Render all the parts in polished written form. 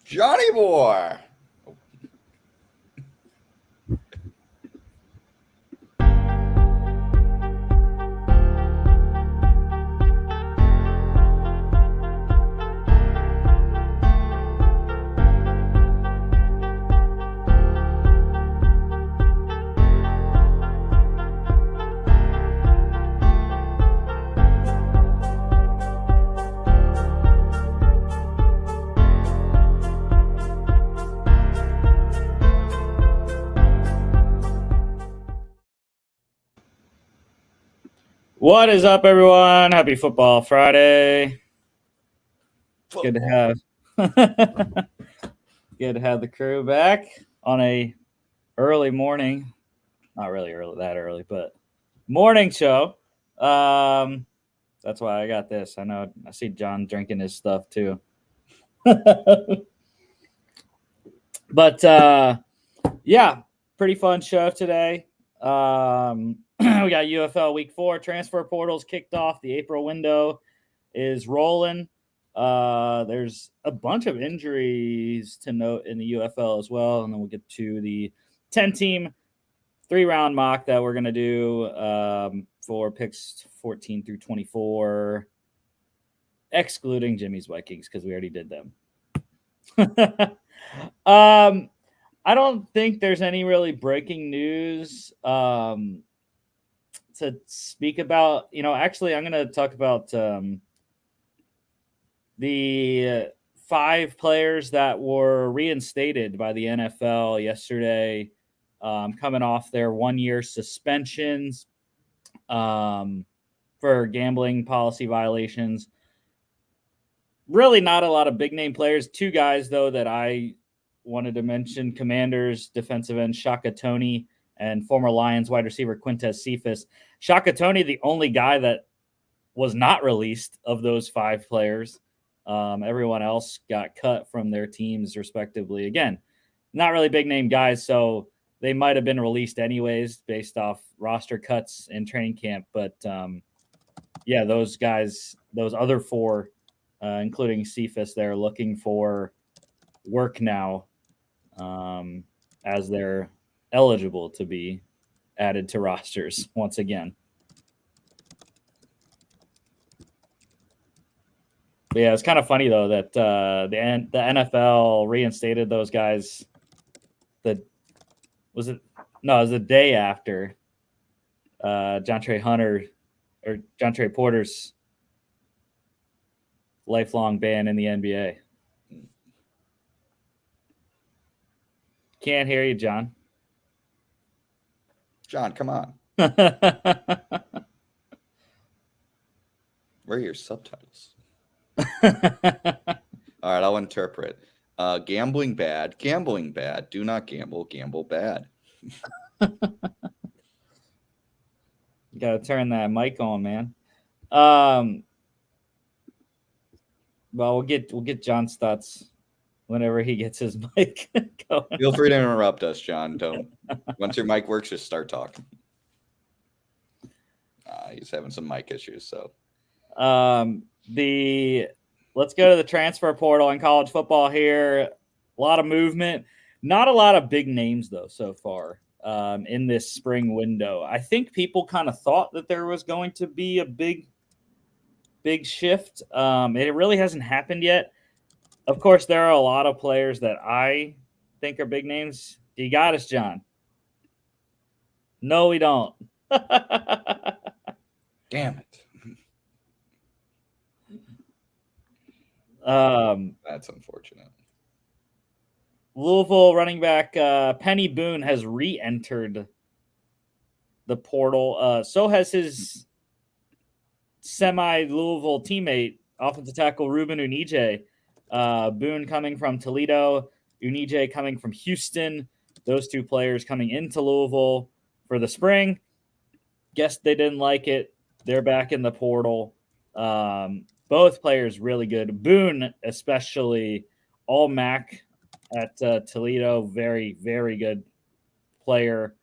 Johnny boy. What is up, everyone? Happy Football Friday. Good to have good to have the crew back on a early morning. Not really that early, but morning show. That's why I got this. I see John drinking his stuff too. But yeah, pretty fun show today. We got UFL Week 4 transfer portals kicked off. The April window is rolling. There's a bunch of injuries to note in the UFL as well, and then we'll get to the 10-team 3-round mock that we're going to do for picks 14 through 24, excluding Jimmy's Vikings because we already did them. I don't think there's any really breaking news to speak about. Actually, I'm going to talk about the 5 players that were reinstated by the NFL yesterday, coming off their 1-year suspensions for gambling policy violations. Really not a lot of big name players. 2 guys, though, that I wanted to mention: Commanders defensive end Shaka Toney and former Lions wide receiver Quintez Cephas. Shaka Toney, the only guy that was not released of those 5 players. Everyone else got cut from their teams respectively. Again, not really big name guys, so they might have been released anyways based off roster cuts in training camp. But yeah, those guys, those other 4, including Cephas, they're looking for work now, as they're eligible to be added to rosters once again. But yeah, it's kind of funny though that the NFL reinstated those guys. It was the day after Jontre Porter's lifelong ban in the NBA. Can't hear you, John. John, come on. Where are your subtitles? All right, I'll interpret. Gambling bad. Gambling bad. Do not gamble. Gamble bad. You gotta turn that mic on, man. Well, we'll get John's thoughts whenever he gets his mic going. Feel free to interrupt us, John. Don't. Once your mic works, just start talking. He's having some mic issues, so. Let's go to the transfer portal in college football here. A lot of movement. Not a lot of big names, though, so far in this spring window. I think people kind of thought that there was going to be a big shift. It really hasn't happened yet. Of course, there are a lot of players that I think are big names. Do you got us, John? No, we don't. Damn it. That's unfortunate. Louisville running back Penny Boone has re-entered the portal. So has his semi-Louisville teammate, offensive tackle Ruben Unije. Boone coming from Toledo, Unije coming from Houston. Those 2 players coming into Louisville for the spring. Guess they didn't like it. They're back in the portal. Both players really good. Boone, especially, all MAC at Toledo. Very, very good player.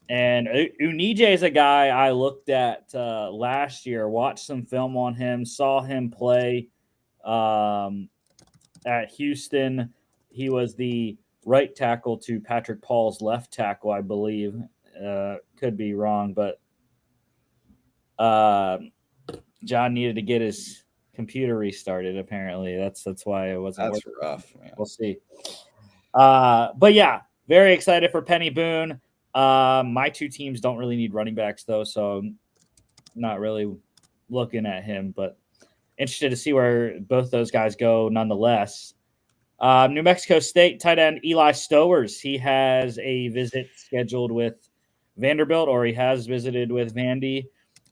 And Unije is a guy I looked at last year, watched some film on him, saw him play at Houston. He was the right tackle to Patrick Paul's left tackle, I believe. Could be wrong, but John needed to get his computer restarted. Apparently, that's why it wasn't. That's working. rough, man. We'll see. But yeah, very excited for Penny Boone. My two teams don't really need running backs though, so not really looking at him, but interested to see where both those guys go nonetheless. New Mexico State tight end Eli Stowers. He has a visit scheduled with Vanderbilt, or he has visited with Vandy.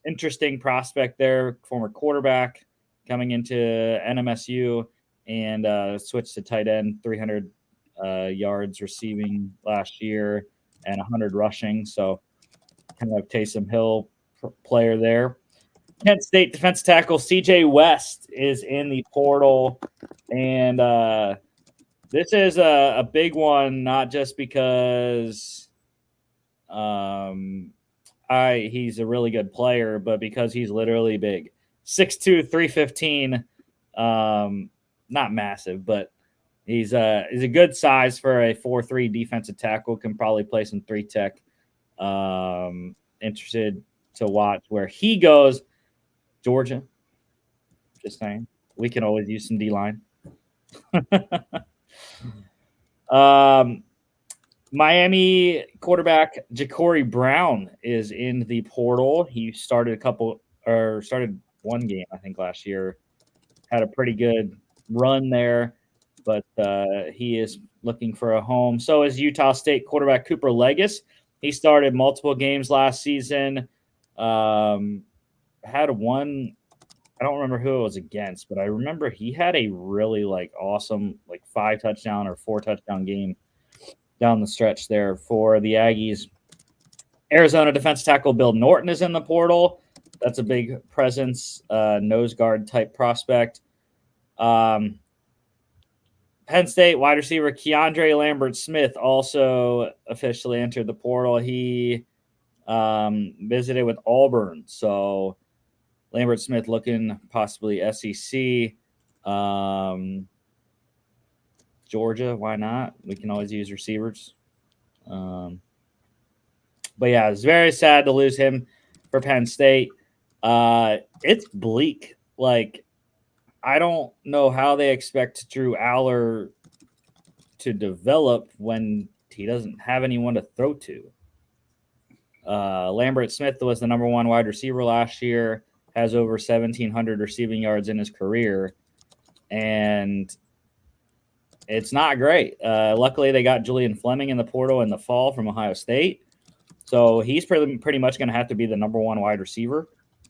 Interesting prospect there, former quarterback coming into NMSU and switched to tight end, 300 yards receiving last year and 100 rushing. So kind of Taysom Hill player there. Kent State defense tackle CJ West is in the portal, and this is a big one, not just because he's a really good player, but because he's literally big. 6'2", 315. Not massive, but he's a good size for a 4-3 defensive tackle. Can probably play some 3 tech. Interested to watch where he goes. Georgia. Just saying. We can always use some D-line. Miami quarterback Ja'Cory Brown is in the portal. He started one game, I think, last year. Had a pretty good run there, but he is looking for a home. So is Utah State quarterback Cooper Legis. He started multiple games last season. Had one, I don't remember who it was against, but I remember he had a really awesome 5 touchdown or 4 touchdown game down the stretch there for the Aggies. Arizona defense tackle Bill Norton is in the portal. That's a big presence, nose guard type prospect. Penn State wide receiver Keandre Lambert-Smith also officially entered the portal. He visited with Auburn, so Lambert-Smith looking possibly SEC. Georgia, why not? We can always use receivers. But yeah, it's very sad to lose him for Penn State. It's bleak. I don't know how they expect Drew Aller to develop when he doesn't have anyone to throw to. Lambert-Smith was the number 1 wide receiver last year, has over 1,700 receiving yards in his career, and it's not great. Luckily, they got Julian Fleming in the portal in the fall from Ohio State, so he's pretty much going to have to be the number 1 wide receiver.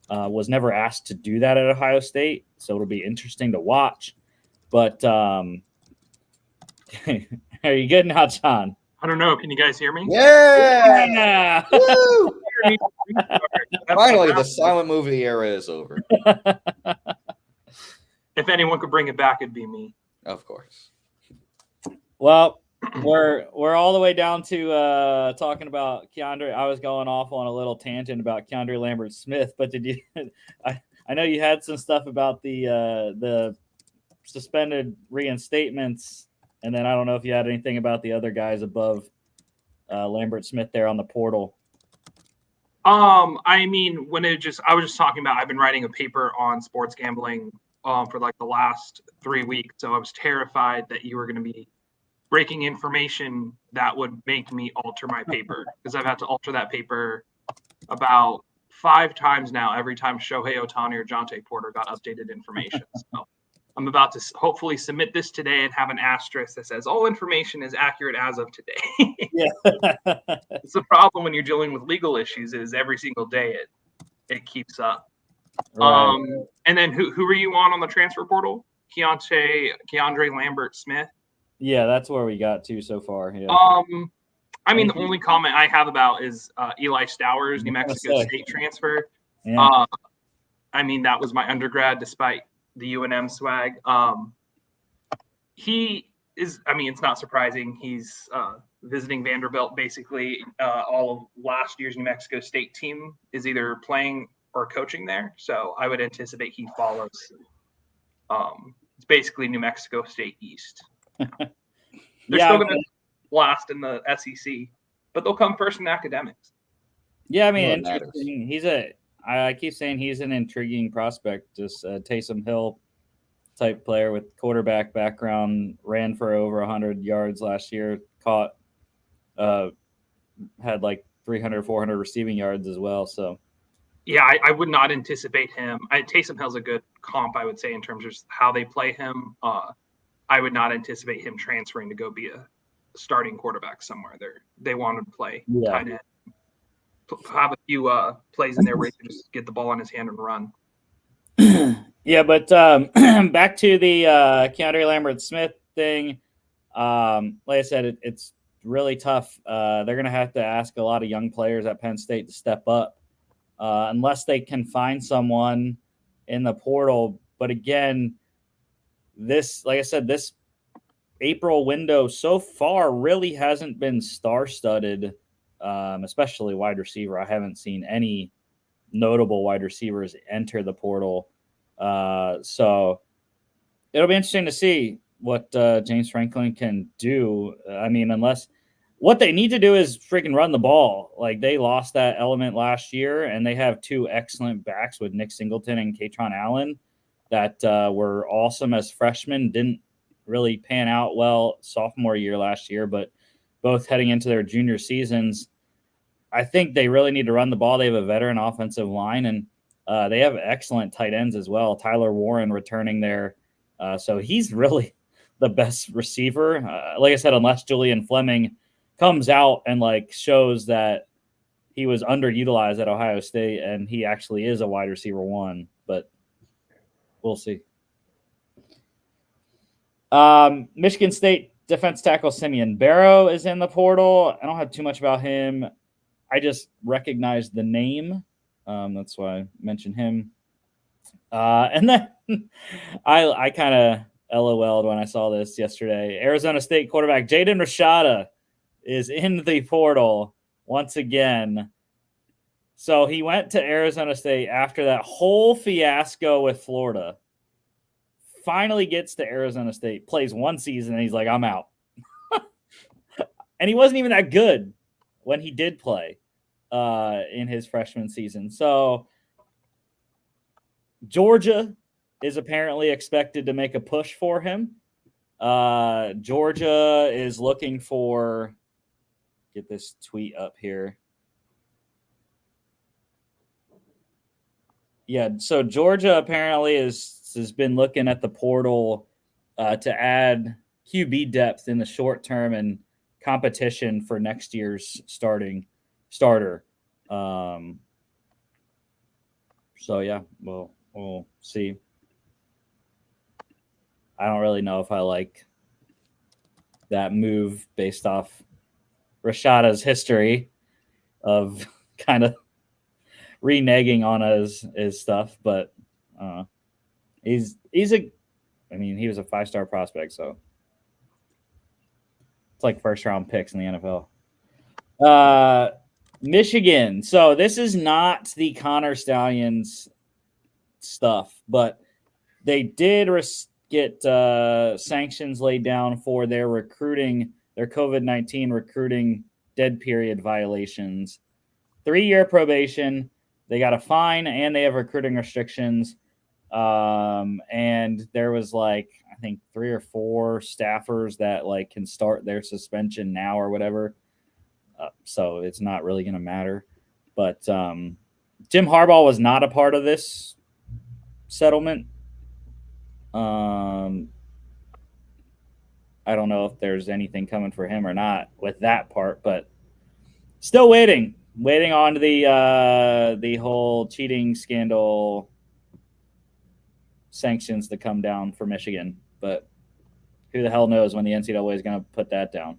Was never asked to do that at Ohio State, so it'll be interesting to watch. But are you good now, John? I don't know. Can you guys hear me? Yeah! Woo! Finally, the silent movie era is over. If anyone could bring it back, it'd be me. Of course. Well, we're all the way down to talking about Keandre. I was going off on a little tangent about Keandre Lambert-Smith, but did you? I know you had some stuff about the suspended reinstatements, and then I don't know if you had anything about the other guys above Lambert-Smith there on the portal. I mean, I was just talking about, I've been writing a paper on sports gambling for the last 3 weeks, so I was terrified that you were going to be breaking information that would make me alter my paper, because I've had to alter that paper about 5 times now, every time Shohei Ohtani or Jonte Porter got updated information. So I'm about to hopefully submit this today and have an asterisk that says all information is accurate as of today. Yeah. It's the problem when you're dealing with legal issues is every single day it keeps up. Right. And then who are you on the transfer portal? Keandre Lambert-Smith. Yeah, that's where we got to so far. Yeah. I mean, the only comment I have about is Eli Stowers, New Mexico State transfer. Yeah. I mean, that was my undergrad, despite the UNM swag. He is. I mean, it's not surprising. He's visiting Vanderbilt. Basically, all of last year's New Mexico State team is either playing or coaching there. So I would anticipate he follows. It's basically New Mexico State East. They're still going to blast in the SEC, but they'll come first in academics. Yeah, I mean, interesting. I keep saying he's an intriguing prospect. Just Taysom Hill type player with quarterback background, ran for over 100 yards last year, had like 300, 400 receiving yards as well. So, yeah, I would not anticipate him. Taysom Hill's a good comp, I would say, in terms of how they play him. I would not anticipate him transferring to go be a starting quarterback somewhere. They want him to play tight end. Have a few plays in there where he can just get the ball in his hand and run. Yeah, but back to the Keandre Lambert-Smith thing. Like I said, it's really tough. They're going to have to ask a lot of young players at Penn State to step up unless they can find someone in the portal. But again, like I said, this April window so far really hasn't been star-studded, especially wide receiver. I haven't seen any notable wide receivers enter the portal. So it'll be interesting to see what James Franklin can do. I mean, unless what they need to do is freaking run the ball. Like they lost that element last year, and they have two excellent backs with Nick Singleton and Katron Allen that were awesome as freshmen. Didn't really pan out well sophomore year last year, but both heading into their junior seasons. I think they really need to run the ball. They have a veteran offensive line, and they have excellent tight ends as well. Tyler Warren returning there. So he's really the best receiver. Like I said, unless Julian Fleming comes out and like shows that he was underutilized at Ohio State and he actually is a wide receiver one, but we'll see. Michigan State defense tackle Simeon Barrow is in the portal. I don't have too much about him. I just recognized the name. That's why I mentioned him. And then I kind of LOL'd when I saw this yesterday. Arizona State quarterback Jaden Rashada is in the portal once again. So he went to Arizona State after that whole fiasco with Florida. Finally gets to Arizona State, plays one season, and he's like, I'm out. And he wasn't even that good when he did play in his freshman season. So Georgia is apparently expected to make a push for him. Georgia is looking for, get this tweet up here. Yeah, so Georgia apparently has been looking at the portal to add QB depth in the short term and competition for next year's starter. So yeah, we'll see. I don't really know if I like that move based off Rashada's history of kind of reneging on his stuff, but he was a 5-star prospect, so it's like first round picks in the NFL. Michigan. So this is not the Connor Stallions stuff, but they did get sanctions laid down for their recruiting, their COVID-19 recruiting dead period violations. 3-year probation. They got a fine and they have recruiting restrictions. And there was I think 3 or 4 staffers that can start their suspension now or whatever. So it's not really going to matter. But Jim Harbaugh was not a part of this settlement. I don't know if there's anything coming for him or not with that part, but still waiting on the whole cheating scandal sanctions to come down for Michigan. But who the hell knows when the NCAA is going to put that down?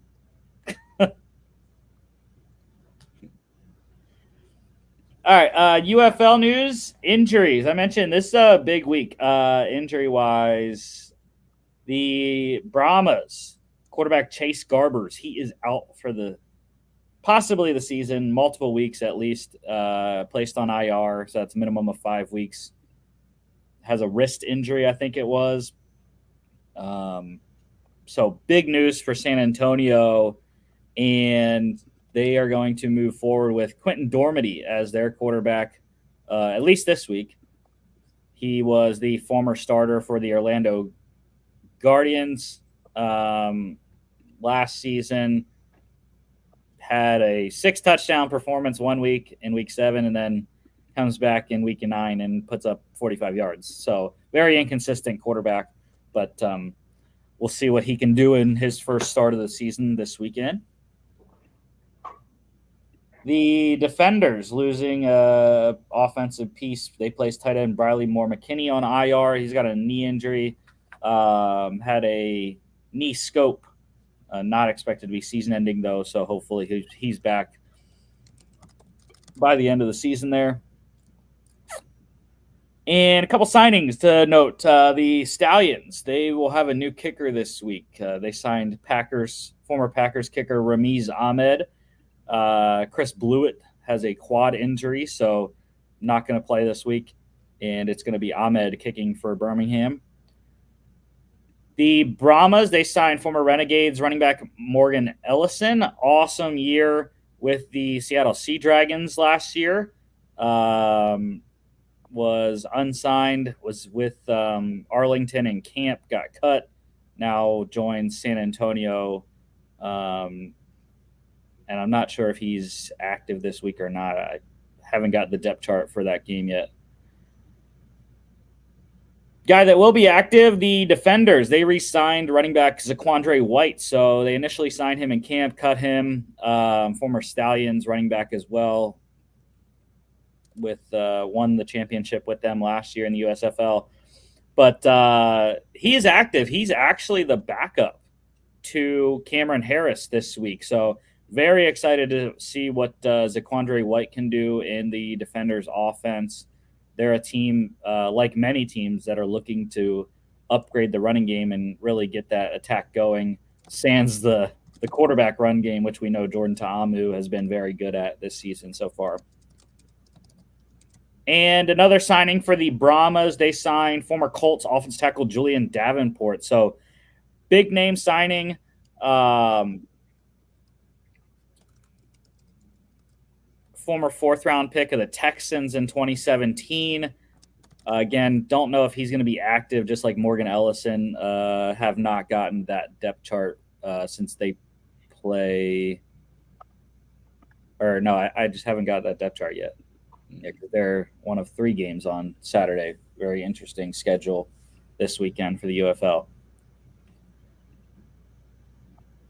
All right, UFL news, injuries. I mentioned this is a big week injury-wise. The Brahmas quarterback Chase Garbers. He is out for possibly the season, multiple weeks at least, placed on IR. So that's a minimum of 5 weeks. Has a wrist injury, I think it was. So big news for San Antonio, and they are going to move forward with Quentin Dormady as their quarterback, at least this week. He was the former starter for the Orlando Guardians last season. Had a 6-touchdown performance 1 week in week 7, and then comes back in week 9 and puts up 45 yards. So very inconsistent quarterback, but we'll see what he can do in his first start of the season this weekend. The Defenders losing an offensive piece. They placed tight end Briley Moore McKinney on IR. He's got a knee injury, had a knee scope. Not expected to be season-ending, though, so hopefully he's back by the end of the season there. And a couple signings to note. The Stallions, they will have a new kicker this week. They signed former Packers kicker Ramiz Ahmed. Chris Blewett has a quad injury, so not going to play this week, and it's going to be Ahmed kicking for Birmingham. The Brahmas, they signed former Renegades running back Morgan Ellison. Awesome year with the Seattle Sea Dragons last year. Was unsigned, was with Arlington and camp, got cut, now joins San Antonio. And I'm not sure if he's active this week or not. I haven't got the depth chart for that game yet. Guy that will be active, the Defenders. They re-signed running back Zaquandre White. So they initially signed him in camp, cut him. Former Stallions running back as well. Won the championship with them last year in the USFL. But he is active. He's actually the backup to Cameron Harris this week. So very excited to see what Zaquandre White can do in the Defenders offense. They're a team, like many teams, that are looking to upgrade the running game and really get that attack going. Sans the quarterback run game, which we know Jordan Ta'amu has been very good at this season so far. And another signing for the Brahmas, they signed former Colts offensive tackle Julian Davenport. So big name signing. Former 4th-round pick of the Texans in 2017. Again, don't know if he's going to be active, just like Morgan Ellison. Have not gotten that depth chart since they play. Or no, I just haven't got that depth chart yet. Yeah, they're one of 3 games on Saturday. Very interesting schedule this weekend for the UFL.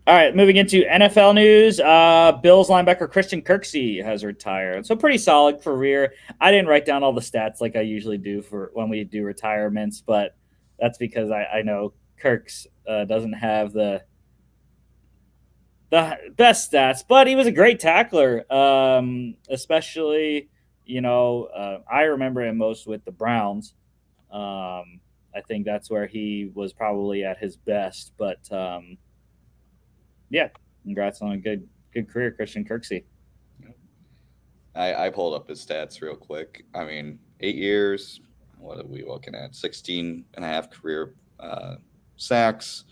All right, moving into NFL news. Bills linebacker Christian Kirksey has retired. So pretty solid career. I didn't write down all the stats like I usually do for when we do retirements, but that's because I know Kirks doesn't have the best stats, but he was a great tackler, especially, I remember him most with the Browns. I think that's where he was probably at his best, but yeah, congrats on a good career, Christian Kirksey. I pulled up his stats real quick. I mean, 8 years. What are we looking at? 16 and a half career sacks.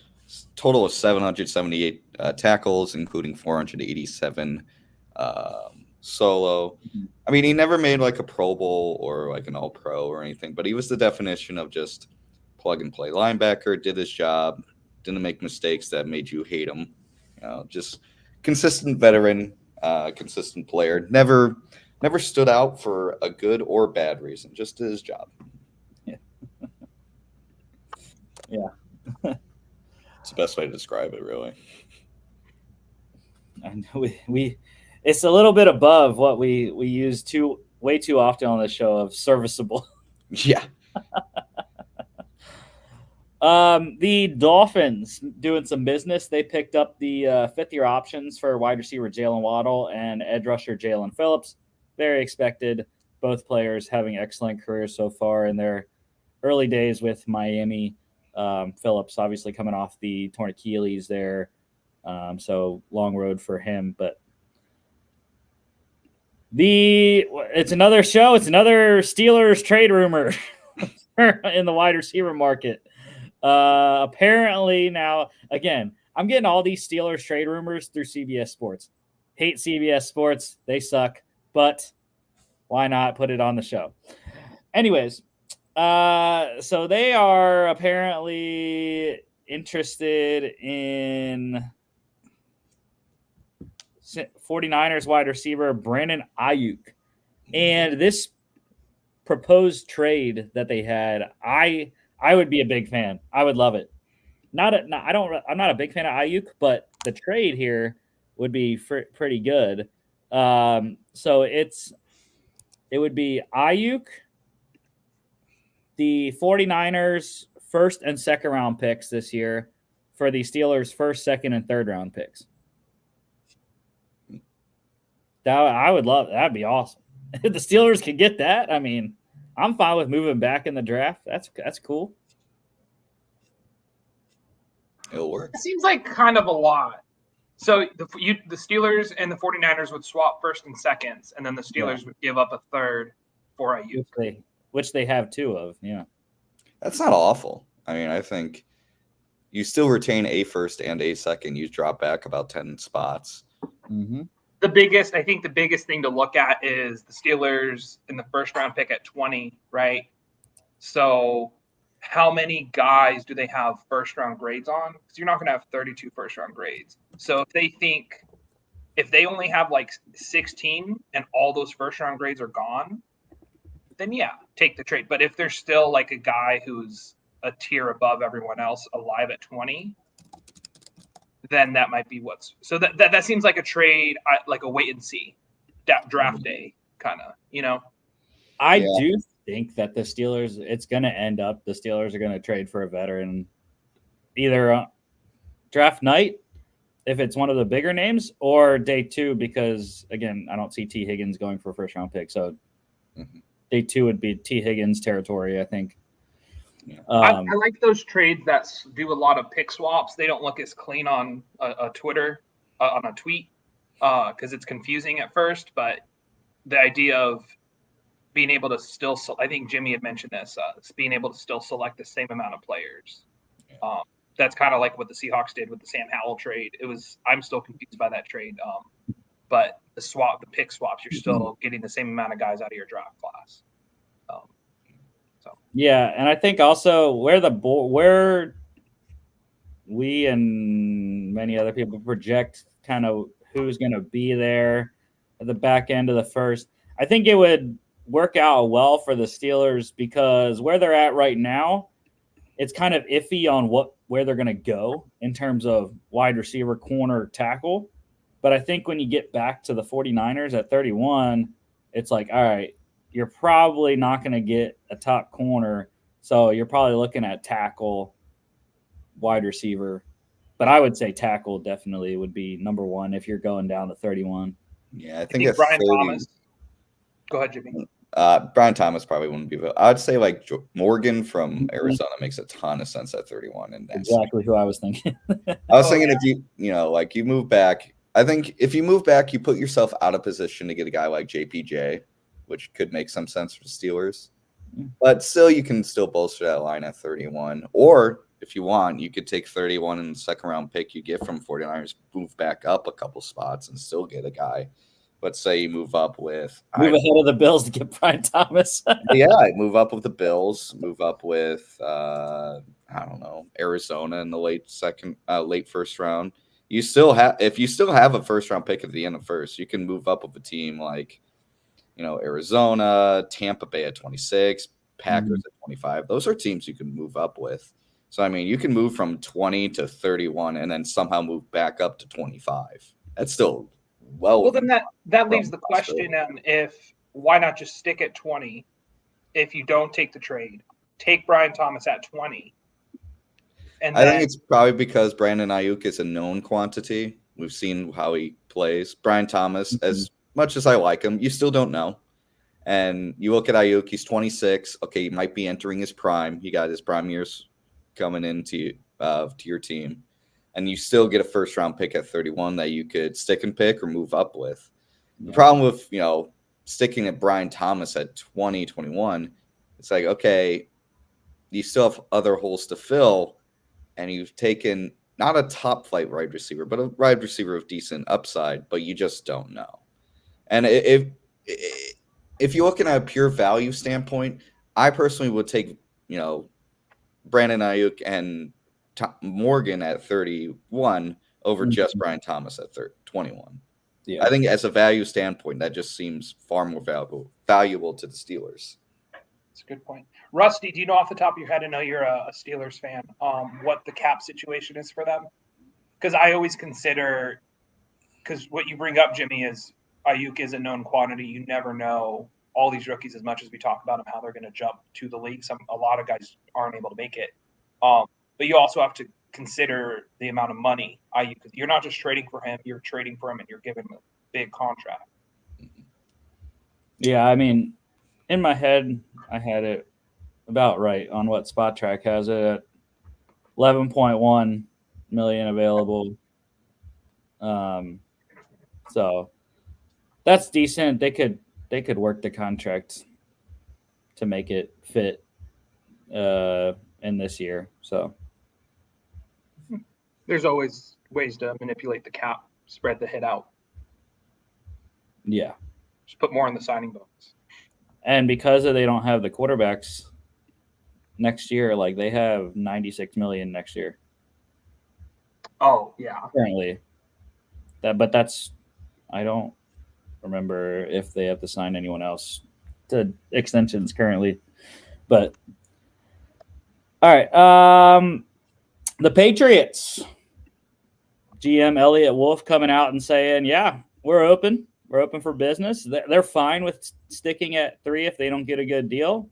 Total of 778 tackles, including 487 solo. Mm-hmm. I mean, he never made like a Pro Bowl or like an All-Pro or anything, but he was the definition of just plug-and-play linebacker, did his job, didn't make mistakes that made you hate him. Just consistent veteran, consistent player. Never stood out for a good or bad reason. Just did his job. Yeah. Yeah. It's the best way to describe it, really. I know we it's a little bit above what we use way too often on the show of serviceable. Yeah. The Dolphins doing some business. They picked up the 5th-year options for wide receiver Jalen Waddle and edge rusher Jalen Phillips. Very expected. Both players having excellent careers so far in their early days with Miami. Phillips obviously coming off the torn Achilles there So long road for him, but it's another show. It's another Steelers trade rumor in the wide receiver market. Apparently now, again, I'm getting all these Steelers trade rumors through CBS Sports. Hate CBS Sports. They suck, but why not put it on the show? Anyways, so they are apparently interested in 49ers wide receiver Brandon Ayuk. And this proposed trade that they had, I would be a big fan. I would love it. I'm not a big fan of Ayuk, but the trade here would be pretty good. So it would be Ayuk, the 49ers first and second round picks this year for the Steelers first, second, and third round picks. I would love that'd be awesome. If the Steelers can get that, I mean, I'm fine with moving back in the draft. That's cool. It'll work. It seems like kind of a lot. So the Steelers and the 49ers would swap first and seconds, and then the Steelers would give up a third for Ayuk. Which they have two of, yeah. That's not awful. I mean, I think you still retain a first and a second. You drop back about 10 spots. Mm-hmm. I think the biggest thing to look at is the Steelers in the first round pick at 20, right? So how many guys do they have first round grades on? Because you're not going to have 32 first round grades. So if they only have like 16 and all those first round grades are gone, then yeah, take the trade. But if there's still like a guy who's a tier above everyone else alive at 20, then that might be so that seems like a trade, like a wait and see draft day kind of, I do think that the Steelers, it's going to end up, the Steelers are going to trade for a veteran either draft night, if it's one of the bigger names, or day two, because again, I don't see T. Higgins going for a first round pick. So day two would be T. Higgins territory, I think. I like those trades that do a lot of pick swaps. They don't look as clean on a Twitter, on a tweet, because it's confusing at first. But the idea of being able to still, I think Jimmy had mentioned this, being able to still select the same amount of players. That's kind of like what the Seahawks did with the Sam Howell trade. I'm still confused by that trade. But the pick swaps, you're still getting the same amount of guys out of your draft class. Yeah, and I think also where we and many other people project kind of who's going to be there at the back end of the first, I think it would work out well for the Steelers because where they're at right now, it's kind of iffy on where they're going to go in terms of wide receiver, corner, tackle. But I think when you get back to the 49ers at 31, it's like, all right, you're probably not going to get a top corner. So you're probably looking at tackle, wide receiver. But I would say tackle definitely would be number one if you're going down to 31. Yeah, I think Brian Thomas. Go ahead, Jimmy. Brian Thomas probably wouldn't be. I'd say like Morgan from Arizona makes a ton of sense at 31. And that's exactly who I was thinking. I was thinking if you move back, I think if you move back, you put yourself out of position to get a guy like JPJ, which could make some sense for the Steelers. But still, you can still bolster that line at 31. Or if you want, you could take 31 and the second round pick you get from 49ers, move back up a couple spots and still get a guy. Let's say you move up with ahead of the Bills to get Brian Thomas. Move up with the Bills, move up with Arizona in the late first round. If you still have a first round pick at the end of first, you can move up with a team like Arizona, Tampa Bay at 26, Packers at 25. Those are teams you can move up with. So I mean, you can move from 20 to 31 and then somehow move back up to 25. That's still well, then that leaves the question why not just stick at 20 if you don't take the trade? Take Brian Thomas at 20. And I think it's probably because Brandon Ayuk is a known quantity. We've seen how he plays. Brian Thomas, as much as I like him, you still don't know. And you look at Ayuk, he's 26. Okay, he might be entering his prime. He got his prime years coming into to your team. and you still get a first round pick at 31 that you could stick and pick or move up with. The problem with, sticking at Brian Thomas at 20, 21, it's like, okay, you still have other holes to fill, and you've taken not a top flight wide receiver, but a wide receiver of decent upside, but you just don't know. And if you're looking at a pure value standpoint, I personally would take, Brandon Ayuk and Morgan at 31 over just Brian Thomas at 21. Yeah. I think as a value standpoint, that just seems far more valuable to the Steelers. That's a good point. Rusty, do you know off the top of your head, I know you're a Steelers fan, what the cap situation is for them? Because I always consider, because what you bring up, Jimmy, is Ayuk is a known quantity. You never know all these rookies, as much as we talk about them, how they're going to jump to the league. A lot of guys aren't able to make it. But you also have to consider the amount of money Ayuk. You're not just trading for him, you're trading for him and you're giving him a big contract. Yeah, I mean, in my head, I had it about right on what Spot Track has it at 11.1 million available. So that's decent. They could work the contract to make it fit in this year. So there's always ways to manipulate the cap, spread the hit out. Yeah. Just put more in the signing bonus. And because they don't have the quarterbacks next year, like they have 96 million next year. Oh, yeah. Currently. But that's, I don't remember if they have to sign anyone else to extensions currently. But all right. The Patriots. GM Elliott Wolf coming out and saying, yeah, we're open. We're open for business. They're fine with sticking at 3 if they don't get a good deal.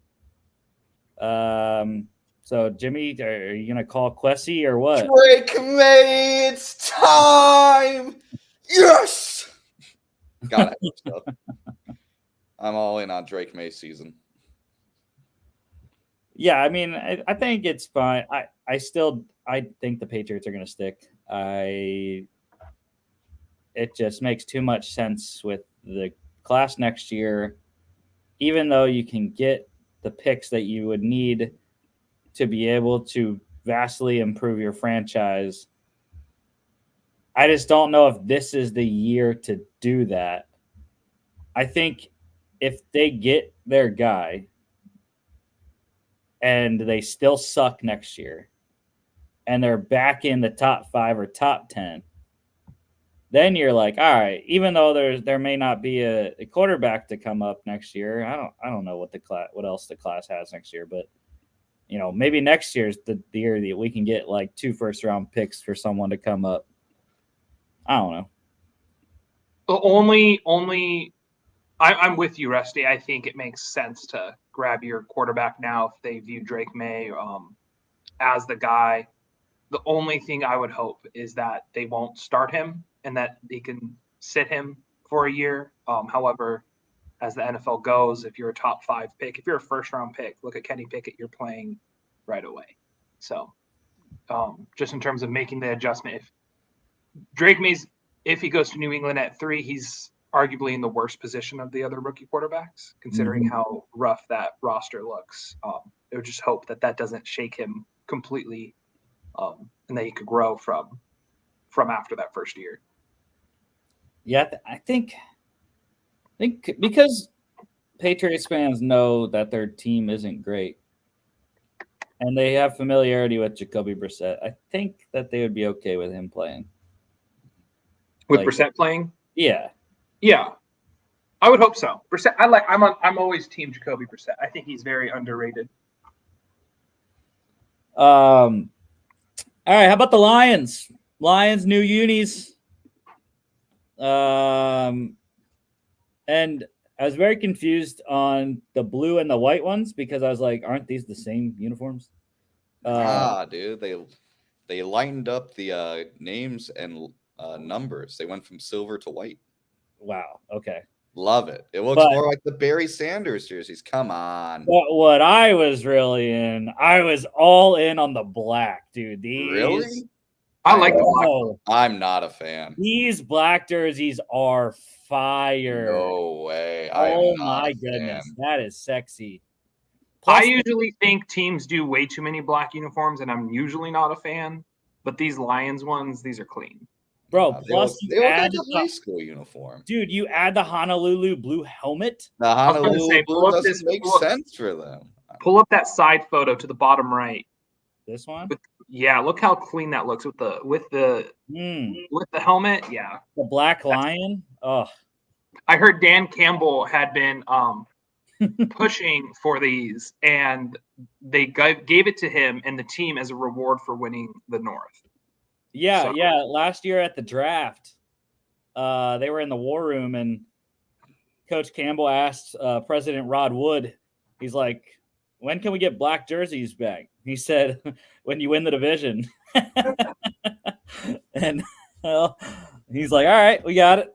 So, Jimmy, are you going to call Quessy or what? Drake May, it's time! Yes! God, I hope so. I'm all in on Drake May season. Yeah, I mean, I think it's fine. I think the Patriots are going to stick. It just makes too much sense with the class next year, even though you can get the picks that you would need to be able to vastly improve your franchise. I just don't know if this is the year to do that. I think if they get their guy and they still suck next year and they're back in the top 5 or top 10, then you're like, all right, even though there may not be a quarterback to come up next year, I don't know what else the class has next year, but maybe next year's the year that we can get like 2 first-round picks for someone to come up. I don't know. I'm with you, Rusty. I think it makes sense to grab your quarterback now if they view Drake May as the guy. The only thing I would hope is that they won't start him and that they can sit him for a year. However, as the NFL goes, if you're a top 5 pick, if you're a first-round pick, look at Kenny Pickett, you're playing right away. So just in terms of making the adjustment, if Drake May's, if he goes to New England at 3, he's arguably in the worst position of the other rookie quarterbacks, considering how rough that roster looks. I would just hope that doesn't shake him completely, and that he could grow from after that first year. Yeah, I think because Patriots fans know that their team isn't great, and they have familiarity with Jacoby Brissett, I think that they would be okay with him playing. With Brissett playing? Yeah. Yeah. I would hope so. Brissett, I'm always team Jacoby Brissett. I think he's very underrated. All right, how about the Lions? Lions new unis. And I was very confused on the blue and the white ones because I was like, aren't these the same uniforms? Dude, they lightened up the names and numbers. They went from silver to white. Wow. Okay. Love it. It looks more like the Barry Sanders jerseys. Come on. What I was really in, I was all in on the black, dude. These, really? I like the black. Oh, I'm not a fan. these black jerseys are fire. No way. I am Oh not my a goodness, fan. that is sexy. I Plus, usually think teams do way too many black uniforms, and I'm usually not a fan. But these Lions ones, these are clean. bro, They plus look, you they look add like a high school uniform. dude, you add the Honolulu blue helmet. The was gonna Honolulu say, blue pull up doesn't this- make pull up- sense for them. Pull up that side photo to the bottom right. This one, Yeah, look how clean that looks with the helmet. Yeah, the black lion. Oh, I heard Dan Campbell had been pushing for these, and they gave it to him and the team as a reward for winning the North. yeah, So- yeah. Last year at the draft, they were in the war room, and Coach Campbell asked President Rod Wood, he's like, "When can we get black jerseys back?" He said, "When you win the division." And well, he's like, "All right, we got it."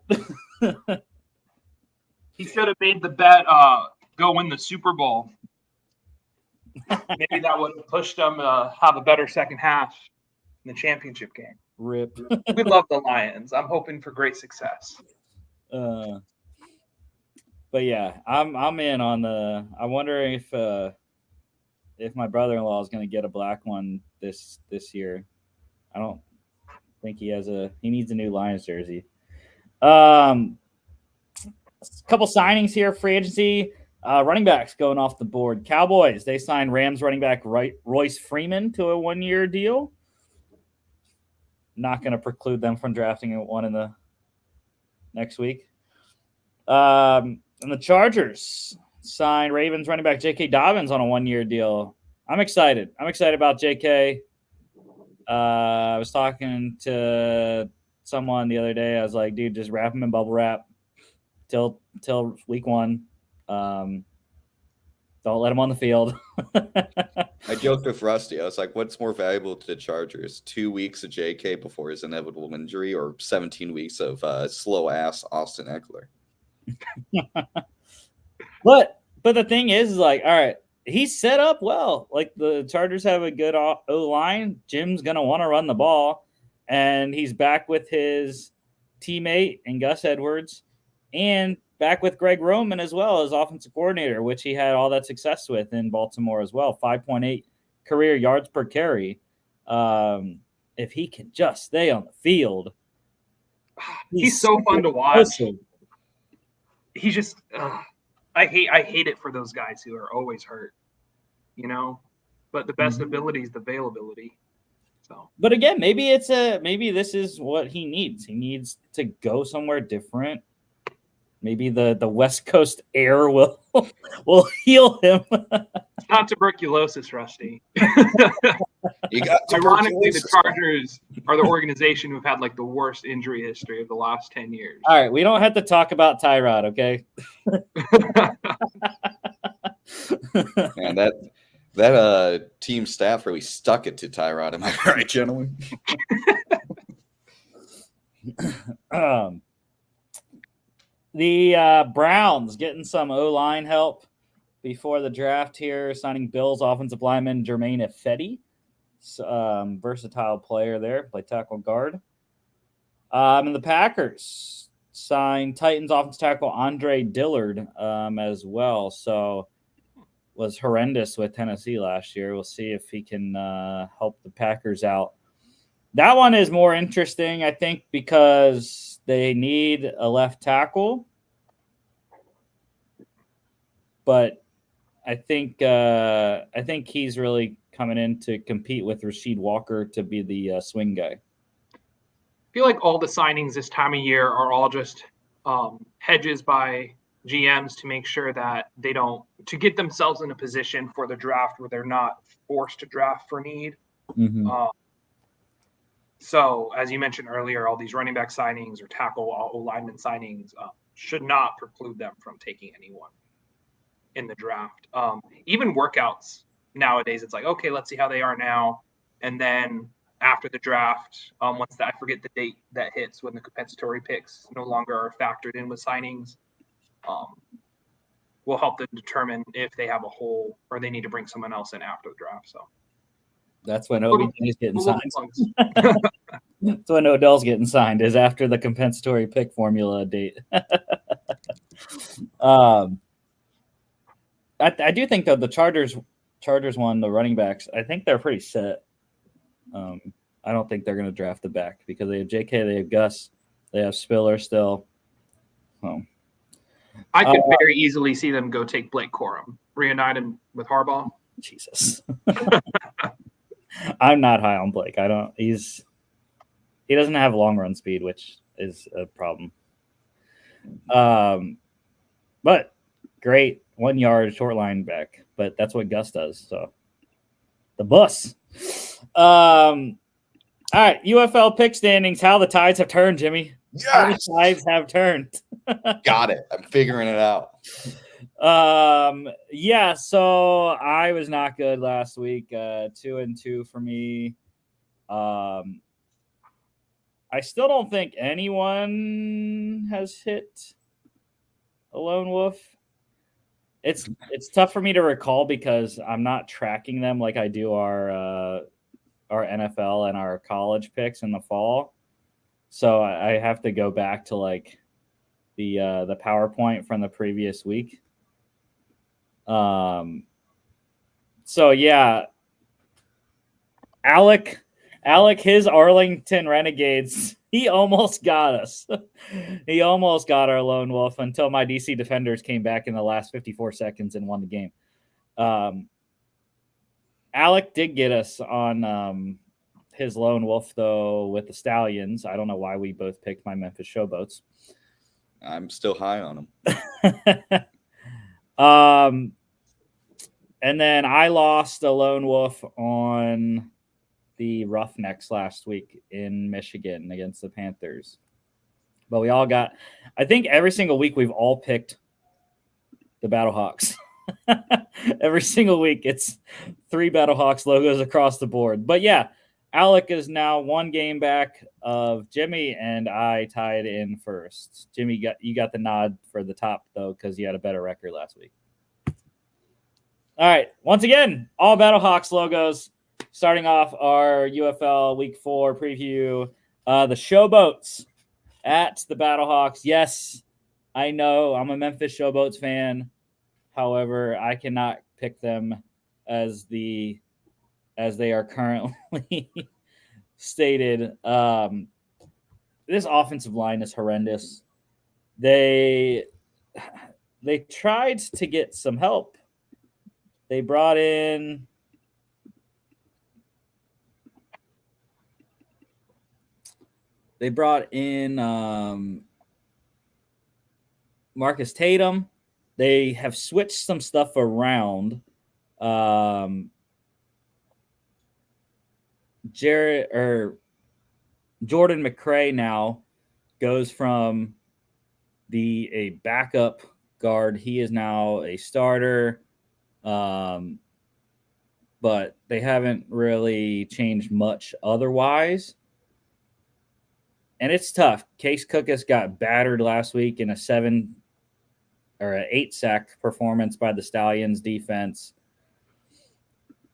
He should have made the bet go win the Super Bowl. Maybe that would have pushed them have a better second half in the championship game. Rip. We love the Lions. I'm hoping for great success. But yeah, I'm in on the. I wonder if my brother-in-law is going to get a black one this year. I don't think he needs a new Lions jersey. A couple signings here, free agency. Running backs going off the board. Cowboys, they signed Rams running back Royce Freeman to a 1-year deal. Not going to preclude them from drafting one in the next week. And the Chargers signed Ravens running back J.K. Dobbins on a 1-year deal. I'm excited. I'm excited about J.K. I was talking to someone the other day. I was like, dude, just wrap him in bubble wrap till week 1. Don't let him on the field. I joked with Rusty. I was like, what's more valuable to the Chargers? 2 weeks of JK before his inevitable injury or 17 weeks of slow-ass Austin Eckler? But the thing is like, all right, he's set up well. Like the Chargers have a good O-line. Jim's going to want to run the ball. And he's back with his teammate and Gus Edwards and back with Greg Roman as well as offensive coordinator, which he had all that success with in Baltimore as well. 5.8 career yards per carry. If he can just stay on the field. He's so fun to watch. Awesome. He's just I hate it for those guys who are always hurt, you know. But the best ability is the availability. So, but again, maybe this is what he needs. He needs to go somewhere different. Maybe the West Coast air will heal him. It's not tuberculosis, Rusty. You got Ironically, the tuberculosis. Chargers are the organization who've had like the worst injury history of the last 10 years. All right, we don't have to talk about Tyrod, okay? Man, that team staff really stuck it to Tyrod. Am I right, gentlemen? The Browns getting some O-line help before the draft here, signing Bills offensive lineman Jermaine Ifedi. Versatile player there, play tackle guard. And the Packers signed Titans offensive tackle Andre Dillard as well. So was horrendous with Tennessee last year. We'll see if he can help the Packers out. That one is more interesting, I think, because they need a left tackle. But I think he's really coming in to compete with Rasheed Walker to be the swing guy. I feel like all the signings this time of year are all just hedges by GMs to make sure that they don't to get themselves in a position for the draft where they're not forced to draft for need. Mm-hmm. So, as you mentioned earlier, all these running back signings or tackle lineman signings should not preclude them from taking anyone in the draft. Even workouts nowadays, it's like, okay, let's see how they are now. And then after the draft, once I forget the date that hits when the compensatory picks no longer are factored in with signings, will help them determine if they have a hole or they need to bring someone else in after the draft. So that's when OBJ is getting signed. That's when Odell's getting signed, is after the compensatory pick formula date. I do think though the Chargers won the running backs. I think they're pretty set. I don't think they're going to draft the back because they have J.K., they have Gus, they have Spiller still. I could very easily see them go take Blake Corum, reunite him with Harbaugh. Jesus. I'm not high on Blake. He doesn't have long run speed, which is a problem. But great 1 yard short line back, but that's what Gus does. So the bus. All right, UFL pick standings. How the tides have turned, Jimmy. Yes! How the tides have turned. Got it. I'm figuring it out. Yeah, so I was not good last week. 2-2 for me. I still don't think anyone has hit a lone wolf. It's tough for me to recall because I'm not tracking them like I do our NFL and our college picks in the fall. So I have to go back to like the PowerPoint from the previous week. So yeah, Alec, his Arlington Renegades, he almost got us. He almost got our lone wolf until my DC Defenders came back in the last 54 seconds and won the game. Alec did get us on his lone wolf, though, with the Stallions. I don't know why we both picked my Memphis Showboats. I'm still high on them. And then I lost a lone wolf on the Roughnecks last week in Michigan against the Panthers. But we all got, I think every single week we've all picked the Battlehawks. Every single week it's 3 Battlehawks logos across the board. But yeah, Alec is now 1 game back of Jimmy, and I tied in first. Jimmy, you got the nod for the top, though, because you had a better record last week. All right. Once again, all Battlehawks logos. Starting off our UFL Week 4 preview. The Showboats at the Battlehawks. Yes, I know I'm a Memphis Showboats fan. However, I cannot pick them as they are currently stated. This offensive line is horrendous. They tried to get some help. They brought in Marcus Tatum. They have switched some stuff around. Jordan McCray now goes from a backup guard. He is now a starter. But they haven't really changed much otherwise. And it's tough. Case Cookus got battered last week in an 8 sack performance by the Stallions defense.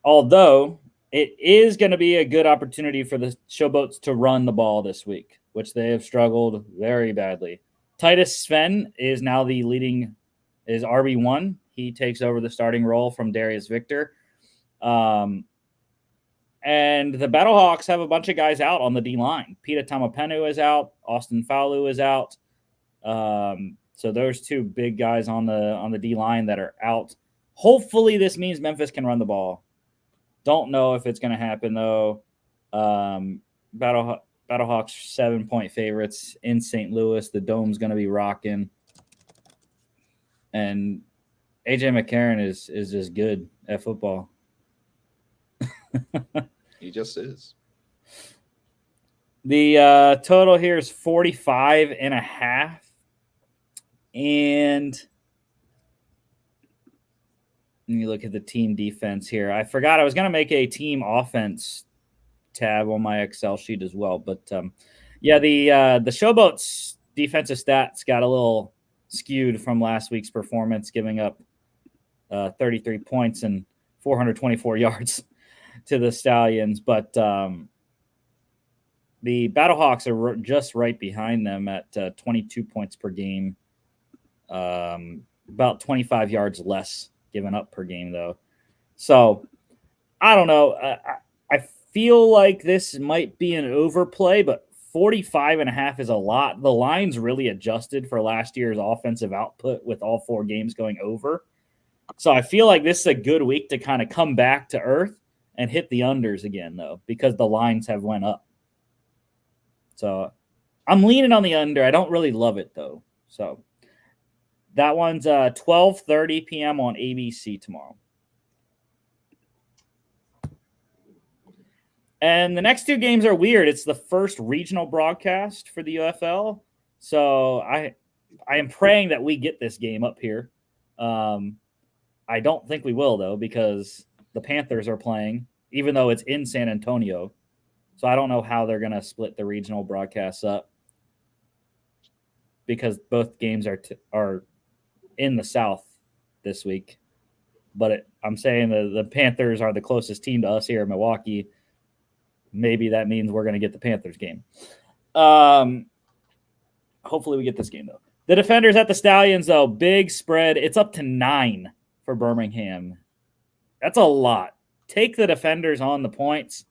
Although it is going to be a good opportunity for the Showboats to run the ball this week, which they have struggled very badly. Titus Sven is now is RB1. He takes over the starting role from Darius Victor. And the Battlehawks have a bunch of guys out on the D-line. Pita Tamapenu is out. Austin Faulu is out. So there's 2 big guys on the D-line that are out. Hopefully this means Memphis can run the ball. Don't know if it's going to happen, though. Battlehawks 7-point favorites in St. Louis. The Dome's going to be rocking. And AJ McCarron is just good at football. He just is. The total here is 45.5. And let me look at the team defense here. I forgot I was going to make a team offense tab on my Excel sheet as well. But the Showboats defensive stats got a little skewed from last week's performance, giving up 33 points and 424 yards to the Stallions. But The Battlehawks are just right behind them at 22 points per game. About 25 yards less given up per game, though. So I don't know. I feel like this might be an overplay, but 45.5 is a lot. The line's really adjusted for last year's offensive output with all 4 games going over. So I feel like this is a good week to kind of come back to earth and hit the unders again, though, because the lines have went up. So I'm leaning on the under. I don't really love it, though. So that one's 12:30 p.m. on ABC tomorrow. And the next 2 games are weird. It's the first regional broadcast for the UFL. So I am praying that we get this game up here. I don't think we will, though, because the Panthers are playing, even though it's in San Antonio. So I don't know how they're going to split the regional broadcasts up because both games are in the South this week. But I'm saying the Panthers are the closest team to us here in Milwaukee. Maybe that means we're going to get the Panthers game. Hopefully we get this game, though. The Defenders at the Stallions, though, big spread. It's up to 9 for Birmingham. That's a lot. Take the Defenders on the points.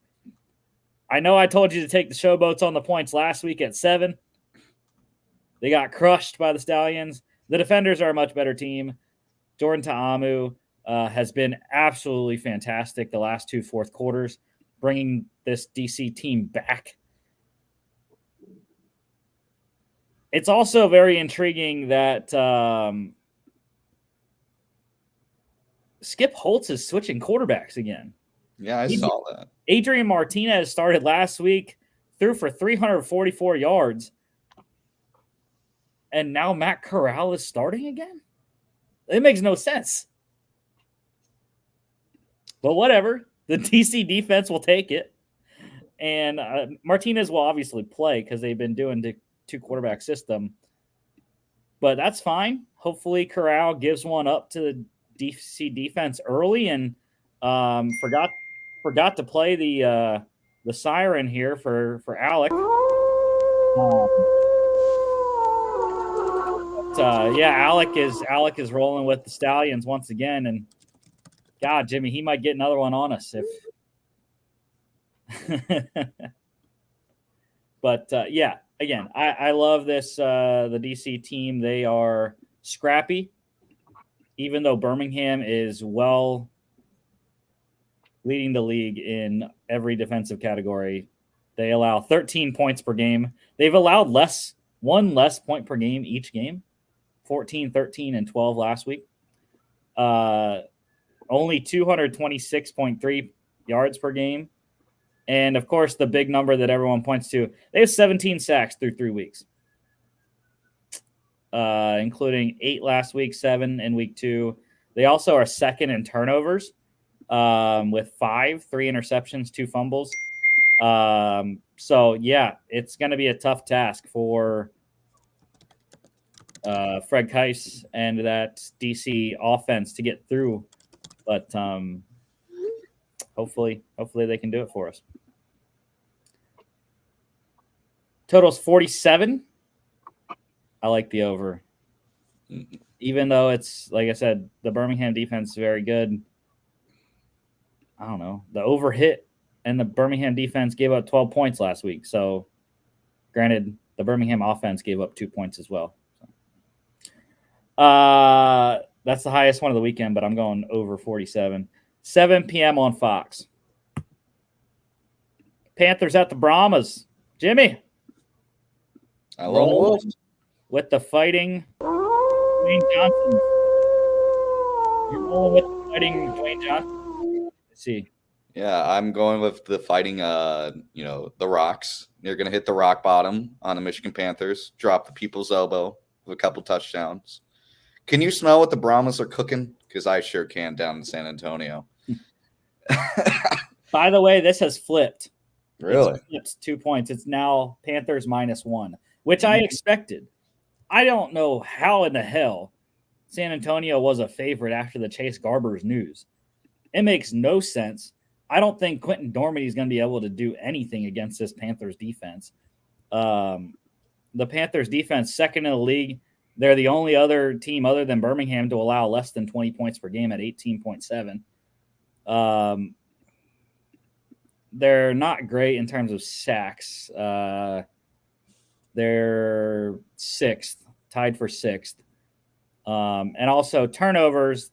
I know I told you to take the Showboats on the points last week at 7. They got crushed by the Stallions. The Defenders are a much better team. Jordan Ta'amu has been absolutely fantastic the last 2 fourth quarters, bringing this DC team back. It's also very intriguing that Skip Holtz is switching quarterbacks again. Yeah, I saw that. Adrian Martinez started last week, threw for 344 yards, and now Matt Corral is starting again? It makes no sense. But whatever. The DC defense will take it. And Martinez will obviously play because they've been doing the 2-quarterback system. But that's fine. Hopefully Corral gives one up to the DC defense early and forgot to play the siren here for Alec. Alec is rolling with the Stallions once again, and God, Jimmy, he might get another one on us if. But again, I love this the DC team. They are scrappy, even though Birmingham is leading the league in every defensive category. They allow 13 points per game. They've allowed one less point per game each game, 14, 13, and 12 last week. Only 226.3 yards per game. And, of course, the big number that everyone points to, they have 17 sacks through 3 weeks, including 8 last week, 7 in week 2. They also are second in turnovers with 5, 3 interceptions, 2 fumbles. It's going to be a tough task for Fred Keiss and that DC offense to get through. But hopefully they can do it for us. Total's 47. I like the over. Even though it's, like I said, the Birmingham defense is very good. I don't know. The over hit, and the Birmingham defense gave up 12 points last week. So, granted, the Birmingham offense gave up 2 points as well. That's the highest one of the weekend, but I'm going over 47. 7 p.m. on Fox. Panthers at the Brahmas. Jimmy. I love the Wolves. With the fighting Dwayne Johnson. You're rolling with the fighting Dwayne Johnson? Let's see. Yeah, I'm going with the fighting, the Rocks. They're going to hit the rock bottom on the Michigan Panthers, drop the people's elbow with a couple touchdowns. Can you smell what the Brahmas are cooking? Because I sure can down in San Antonio. By the way, this has flipped. Really? It's 2 points. It's now Panthers -1, which I expected. I don't know how in the hell San Antonio was a favorite after the Chase Garbers news. It makes no sense. I don't think Quentin Dormady is going to be able to do anything against this Panthers defense. The Panthers defense, second in the league. They're the only other team other than Birmingham to allow less than 20 points per game at 18.7. They're not great in terms of sacks. They're sixth, tied for sixth. And also turnovers,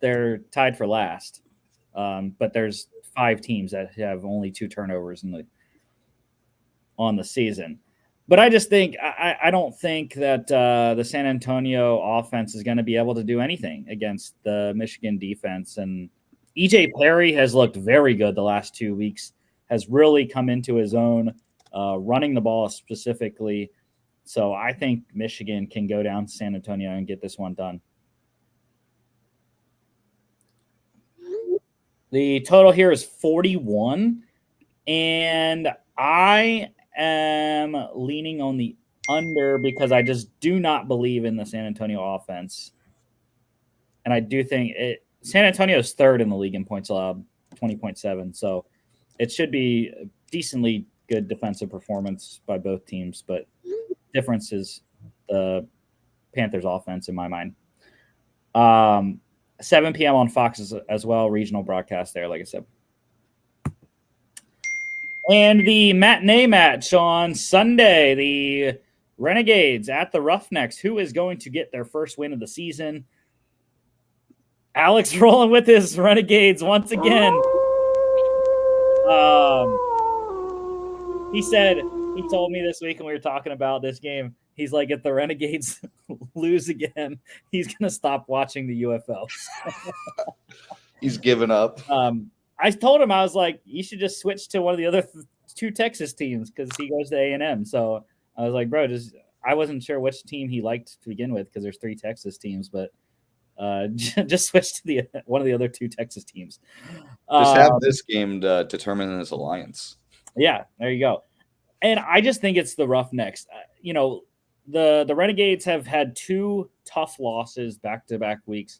they're tied for last. But there's 5 teams that have only 2 turnovers on the season. But I just think I don't think that the San Antonio offense is going to be able to do anything against the Michigan defense. And EJ Perry has looked very good the last 2 weeks, has really come into his own, running the ball specifically. So I think Michigan can go down to San Antonio and get this one done. The total here is 41, and I am leaning on the under because I just do not believe in the San Antonio offense. And I do think San Antonio is third in the league in points allowed, 20.7. So it should be a decently good defensive performance by both teams, but difference is the Panthers offense in my mind. 7 p.m. on Fox as well, regional broadcast there, like I said. And the matinee match on Sunday, the Renegades at the Roughnecks. Who is going to get their first win of the season? Alex rolling with his Renegades once again. He told me this week when we were talking about this game, he's like, if the Renegades lose again, he's going to stop watching the UFL. He's given up. I told him, I was like, you should just switch to one of the other 2 Texas teams because he goes to A&M. So I was like, bro, I wasn't sure which team he liked to begin with because there's 3 Texas teams, but just switch to one of the other 2 Texas teams. Just have this game to determine his alliance. Yeah, there you go. And I just think it's the Roughnecks. The Renegades have had 2 tough losses back-to-back weeks,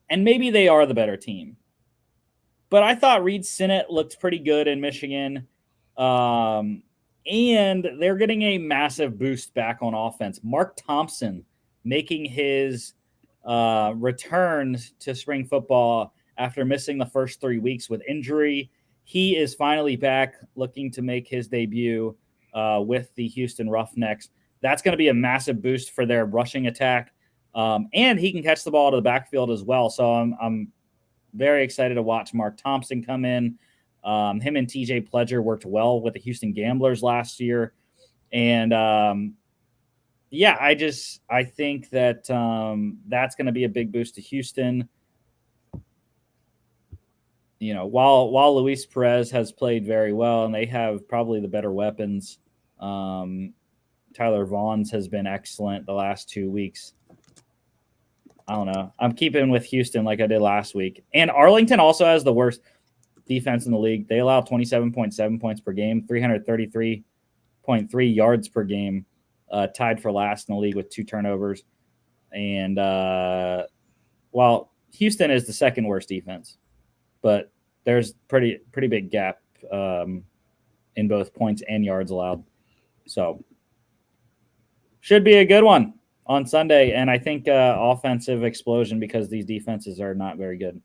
and maybe they are the better team. But I thought Reed Sinnett looked pretty good in Michigan, and they're getting a massive boost back on offense. Mark Thompson making his return to spring football after missing the first 3 weeks with injury. He is finally back, looking to make his debut with the Houston Roughnecks. That's going to be a massive boost for their rushing attack, and he can catch the ball to the backfield as well. So I'm very excited to watch Mark Thompson come in. Him and TJ Pledger worked well with the Houston Gamblers last year, and I think that that's going to be a big boost to Houston. While Luis Perez has played very well, and they have probably the better weapons, Tyler Vaughn's has been excellent the last 2 weeks. I don't know. I'm keeping with Houston like I did last week. And Arlington also has the worst defense in the league. They allow 27.7 points per game, 333.3 yards per game, tied for last in the league with 2 turnovers. And while Houston is the second worst defense, but there's pretty big gap in both points and yards allowed. So should be a good one on Sunday. And I think offensive explosion because these defenses are not very good.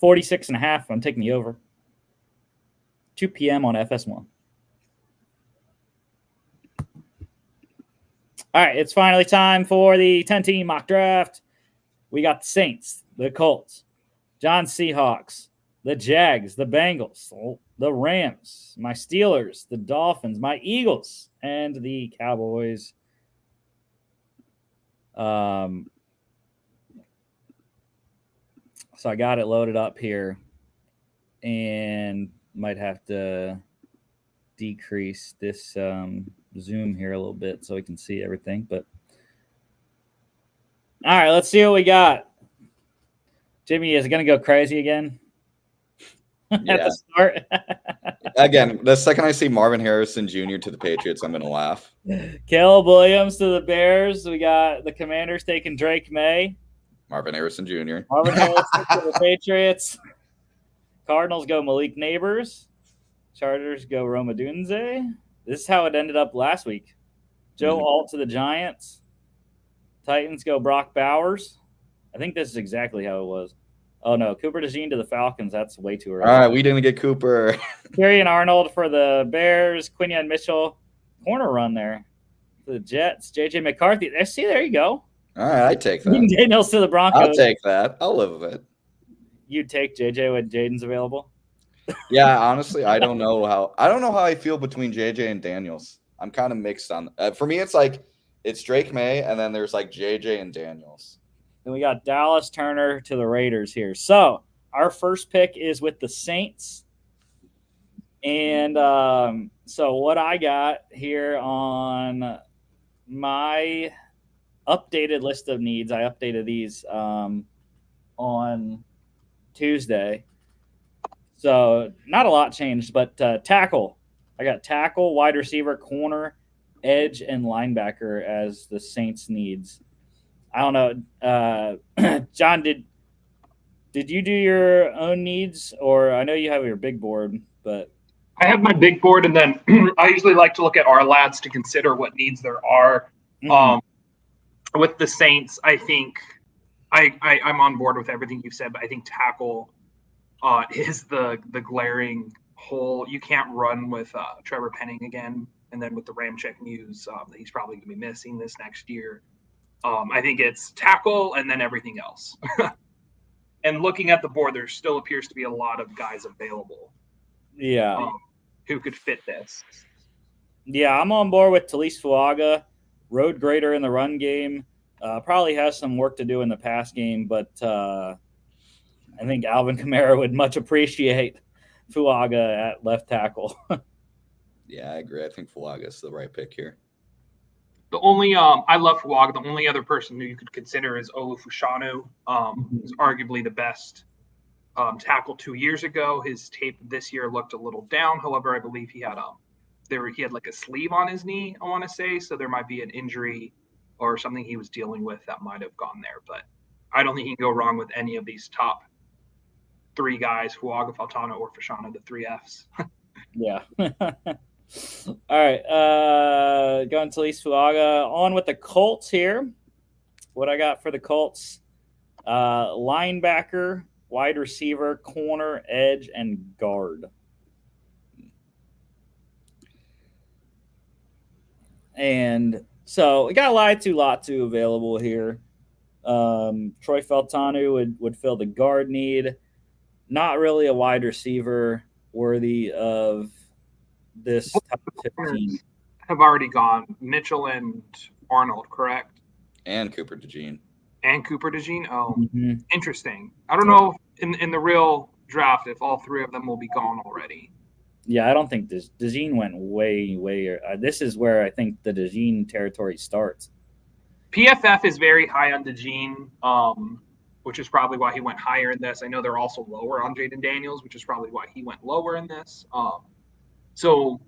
46.5. I'm taking the over. 2 p.m. on FS1. All right, it's finally time for the 10-team mock draft. We got the Saints, the Colts, John Seahawks, the Jags, the Bengals, the Rams, my Steelers, the Dolphins, my Eagles, and the Cowboys. So I got it loaded up here and might have to decrease this zoom here a little bit so we can see everything. But all right, let's see what we got. Jimmy, is it going to go crazy again? At the start? Again, the second I see Marvin Harrison Jr. to the Patriots, I'm going to laugh. Caleb Williams to the Bears. We got the Commanders taking Drake May. Marvin Harrison Jr. Marvin Harrison to the Patriots. Cardinals go Malik Neighbors. Chargers go Roma Dunze. This is how it ended up last week. Joe Alt to the Giants. Titans go Brock Bowers. I think this is exactly how it was. Oh, no. Cooper DeJean to the Falcons. That's way too early. All right, we didn't get Cooper. Tyrion Arnold for the Bears. Quinion Mitchell. Corner run there. For the Jets. J.J. McCarthy. See, there you go. All right, I take that. Daniels to the Broncos. I'll take that. I'll live with it. You'd take J.J. when Jaden's available? Yeah, honestly, I don't know how I feel between JJ and Daniels. I'm kind of mixed on. For me, it's Drake May, and then there's like JJ and Daniels. Then we got Dallas Turner to the Raiders here. So our first pick is with the Saints, and so what I got here on my updated list of needs, I updated these on Tuesday. So not a lot changed, but tackle. I got tackle, wide receiver, corner, edge, and linebacker as the Saints needs. I don't know. John, did you do your own needs? Or I know you have your big board, but I have my big board, and then I usually like to look at our lads to consider what needs there are. Mm-hmm. With the Saints, I think I'm on board with everything you've said, but I think tackle is the glaring hole. You can't run with Trevor Penning again, and then with the Ramczyk news that he's probably going to be missing this next year. I think it's tackle and then everything else. And looking at the board, there still appears to be a lot of guys available. Yeah, who could fit this. Yeah, I'm on board with Talise Fuaga, road grader in the run game. Probably has some work to do in the pass game, but I think Alvin Kamara would much appreciate Fuaga at left tackle. Yeah, I agree. I think Fuaga is the right pick here. The only I love Fuaga. The only other person who you could consider is Olu Fushanu, who's arguably the best tackle 2 years ago. His tape this year looked a little down. However, I believe he had like a sleeve on his knee, I want to say, so there might be an injury or something he was dealing with that might have gone there. But I don't think you can go wrong with any of these top three guys, Fuaga, Faltano, or Fashanu, the three Fs. Yeah. All right. Going to Talise Fuaga. On with the Colts here. What I got for the Colts, linebacker, wide receiver, corner, edge, and guard. And so we got Latu available here. Troy Faltanu would fill the guard need. Not really a wide receiver worthy of this top 15. Have already gone. Mitchell and Arnold, correct? And Cooper DeJean. Oh, Interesting. I don't know in the real draft if all three of them will be gone already. Yeah, I don't think DeJean went way. This is where I think the DeJean territory starts. PFF is very high on DeJean, which is probably why he went higher in this. I know they're also lower on Jaden Daniels, which is probably why he went lower in this. So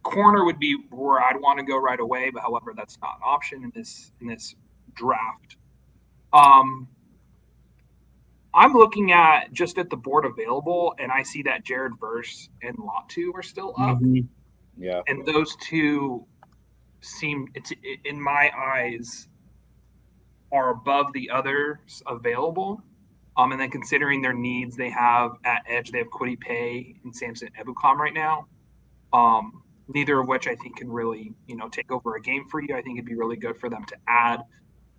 corner would be where I'd want to go right away, but however, that's not an option in this draft. I'm looking at the board available, and I see that Jared Verse and Latu are still up. Yeah, and those two seem, in my eyes, are above the others available. And then considering their needs, they have at edge, they have Kwity Paye and Samson Ebukam right now. Neither of which I think can really, take over a game for you. I think it'd be really good for them to add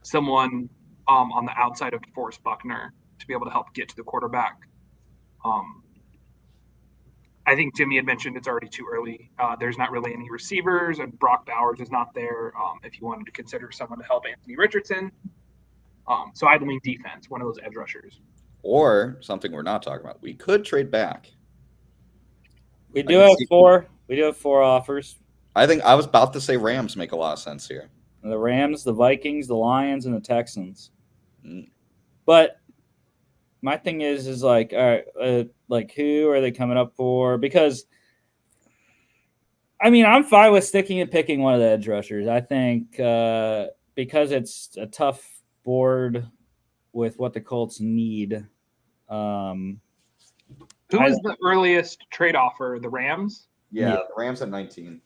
someone on the outside of DeForest Buckner to be able to help get to the quarterback. I think Jimmy had mentioned it's already too early. There's not really any receivers, and Brock Bowers is not there if you wanted to consider someone to help Anthony Richardson. So I'd lean defense, one of those edge rushers. Or something we're not talking about. We could trade back. We do have four. We do have 4 offers. I think I was about to say Rams make a lot of sense here. The Rams, the Vikings, the Lions, and the Texans. But my thing is like, all right, like who are they coming up for? Because, I mean, I'm fine with sticking and picking one of the edge rushers. I think because it's a tough board with what the Colts need. Who is the earliest trade offer? The Rams? Yeah, the Rams at 19.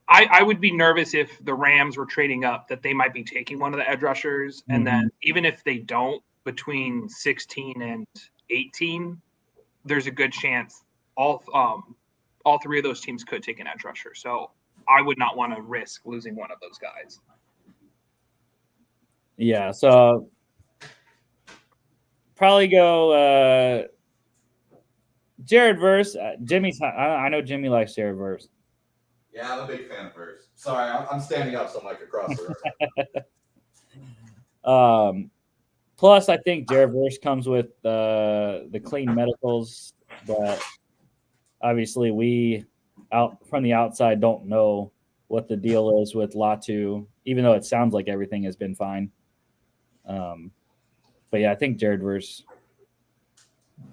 I would be nervous if the Rams were trading up that they might be taking one of the edge rushers. Mm-hmm. And then even if they don't, between 16 and 18, there's a good chance all three of those teams could take an edge rusher. So I would not want to risk losing one of those guys. Yeah, so probably go Jared Verse. Jimmy's. I know Jimmy likes Jared Verse. Yeah, I'm a big fan of Verse. Sorry, I'm standing up so I'm like across the room. Plus, I think Jared Verse comes with the clean medicals, but obviously we out from the outside don't know what the deal is with Latu, even though it sounds like everything has been fine. But yeah, I think Jared Verse.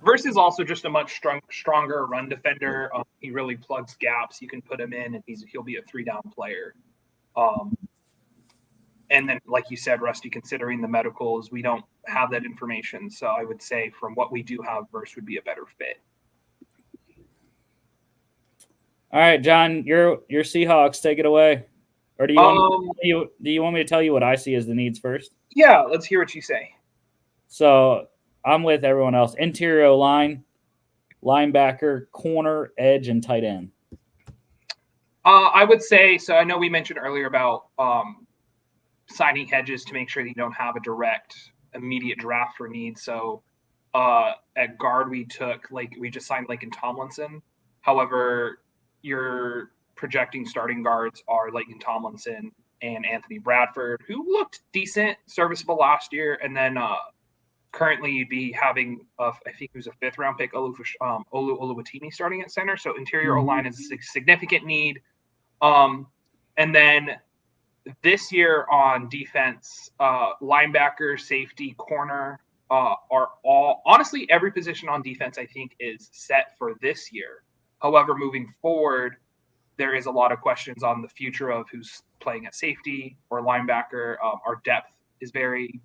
Verse is also just a much stronger run defender. He really plugs gaps. You can put him in, and he'll be a 3-down player. And then, like you said, Rusty, considering the medicals, we don't have that information. So I would say from what we do have, Verse would be a better fit. All right, John, your Seahawks, take it away. Or do you want me to tell you what I see as the needs first? Yeah, let's hear what you say. So I'm with everyone else. Interior line, linebacker, corner, edge, and tight end. I would say, so I know we mentioned earlier about signing hedges to make sure that you don't have a direct immediate draft for needs. So at guard, we just signed Laken Tomlinson. However, your projecting starting guards are Laken Tomlinson and Anthony Bradford, who looked decent, serviceable last year. And then currently you'd be having, I think it was a 5th-round pick, Olu Oluwatimi starting at center. So interior O-line is a significant need. And then this year on defense, linebacker, safety, corner are all, honestly, every position on defense I think is set for this year. However, moving forward, there is a lot of questions on the future of who's playing at safety or linebacker. Our depth is very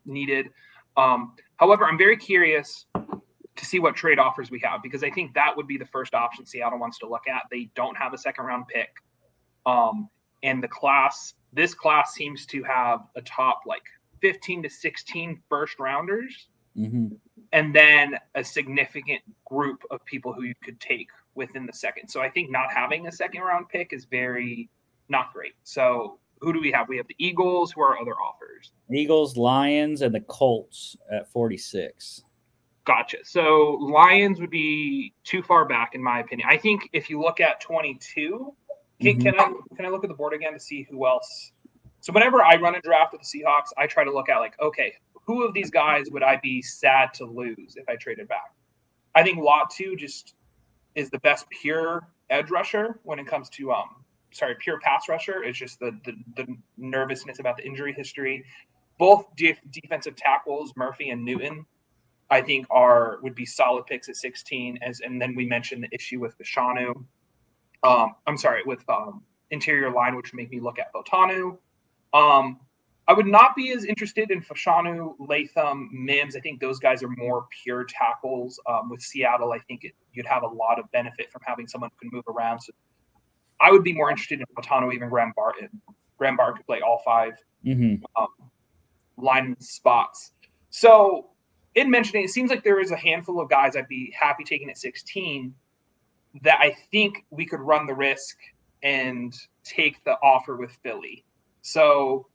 needed. However, I'm very curious to see what trade offers we have, because I think that would be the first option Seattle wants to look at. They don't have a 2nd-round pick. And this class seems to have a top 15 to 16 first-rounders, and then a significant group of people who you could take within the second. So I think not having a 2nd-round pick is very not great. So who do we have? We have the Eagles. Who are our other offers? Eagles, Lions, and the Colts at 46. Gotcha. So Lions would be too far back, in my opinion. I think if you look at 22, can I look at the board again to see who else? So whenever I run a draft with the Seahawks, I try to look at okay, who of these guys would I be sad to lose if I traded back? I think Latu just is the best pure edge rusher when it comes to pure pass rusher. It's just the nervousness about the injury history. Both defensive tackles, Murphy and Newton, I think would be solid picks at 16. And then we mentioned the issue with Fashanu. With interior line, which would make me look at Botanu. I would not be as interested in Fashanu, Latham, Mims. I think those guys are more pure tackles. With Seattle, I think you'd have a lot of benefit from having someone who can move around. So I would be more interested in Botanu, even Graham Barton. Graham Barton could play all 5 line spots. So in mentioning, it seems like there is a handful of guys I'd be happy taking at 16 that I think we could run the risk and take the offer with Philly. So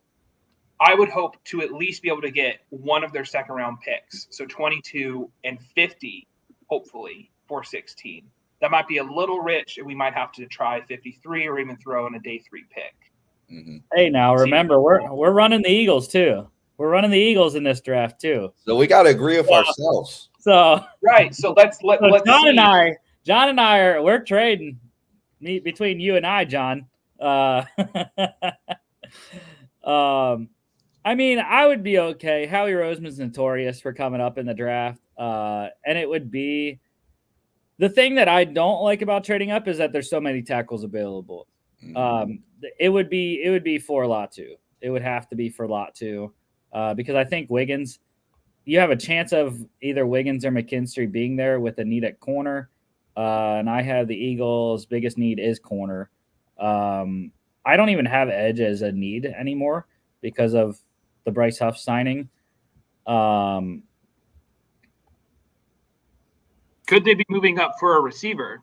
I would hope to at least be able to get one of their 2nd-round picks. So 22 and 50, hopefully, for 16. That might be a little rich, and we might have to try 53 or even throw in a day 3 pick. Hey, now remember, we're running the Eagles too. We're running the Eagles in this draft too. So we got to agree with ourselves. So right. So let's John and I we're trading between you and I, John. I mean, I would be okay. Howie Roseman's notorious for coming up in the draft. And it would be the thing that I don't like about trading up is that there's so many tackles available. It would be for Latu. It would have to be for Latu because I think Wiggins you have a chance of either Wiggins or McKinstry being there with a need at corner. And I have the Eagles' biggest need is corner. I don't even have edge as a need anymore because of the Bryce Huff signing. Could they be moving up for a receiver?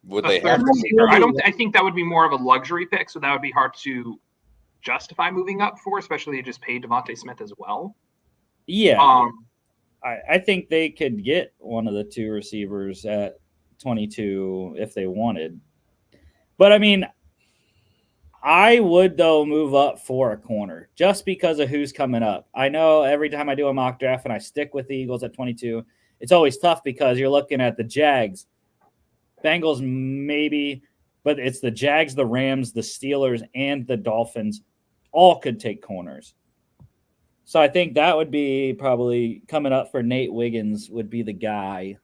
Would A they third have to? receiver? I think that would be more of a luxury pick, so that would be hard to justify moving up for, especially you just paid Devontae Smith as well. Yeah. I think they could get one of the two receivers at 22 if they wanted. But I mean, I would, though, move up for a corner just because of who's coming up. I know every time I do a mock draft and I stick with the Eagles at 22, it's always tough because you're looking at the Jags, Bengals maybe, but it's the Jags, the Rams, the Steelers, and the Dolphins all could take corners. So I think that would be probably coming up for Nate Wiggins would be the guy.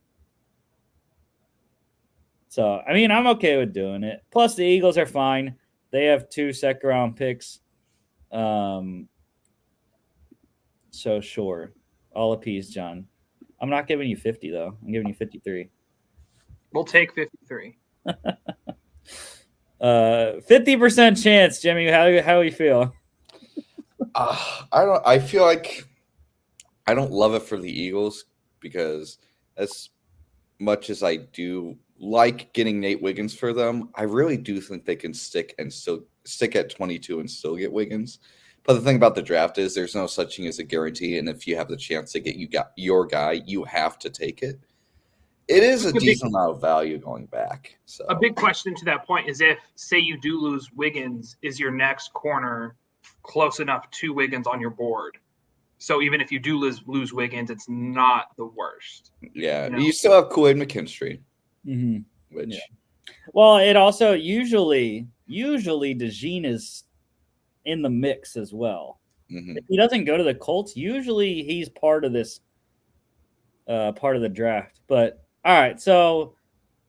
So, I mean, I'm okay with doing it. Plus, the Eagles are fine. They have 2 second-round picks. So, sure. All appeased, John. I'm not giving you 50, though. I'm giving you 53. We'll take 53. 50% chance, Jimmy. How do you feel? I feel like I don't love it for the Eagles because as much as I do like getting Nate Wiggins for them, I really do think they can stick at 22 and still get Wiggins. But the thing about the draft is there's no such thing as a guarantee, and if you have the chance to get your guy, you have to take it. It is a decent amount of value going back. So a big question to that point is if, say, you do lose Wiggins, is your next corner close enough to Wiggins on your board? So even if you do lose Wiggins, it's not the worst. Yeah, you still have Kool-Aid McKinstry. Mm-hmm. Which, yeah. Well, it also usually DeJean is in the mix as well. Mm-hmm. If he doesn't go to the Colts, usually he's part of this part of the draft. But all right, so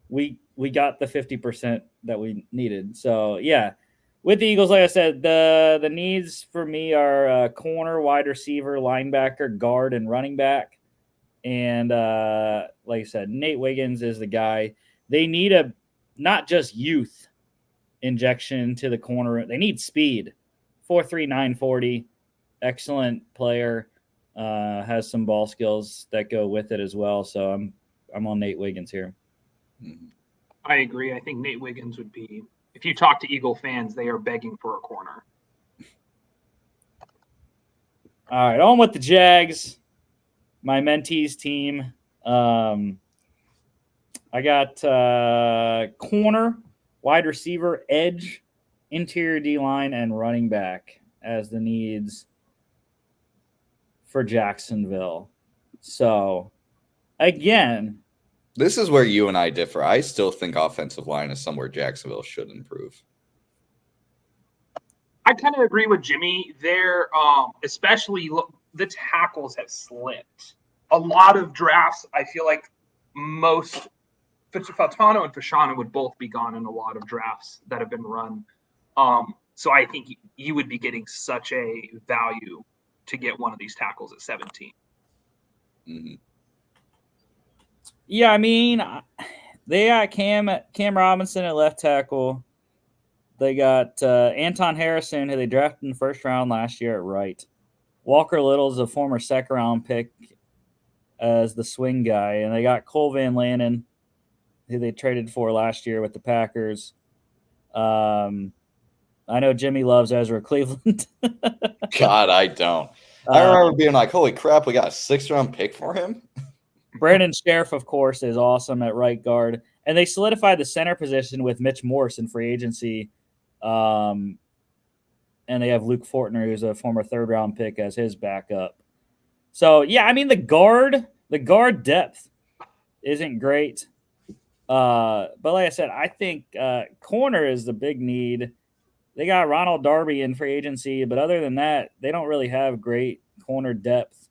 we got the 50% that we needed. So yeah, with the Eagles, like I said, the needs for me are corner, wide receiver, linebacker, guard, and running back. And like I said, Nate Wiggins is the guy. They need a not just youth injection to the corner. They need speed. 4.3, 940. Excellent player. Has some ball skills that go with it as well. So I'm on Nate Wiggins here. I agree. I think Nate Wiggins would be, if you talk to Eagle fans, they are begging for a corner. All right, on with the Jags. My mentees team. I got corner, wide receiver, edge, interior D-line, and running back as the needs for Jacksonville. So, again, this is where you and I differ. I still think offensive line is somewhere Jacksonville should improve. I kind of agree with Jimmy there, especially the tackles have slipped. A lot of drafts, I feel like most Fatano and Fashanu would both be gone in a lot of drafts that have been run. So I think you would be getting such a value to get one of these tackles at 17. Mm-hmm. Yeah, I mean, they got Cam Robinson at left tackle. They got Anton Harrison, who they drafted in the first round last year at right. Walker Little's a former second-round pick as the swing guy. And they got Cole Van Lanen, who they traded for last year with the Packers. I know Jimmy loves Ezra Cleveland. God, I don't. I remember being like, holy crap, we got a 6th-round pick for him? Brandon Sheriff, of course, is awesome at right guard. And they solidified the center position with Mitch Morse in free agency. And they have Luke Fortner, who's a former 3rd-round pick, as his backup. So, yeah, I mean, the guard depth isn't great. But like I said, I think corner is the big need. They got Ronald Darby in free agency, but other than that, they don't really have great corner depth.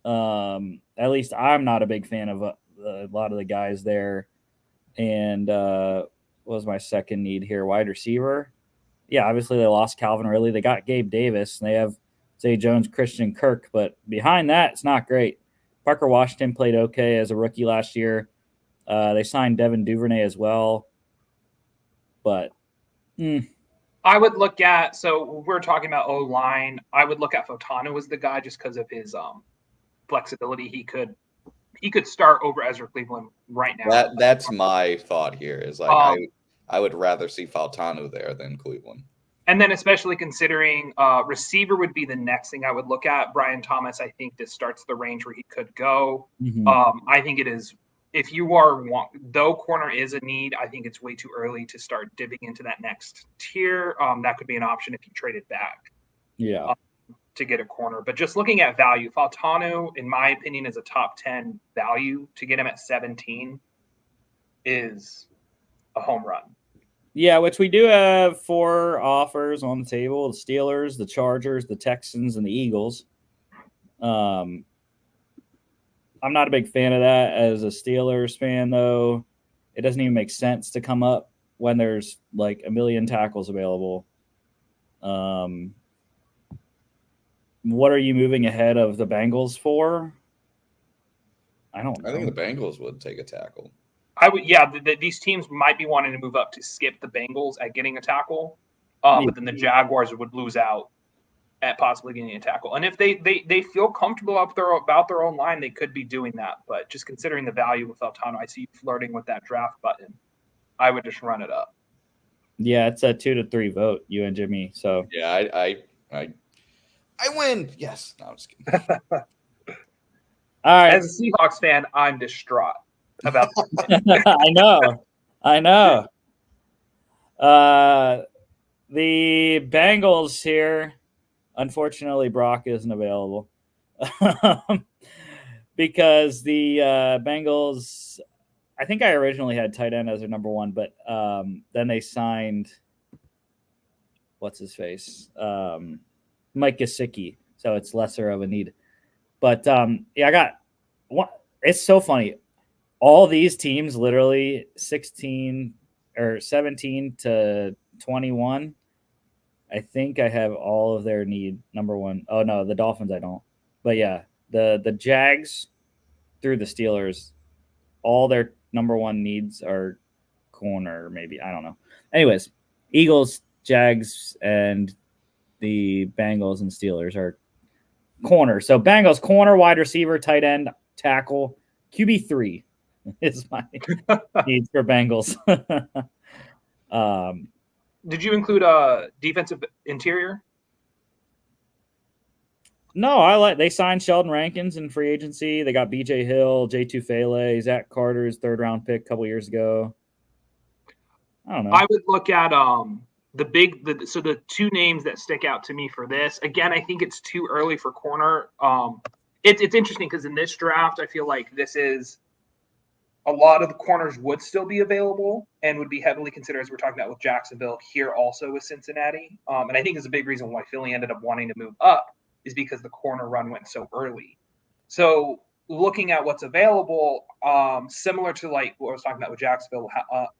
At least I'm not a big fan of a lot of the guys there. And what was my second need here? Wide receiver. Yeah, obviously they lost Calvin Ridley. They got Gabe Davis, and they have Zay Jones, Christian Kirk, but behind that, it's not great. Parker Washington played okay as a rookie last year. They signed Devin Duvernay as well, but I would look at, so we're talking about O-line. I would look at Fotano as the guy just because of his flexibility. He could start over Ezra Cleveland right now. That's my thought here. Is like I would rather see Faltanu there than Cleveland. And then especially considering receiver would be the next thing I would look at. Brian Thomas, I think this starts the range where he could go. I think it is, if you are, though corner is a need, I think it's way too early to start dipping into that next tier. That could be an option if you traded back. Yeah. To get a corner. But just looking at value, Faltanu, in my opinion, is a top 10 value. To get him at 17 is a home run. Yeah, which we do have 4 offers on the table: the Steelers, the Chargers, the Texans, and the Eagles. I'm not a big fan of that as a Steelers fan, though. It doesn't even make sense to come up when there's like a million tackles available. What are you moving ahead of the Bengals for? I don't know. I think the Bengals would take a tackle. I would, yeah. These teams might be wanting to move up to skip the Bengals at getting a tackle, but then the Jaguars would lose out at possibly getting a tackle. And if they feel comfortable about their own line, they could be doing that. But just considering the value with Altano, I see you flirting with that draft button. I would just run it up. Yeah, it's a 2-3 vote, you and Jimmy. So yeah, I win. Yes, no, I'm just kidding. All right. As a Seahawks fan, I'm distraught about this. I know. The Bengals here, unfortunately, Brock isn't available because the Bengals, I think I originally had tight end as their number 1, but then they signed, what's his face? Mike Gesicki, so it's lesser of a need. But yeah, I got one. It's so funny. All these teams, literally 16 or 17 to 21. I think I have all of their need number 1. Oh no, the Dolphins I don't. But yeah, the Jags through the Steelers, all their number 1 needs are corner, maybe. I don't know. Anyways, Eagles, Jags, and the Bengals and Steelers are corner. So Bengals, corner, wide receiver, tight end, tackle, QB3 is my needs for Bengals. Did you include defensive interior? No, they signed Sheldon Rankins in free agency. They got BJ Hill, J2 Fele, Zach Carter's 3rd-round pick a couple years ago. I don't know. I would look at the 2 names that stick out to me for this. Again, I think it's too early for corner. It's interesting because in this draft, I feel like this is a lot of the corners would still be available and would be heavily considered, as we're talking about with Jacksonville, here also with Cincinnati. And I think it's a big reason why Philly ended up wanting to move up is because the corner run went so early. So looking at what's available, similar to like what I was talking about with Jacksonville,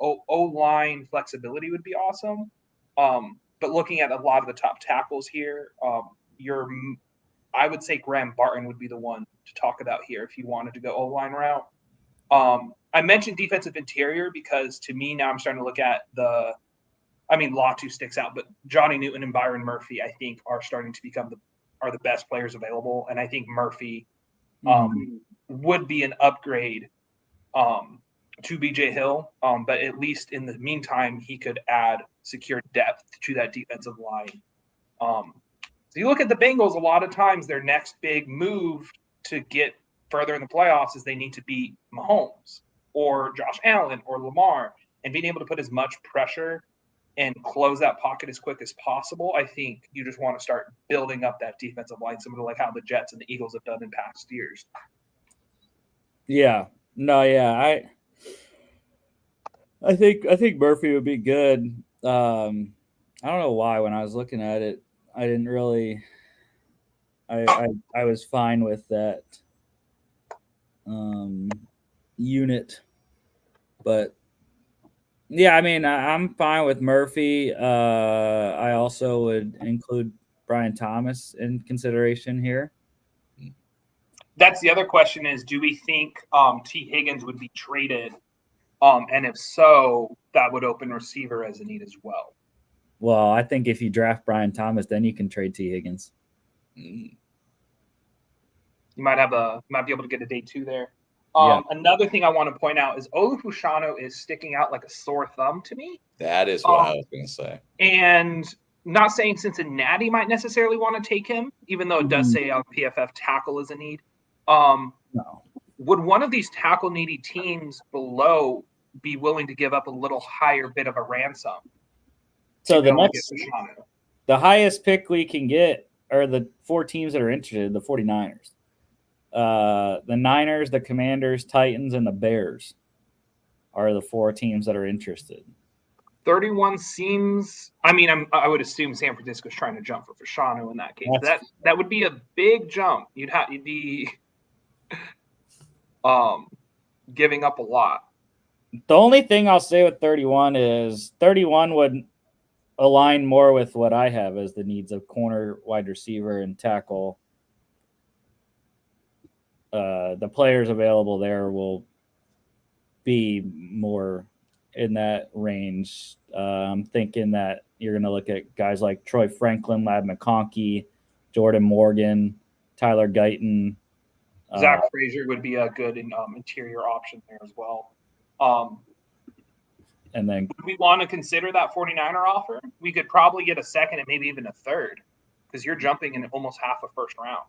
O-line flexibility would be awesome. But looking at a lot of the top tackles here, I would say Graham Barton would be the one to talk about here if you wanted to go O-line route. I mentioned defensive interior because to me now I'm starting to look at Latu sticks out, but Johnny Newton and Byron Murphy I think are starting to become the best players available, and I think Murphy would be an upgrade to BJ Hill, but at least in the meantime he could add secure depth to that defensive line. So you look at the Bengals, a lot of times their next big move to get further in the playoffs is they need to beat Mahomes or Josh Allen or Lamar, and being able to put as much pressure and close that pocket as quick as possible. I think you just want to start building up that defensive line, similar to like how the Jets and the Eagles have done in past years. Yeah. No, yeah. I think Murphy would be good. I don't know why when I was looking at it, I didn't really I was fine with that unit. But yeah, I mean, I'm fine with Murphy. I also would include Brian Thomas in consideration here. That's the other question is, do we think T. Higgins would be traded? And if so, that would open receiver as a need as well. Well, I think if you draft Brian Thomas, then you can trade T. Higgins. Mm. You might be able to get a day 2 there. Yeah. Another thing I want to point out is Olufushano is sticking out like a sore thumb to me. That is what I was going to say. And not saying Cincinnati might necessarily want to take him, even though it does say on PFF tackle is a need. No. Would one of these tackle needy teams below be willing to give up a little higher bit of a ransom? So the highest pick we can get are the 4 teams that are interested, the 49ers. The Niners, the Commanders, Titans, and the Bears are the 4 teams that are interested. 31 seems. I mean, I would assume San Francisco's trying to jump for Fashanu in that case. That would be a big jump. You'd be giving up a lot. The only thing I'll say with 31 is 31 would align more with what I have as the needs of corner, wide receiver, and tackle. The players available there will be more in that range. I'm thinking that you're going to look at guys like Troy Franklin, Lad McConkey, Jordan Morgan, Tyler Guyton. Zach Frazier would be a good interior option there as well. And then would we want to consider that 49er offer? We could probably get a second and maybe even a third because you're jumping in almost half a first round.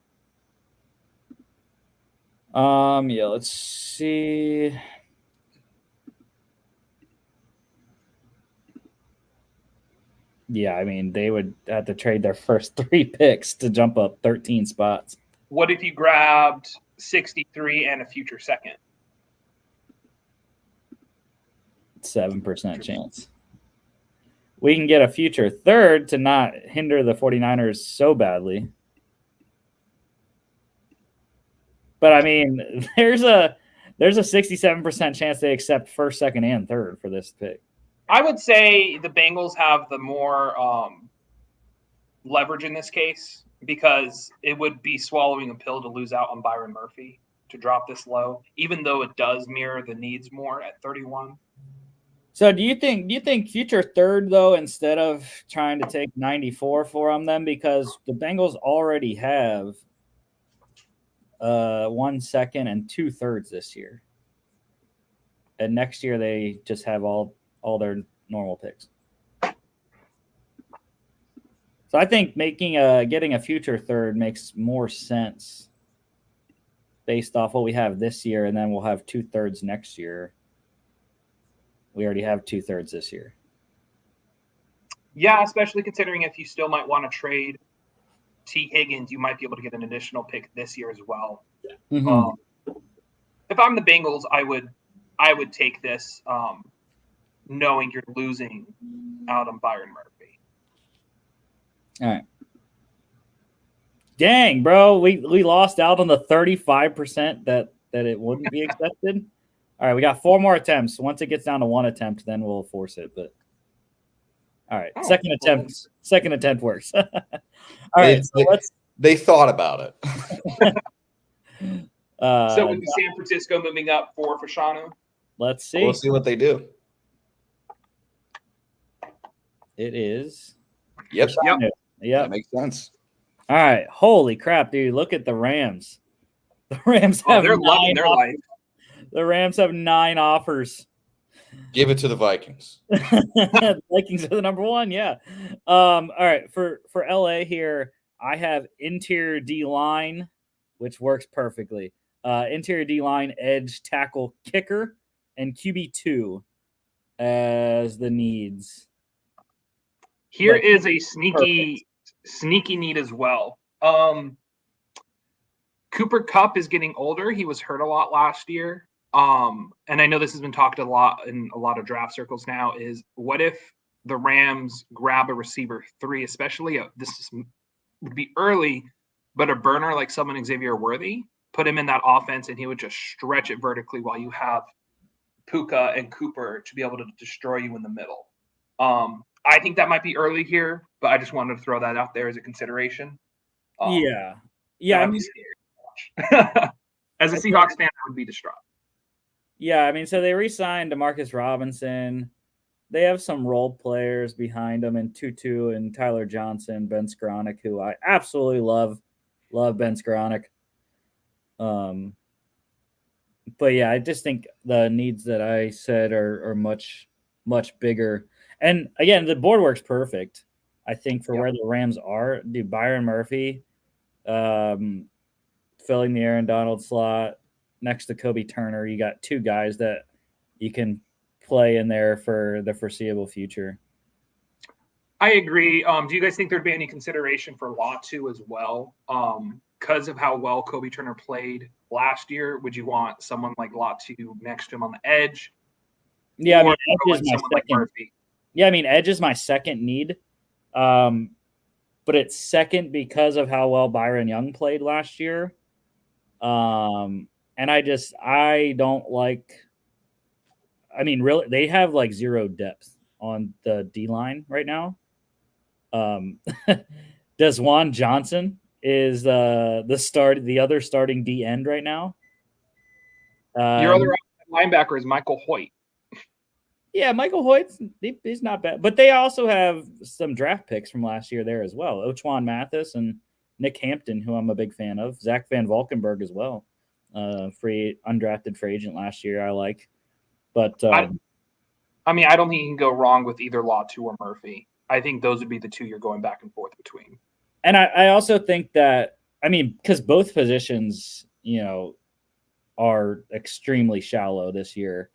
Yeah, let's see. Yeah, I mean, they would have to trade their first 3 picks to jump up 13 spots. What if you grabbed 63 and a future second? 7% chance. We can get a future third to not hinder the 49ers so badly. But I mean, there's a 67% chance they accept first, second, and third for this pick. I would say the Bengals have the more leverage in this case because it would be swallowing a pill to lose out on Byron Murphy to drop this low, even though it does mirror the needs more at 31. So do you think future third though, instead of trying to take 94 for them, because the Bengals already have 1 second and 2 thirds this year, and next year they just have all their normal picks. So I think getting a future third makes more sense based off what we have this year, and then we'll have 2 thirds next year. We already have 2 thirds this year. Yeah, especially considering if you still might want to trade T. Higgins, you might be able to get an additional pick this year as well. Mm-hmm. If I'm the Bengals, I would take this, knowing you're losing out on Byron Murphy. All right. Dang, bro, we lost out on the 35% that it wouldn't be accepted. All right, we got 4 more attempts. Once it gets down to 1 attempt, then we'll force it. But all right, second attempt works. All right, they thought about it. So with San Francisco moving up for Fashanu? Let's see. We'll see what they do. It is. Yep. That makes sense. All right. Holy crap, dude. Look at the Rams. The Rams have they're loving their life. The Rams have 9 offers. Give it to the Vikings. The Vikings are the number 1, yeah. All right, for LA here, I have interior D-line, which works perfectly. Interior D-line, edge, tackle, kicker, and QB2 as the needs. Here is a sneaky need as well. Cooper Kupp is getting older. He was hurt a lot last year. And I know this has been talked a lot in a lot of draft circles now, is what if the Rams grab a receiver 3, especially would be early, but a burner like someone Xavier Worthy, put him in that offense and he would just stretch it vertically while you have Puka and Cooper to be able to destroy you in the middle. I think that might be early here. but I just wanted to throw that out there as a consideration. Yeah. I'd I be mean, scared. As a Seahawks fan, I would be distraught. yeah, I mean, so they re-signed Demarcus Robinson. They have some role players behind them in Tutu and Tyler Johnson, Ben Skoranek, who I absolutely love Ben Skoranek. But yeah, I just think the needs that I said are much, much bigger. And again, the board works perfect. I think for where the Rams are, Byron Murphy, filling the Aaron Donald slot next to Kobe Turner. You got two guys that you can play in there for the foreseeable future. I agree. Do you guys think there'd be any consideration for Latu as well? Because of how well Kobe Turner played last year, would you want someone like Latu next to him on the edge? Yeah, I mean, edge is my second. Like I mean, edge is my second need. But it's second because of how well Byron Young played last year. And I don't like. I mean, really, they have like zero depth on the D line right now. Desjuan Johnson is the other starting D end right now. Your other linebacker is Michael Hoyt. Yeah, Michael Hoyt, he's not bad. But they also have some draft picks from last year there as well. Ochoan Mathis and Nick Hampton, who I'm a big fan of. Zach Van Valkenburg as well. Undrafted free agent last year, I like. But I mean, I don't think you can go wrong with either Latu or Murphy. I think those would be the two you're going back and forth between. And I also think that, I mean, because both positions, are extremely shallow this year.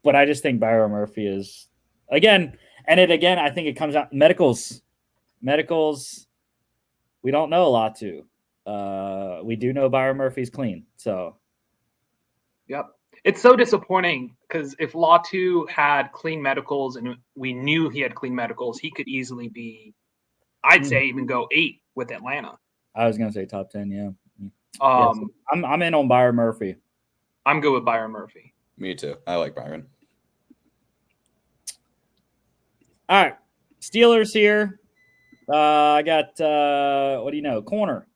But I just think Byron Murphy is, again, I think it comes out medicals. We don't know a lot to. We do know Byron Murphy's clean. So, yep. It's so disappointing because if Latu had clean medicals and we knew he had clean medicals, he could easily be, I'd say, even go 8 with Atlanta. I was gonna say top 10, yeah. I'm in on Byron Murphy. I'm good with Byron Murphy. Me too. I like Byron. All right, Steelers here. I got corner,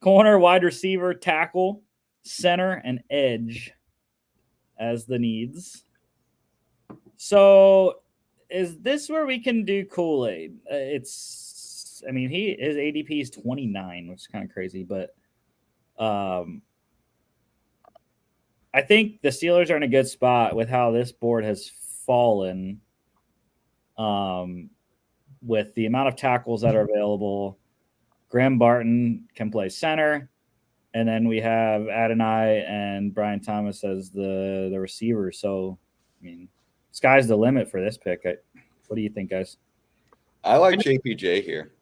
corner, wide receiver, tackle, center, and edge as the needs. So, is this where we can do Kool-Aid? His ADP is 29, which is kind of crazy, but I think the Steelers are in a good spot with how this board has fallen. With the amount of tackles that are available, Graham Barton can play center, and then we have Adonai and Brian Thomas as the receiver. So, I mean, sky's the limit for this pick. What do you think, guys? I like JPJ here.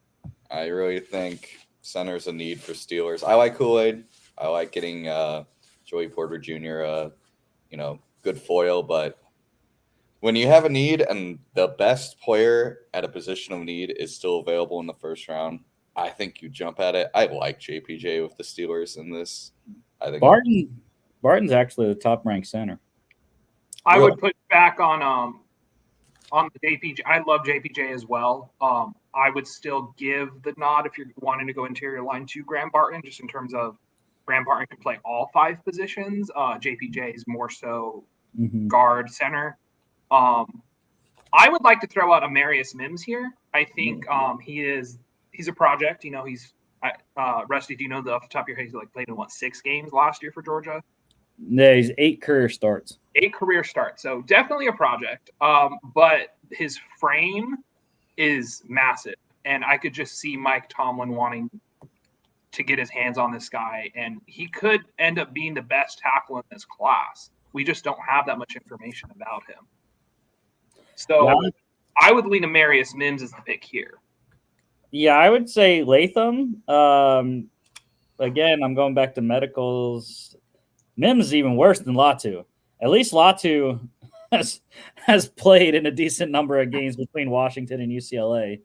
I really think center's a need for Steelers. I like Kool-Aid. I like getting Joey Porter Jr. Good foil, but when you have a need and the best player at a position of need is still available in the first round, I think you jump at it. I like JPJ with the Steelers in this. I think Barton's actually the top-ranked center. I would put back on the JPJ. I love JPJ as well. I would still give the nod if you're wanting to go interior line to Graham Barton, just in terms of Graham Barton can play all 5 positions. JPJ is more so guard, center. I would like to throw out Amarius Mims here. I think he's a project. Rusty, do you know off the top of your head, he's played in 6 games last year for Georgia? Yeah, he's 8 career starts. 8 career starts. So definitely a project. But his frame is massive. And I could just see Mike Tomlin wanting to get his hands on this guy. And he could end up being the best tackle in this class. We just don't have that much information about him. So I would lean Amarius Mims as the pick here. Yeah, I would say Latham. Again, I'm going back to medicals. Mims is even worse than Latu. At least Latu has played in a decent number of games between Washington and UCLA.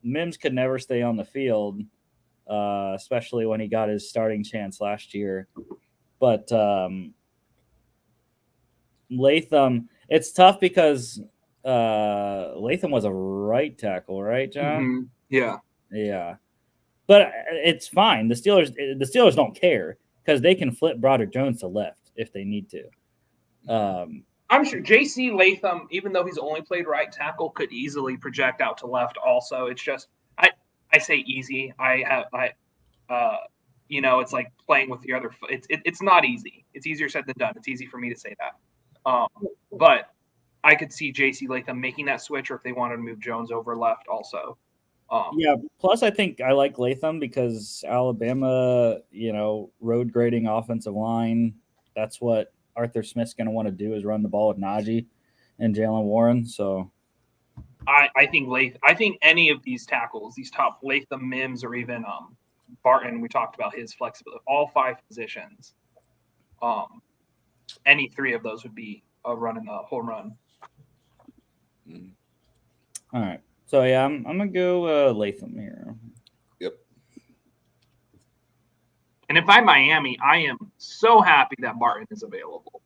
Mims could never stay on the field, especially when he got his starting chance last year. But Latham, It's tough because Latham was a right tackle, right, John? Mm-hmm. Yeah. Yeah, but it's fine. The Steelers don't care because they can flip Broderick Jones to left if they need to. I'm sure J.C. Latham, even though he's only played right tackle, could easily project out to left. Also, it's just I say easy. It's like playing with the other foot. It's not easy. It's easier said than done. It's easy for me to say that. But I could see J.C. Latham making that switch, or if they wanted to move Jones over left, also. Yeah. Plus, I think I like Latham because Alabama, road grading offensive line. That's what Arthur Smith's going to want to do is run the ball with Najee and Jalen Warren. So I think any of these tackles, these top Latham, Mims, or even Barton, we talked about his flexibility. All 5 positions, any 3 of those would be a run in the home run. All right. So yeah, I'm gonna go Latham here. Yep. And if I'm Miami, I am so happy that Martin is available.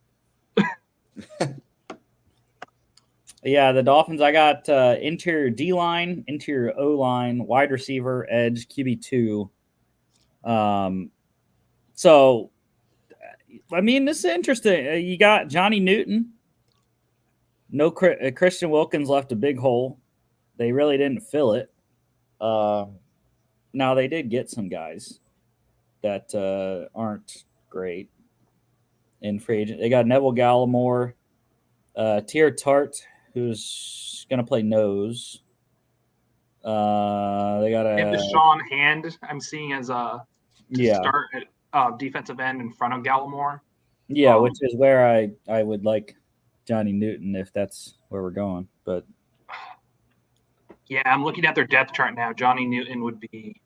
Yeah, the Dolphins. I got interior D line, interior O line, wide receiver, edge, QB2. So I mean, this is interesting. You got Johnny Newton. No, Christian Wilkins left a big hole. They really didn't fill it. Now they did get some guys that aren't great in free agent. They got Neville Gallimore, Tier Tart, who's going to play nose. They got They have Deshaun Hand, I'm seeing as a start at defensive end in front of Gallimore. Yeah, which is where I would like Johnny Newton if that's where we're going. But yeah, I'm looking at their depth chart now. Johnny Newton would be.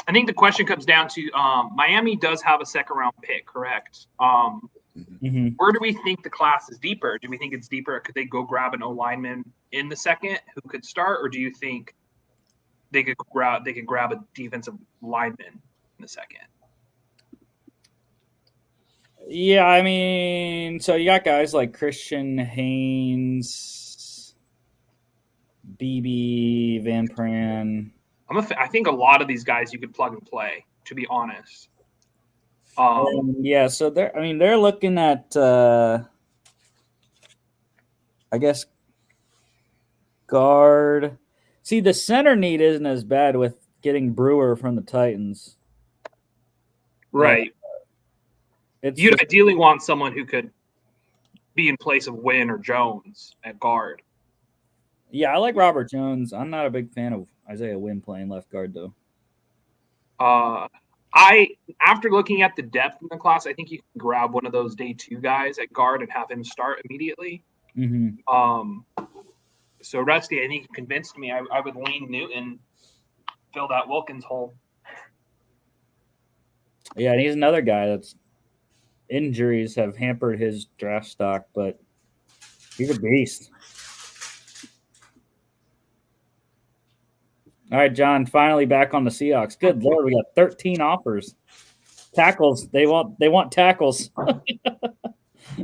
I think the question comes down to Miami does have a second-round pick, correct? Where do we think the class is deeper? Do we think it's deeper? Could they go grab an O-lineman in the second who could start, or do you think they could grab a defensive lineman in the second? Yeah, I mean, so you got guys like Christian Haynes, BB, Van Pran. I think a lot of these guys you could plug and play, to be honest. Yeah, so they're looking at I guess guard. See, the center need isn't as bad with getting Brewer from the Titans. Right. You'd ideally want someone who could be in place of Wynn or Jones at guard. Yeah, I like Robert Jones. I'm not a big fan of Isaiah Wynn playing left guard, though. After looking at the depth in the class, I think you can grab one of those day 2 guys at guard and have him start immediately. So Rusty, I think you convinced me. I would lean Newton, fill that Wilkins hole. Yeah, and he's another guy that's injuries have hampered his draft stock, but he's a beast. All right, John, finally back on the Seahawks. Good Lord, we got 13 offers. Tackles. They want tackles.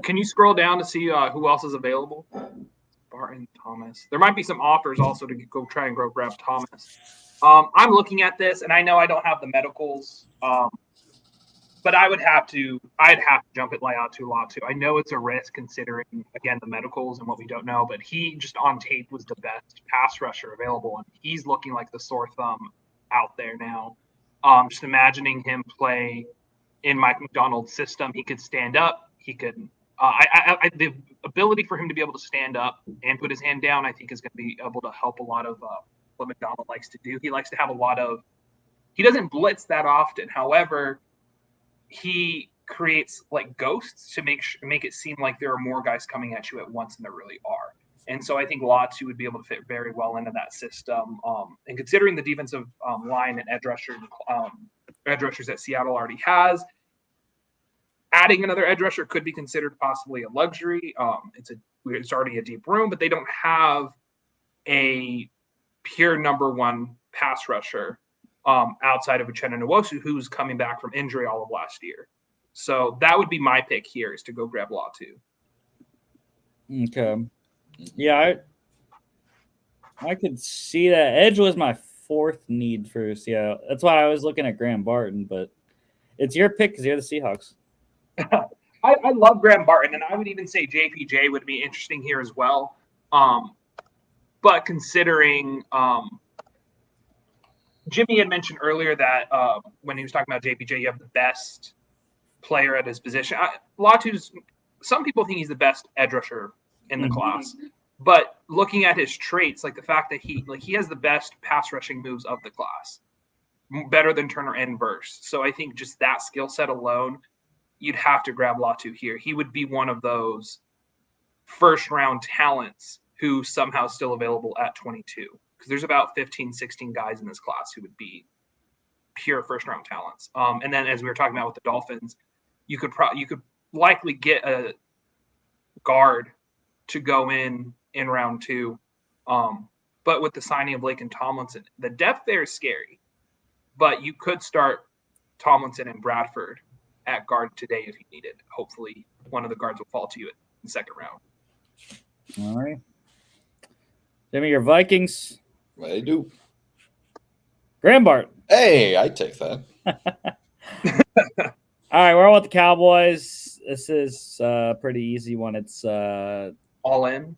Can you scroll down to see who else is available? Barton, Thomas. There might be some offers also to go try and grab Thomas. I'm looking at this, and I know I don't have the medicals, but I'd have to jump at Latu. I know it's a risk considering, again, the medicals and what we don't know, but he just on tape was the best pass rusher available, and he's looking like the sore thumb out there now. Just imagining him play in Mike McDonald's system, he could stand up. He could the ability for him to be able to stand up and put his hand down, I think, is going to be able to help a lot of what McDonald likes to do. He likes to have he doesn't blitz that often. However, he creates like ghosts to make it seem like there are more guys coming at you at once than there really are. And so I think Latu would be able to fit very well into that system. And considering the defensive line and edge rushers that Seattle already has, adding another edge rusher could be considered possibly a luxury. It's already a deep room, but they don't have a pure number 1 pass rusher outside of Uchenna Nwosu, who's coming back from injury all of last year. So that would be my pick here, is to go grab Latu. Okay. Yeah, I could see that. Edge was my fourth need for Seattle. That's why I was looking at Graham Barton, but it's your pick because you're the Seahawks. I love Graham Barton, and I would even say JPJ would be interesting here as well. But considering Jimmy had mentioned earlier that when he was talking about JPJ, you have the best player at his position. Latu's, some people think he's the best edge rusher in the class. But looking at his traits, like the fact that he has the best pass rushing moves of the class, better than Turner and Burst. So I think just that skill set alone, you'd have to grab Latu here. He would be one of those first round talents who somehow still available at 22. Because there's about 15, 16 guys in this class who would be pure first round talents. And then as we were talking about with the Dolphins, you could likely get a guard to go in round 2. But with the signing of Blake and Tomlinson, the depth there is scary. But you could start Tomlinson and Bradford at guard today if you need it. Hopefully one of the guards will fall to you in the second round. All right. Give me your Vikings. I do. Graham Barton. Hey, I take that. All right, we're on with the Cowboys. This is a pretty easy one. It's all in.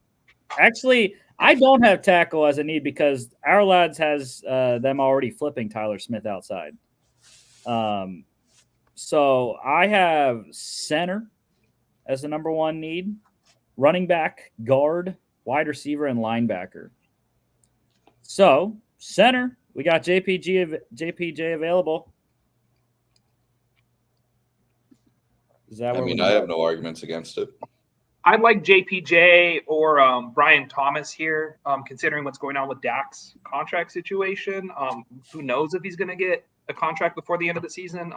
Actually, I don't have tackle as a need because our lads has them already flipping Tyler Smith outside. So I have center as the number one need, running back, guard, wide receiver, and linebacker. So center, we got JPJ available. Is that? I mean, I have no arguments against it. I'd like JPJ or Brian Thomas here, considering what's going on with Dak's contract situation. Who knows if he's going to get a contract before the end of the season?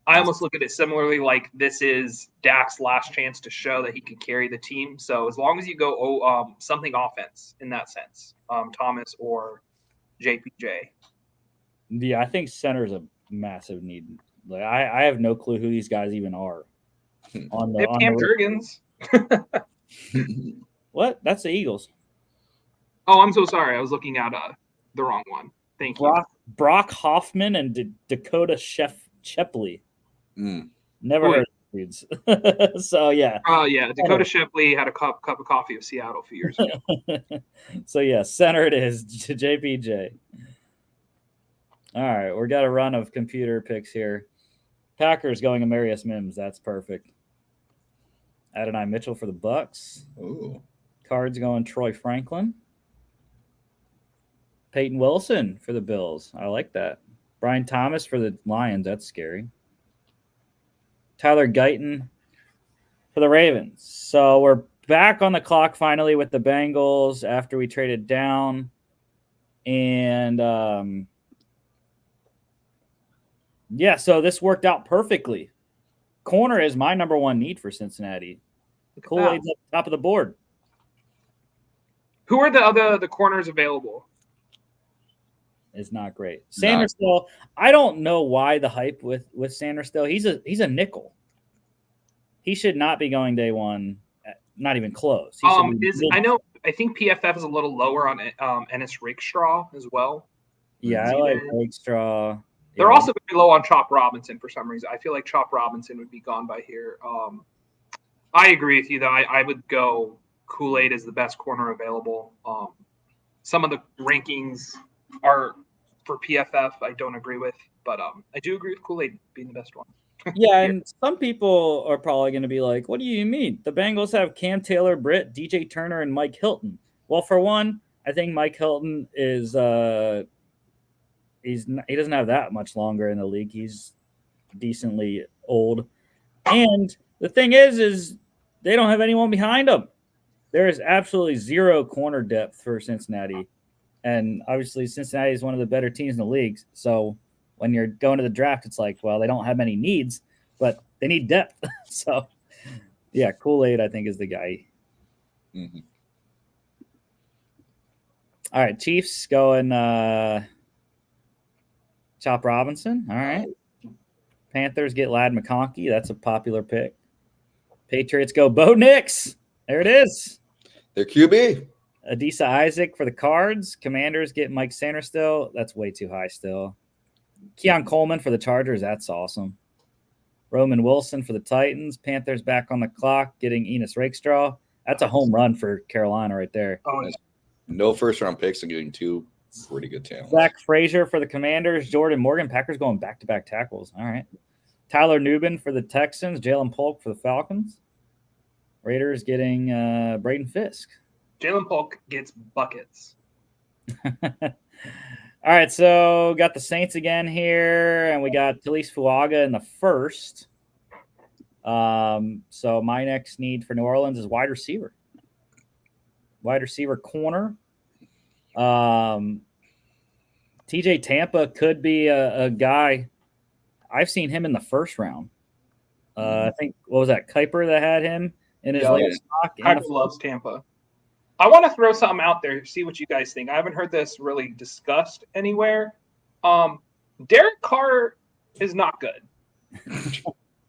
I almost look at it similarly, like this is Dak's last chance to show that he can carry the team. So as long as you go something offense in that sense, Thomas or JPJ. Yeah, I think center is a massive need. Like I have no clue who these guys even are. On the Cam Jurgens. What? That's the Eagles. Oh, I'm so sorry. I was looking at the wrong one. Thank you. Brock Hoffman and Dakota Shepley. Never heard of these dudes. So yeah. Oh yeah, Dakota Shepley had a cup of coffee of Seattle a few years ago. So yeah, center it is to JPJ. All right, we got a run of computer picks here. Packers going Amarius Mims. That's perfect. Adonai Mitchell for the Bucks. Ooh. Cards going Troy Franklin. Peyton Wilson for the Bills. I like that. Brian Thomas for the Lions. That's scary. Tyler Guyton for the Ravens. So we're back on the clock finally with the Bengals after we traded down. And yeah, so this worked out perfectly. Corner is my number one need for Cincinnati. Kool-Aid's at the top of the board. Who are the corners available? It's not great. Sanderstill, I don't know why the hype with Sanderstill. He's a nickel. He should not be going day one. Not even close. I think PFF is a little lower on Ennis Rakestraw as well. Yeah, I like Rakestraw. They're also very low on Chop Robinson for some reason. I feel like Chop Robinson would be gone by here. I agree with you, though. I would go Kool-Aid as the best corner available. Some of the rankings are for PFF I don't agree with, but I do agree with Kool-Aid being the best one. Yeah, and some people are probably going to be like, what do you mean? The Bengals have Cam Taylor, Britt, DJ Turner, and Mike Hilton. Well, for one, I think Mike Hilton is he doesn't have that much longer in the league. He's decently old. And the thing is they don't have anyone behind him. There is absolutely zero corner depth for Cincinnati. And obviously Cincinnati is one of the better teams in the league. So when you're going to the draft, it's like, well, they don't have many needs, but they need depth. So yeah, Kool-Aid, I think, is the guy. Mm-hmm. All right, Chiefs going Chop Robinson. All right. Panthers get Ladd McConkey. That's a popular pick. Patriots go Bo Nix There it is. Their QB. Adisa Isaac for the Cards. Commanders get Mike Sanderstill. That's way too high still. Keon Coleman for the Chargers. That's awesome. Roman Wilson for the Titans. Panthers back on the clock, getting Enos Rakestraw. That's a home run for Carolina right there. Oh, yeah. No first-round picks and getting 2 pretty good talents. Zach Frazier for the Commanders. Jordan Morgan. Packers going back-to-back tackles. All right. Tyler Nubin for the Texans. Jalen Polk for the Falcons. Raiders getting Braden Fisk. Jalen Polk gets buckets. All right, so got the Saints again here, and we got Talise Fuaga in the first. So my next need for New Orleans is wide receiver. Wide receiver corner. TJ Tampa could be a guy. I've seen him in the first round. I think, what was that, Kuiper that had him in his latest stock? Kuiper loves Tampa. I want to throw something out there, see what you guys think. I haven't heard this really discussed anywhere. Derek Carr is not good.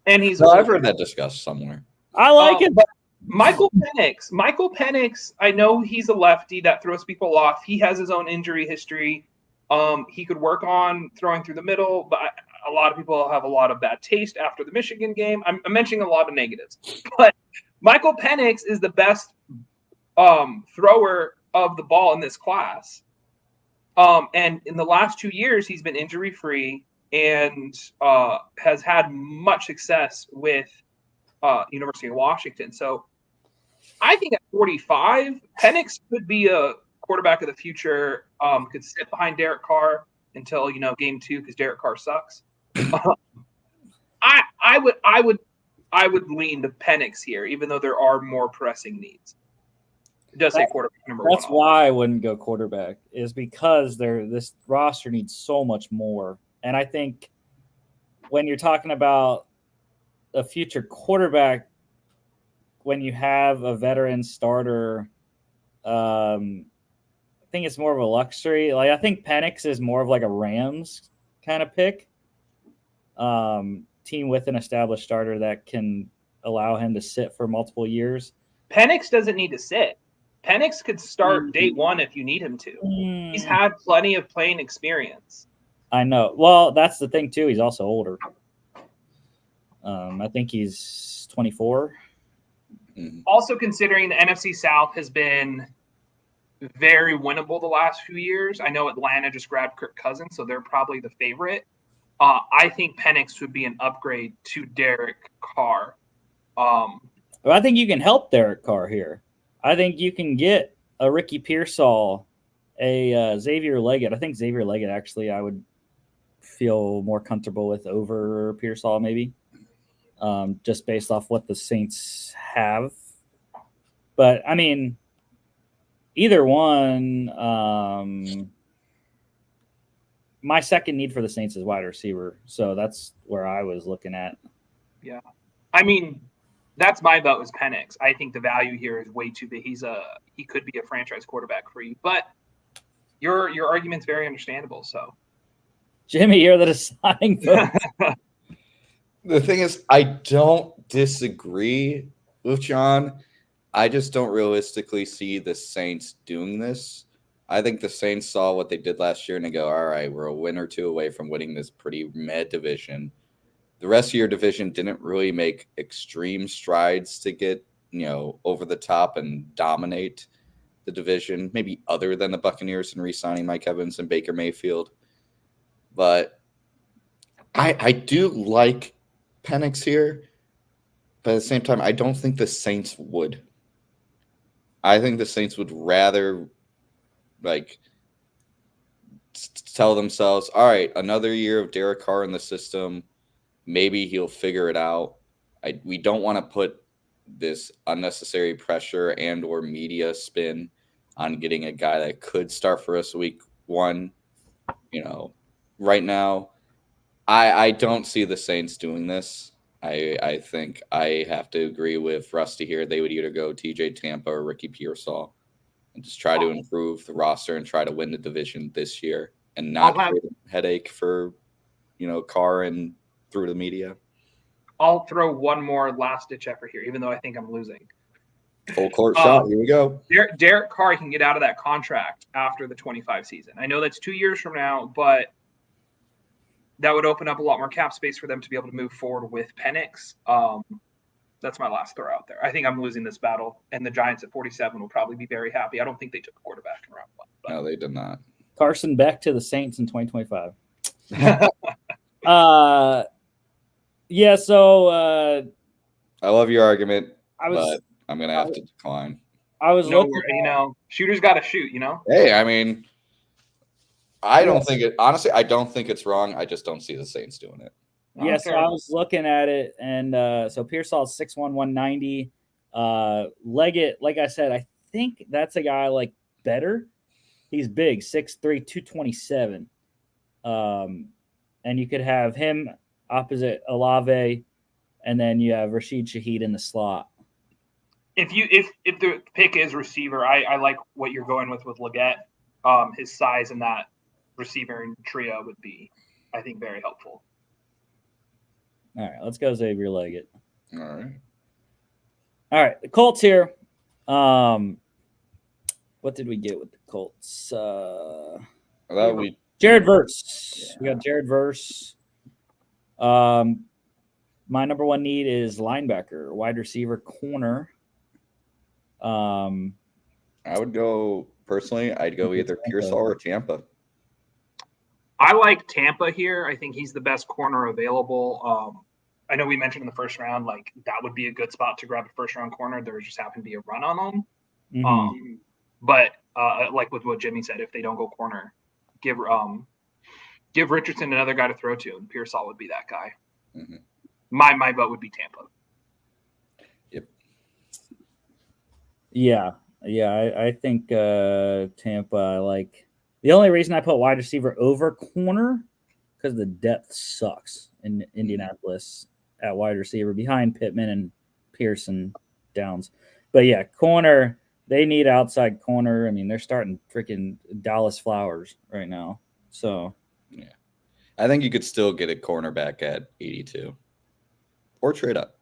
And he's I've heard that discussed somewhere. I like it. But Michael Penix, I know he's a lefty that throws people off. He has his own injury history. He could work on throwing through the middle, but a lot of people have a lot of bad taste after the Michigan game. I'm mentioning a lot of negatives. But Michael Penix is the best thrower of the ball in this class. And in the last 2 years, he's been injury-free and has had much success with University of Washington. So I think at 45, Penix could be a quarterback of the future, could sit behind Derek Carr until, game 2 because Derek Carr sucks. I would lean to Penix here, even though there are more pressing needs. It does say quarterback number 1. That's why I wouldn't go quarterback, is because this roster needs so much more. And I think when you're talking about a future quarterback, when you have a veteran starter, I think it's more of a luxury. Like, I think Penix is more of like a Rams kind of pick. Team with an established starter that can allow him to sit for multiple years. Penix doesn't need to sit. Penix could start day 1 if you need him to. He's had plenty of playing experience. I know. Well, that's the thing too. He's also older. I think he's 24. Also, considering the NFC South has been very winnable the last few years. I know Atlanta just grabbed Kirk Cousins, so they're probably the favorite. I think Penix would be an upgrade to Derek Carr. Well, I think you can help Derek Carr here. I think you can get a Ricky Pearsall, a Xavier Leggett. I think Xavier Leggett, actually, I would feel more comfortable with over Pearsall, maybe, just based off what the Saints have. But, I mean, either one, my second need for the Saints is wide receiver. So that's where I was looking at. Yeah. I mean, that's my vote is Penix. I think the value here is way too big. He could be a franchise quarterback for you, but your argument's very understandable. So, Jimmy, you're the deciding vote. The thing is, I don't disagree with John. I just don't realistically see the Saints doing this. I think the Saints saw what they did last year and they go, all right, we're a win or 2 away from winning this pretty meh division. The rest of your division didn't really make extreme strides to get, over the top and dominate the division, maybe other than the Buccaneers and re-signing Mike Evans and Baker Mayfield. But I do like Penix here, but at the same time, I don't think the Saints would. I think the Saints would rather tell themselves, all right, another year of Derek Carr in the system. Maybe he'll figure it out. We don't want to put this unnecessary pressure and or media spin on getting a guy that could start for us week 1. Right now, I don't see the Saints doing this. I think I have to agree with Rusty here. They would either go TJ Tampa or Ricky Pearsall and just try to improve the roster and try to win the division this year and not create a headache for, Carr and through the media. I'll throw one more last-ditch effort here, even though I think I'm losing. Full court shot. Here we go. Derek Carr can get out of that contract after the 25 season. I know that's 2 years from now, but that would open up a lot more cap space for them to be able to move forward with Penix. That's my last throw out there. I think I'm losing this battle, and the Giants at 47 will probably be very happy. I don't think they took a quarterback in round 1. But. No, they did not. Carson back to the Saints in 2025. Yeah, so I love your argument, I was but I'm going to have to decline. I was No, looking you know, shooters got to shoot, you know? Hey, I mean, I don't think it – honestly, I don't think it's wrong. I just don't see the Saints doing it. Yeah, so I was looking at it, and so Pearsall's 6'1", 190. Leggett, like I said, I think that's a guy like better. He's big, 6'3", 227. And you could have him opposite Olave, and then you have Rashid Shaheed in the slot. If the pick is receiver, I like what you're going with Leggett. His size in that receiver trio would be, I think, very helpful. All right, let's go Xavier Leggett. All right, the Colts here. What did we get with the Colts? Jared Verse. Yeah. We got Jared Verse. My number one need is linebacker, wide receiver, corner. I would go personally. I'd go either Pearsall or Tampa. I like Tampa here. I think he's the best corner available. I know we mentioned in the first round, like that would be a good spot to grab a first round corner. There just happened to be a run on him. Mm-hmm. But like with what Jimmy said, if they don't go corner, give Richardson another guy to throw to, and Pearsall would be that guy. Mm-hmm. My vote would be Tampa. Yep. Yeah. I think Tampa. I like. The only reason I put wide receiver over corner because the depth sucks in Indianapolis at wide receiver behind Pittman and Pearson Downs. But yeah, corner, they need outside corner. I mean, they're starting freaking Dallas Flowers right now. So yeah, I think you could still get a cornerback at 82 or trade up.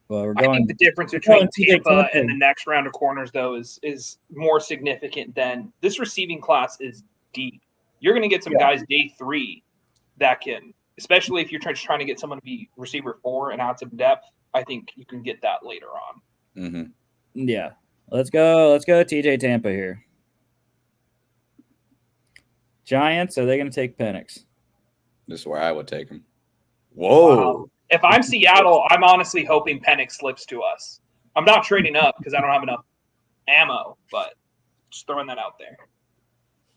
Well, I think the difference between Tampa and the next round of corners, though, is more significant than this receiving class is deep. You're going to get some guys day 3 that can, especially if you're trying to get someone to be receiver 4 and add some depth. I think you can get that later on. Mm-hmm. Yeah, let's go TJ Tampa here. Giants, are they going to take Penix? This is where I would take him. Whoa. If I'm Seattle, I'm honestly hoping Penix slips to us. I'm not trading up because I don't have enough ammo, but just throwing that out there.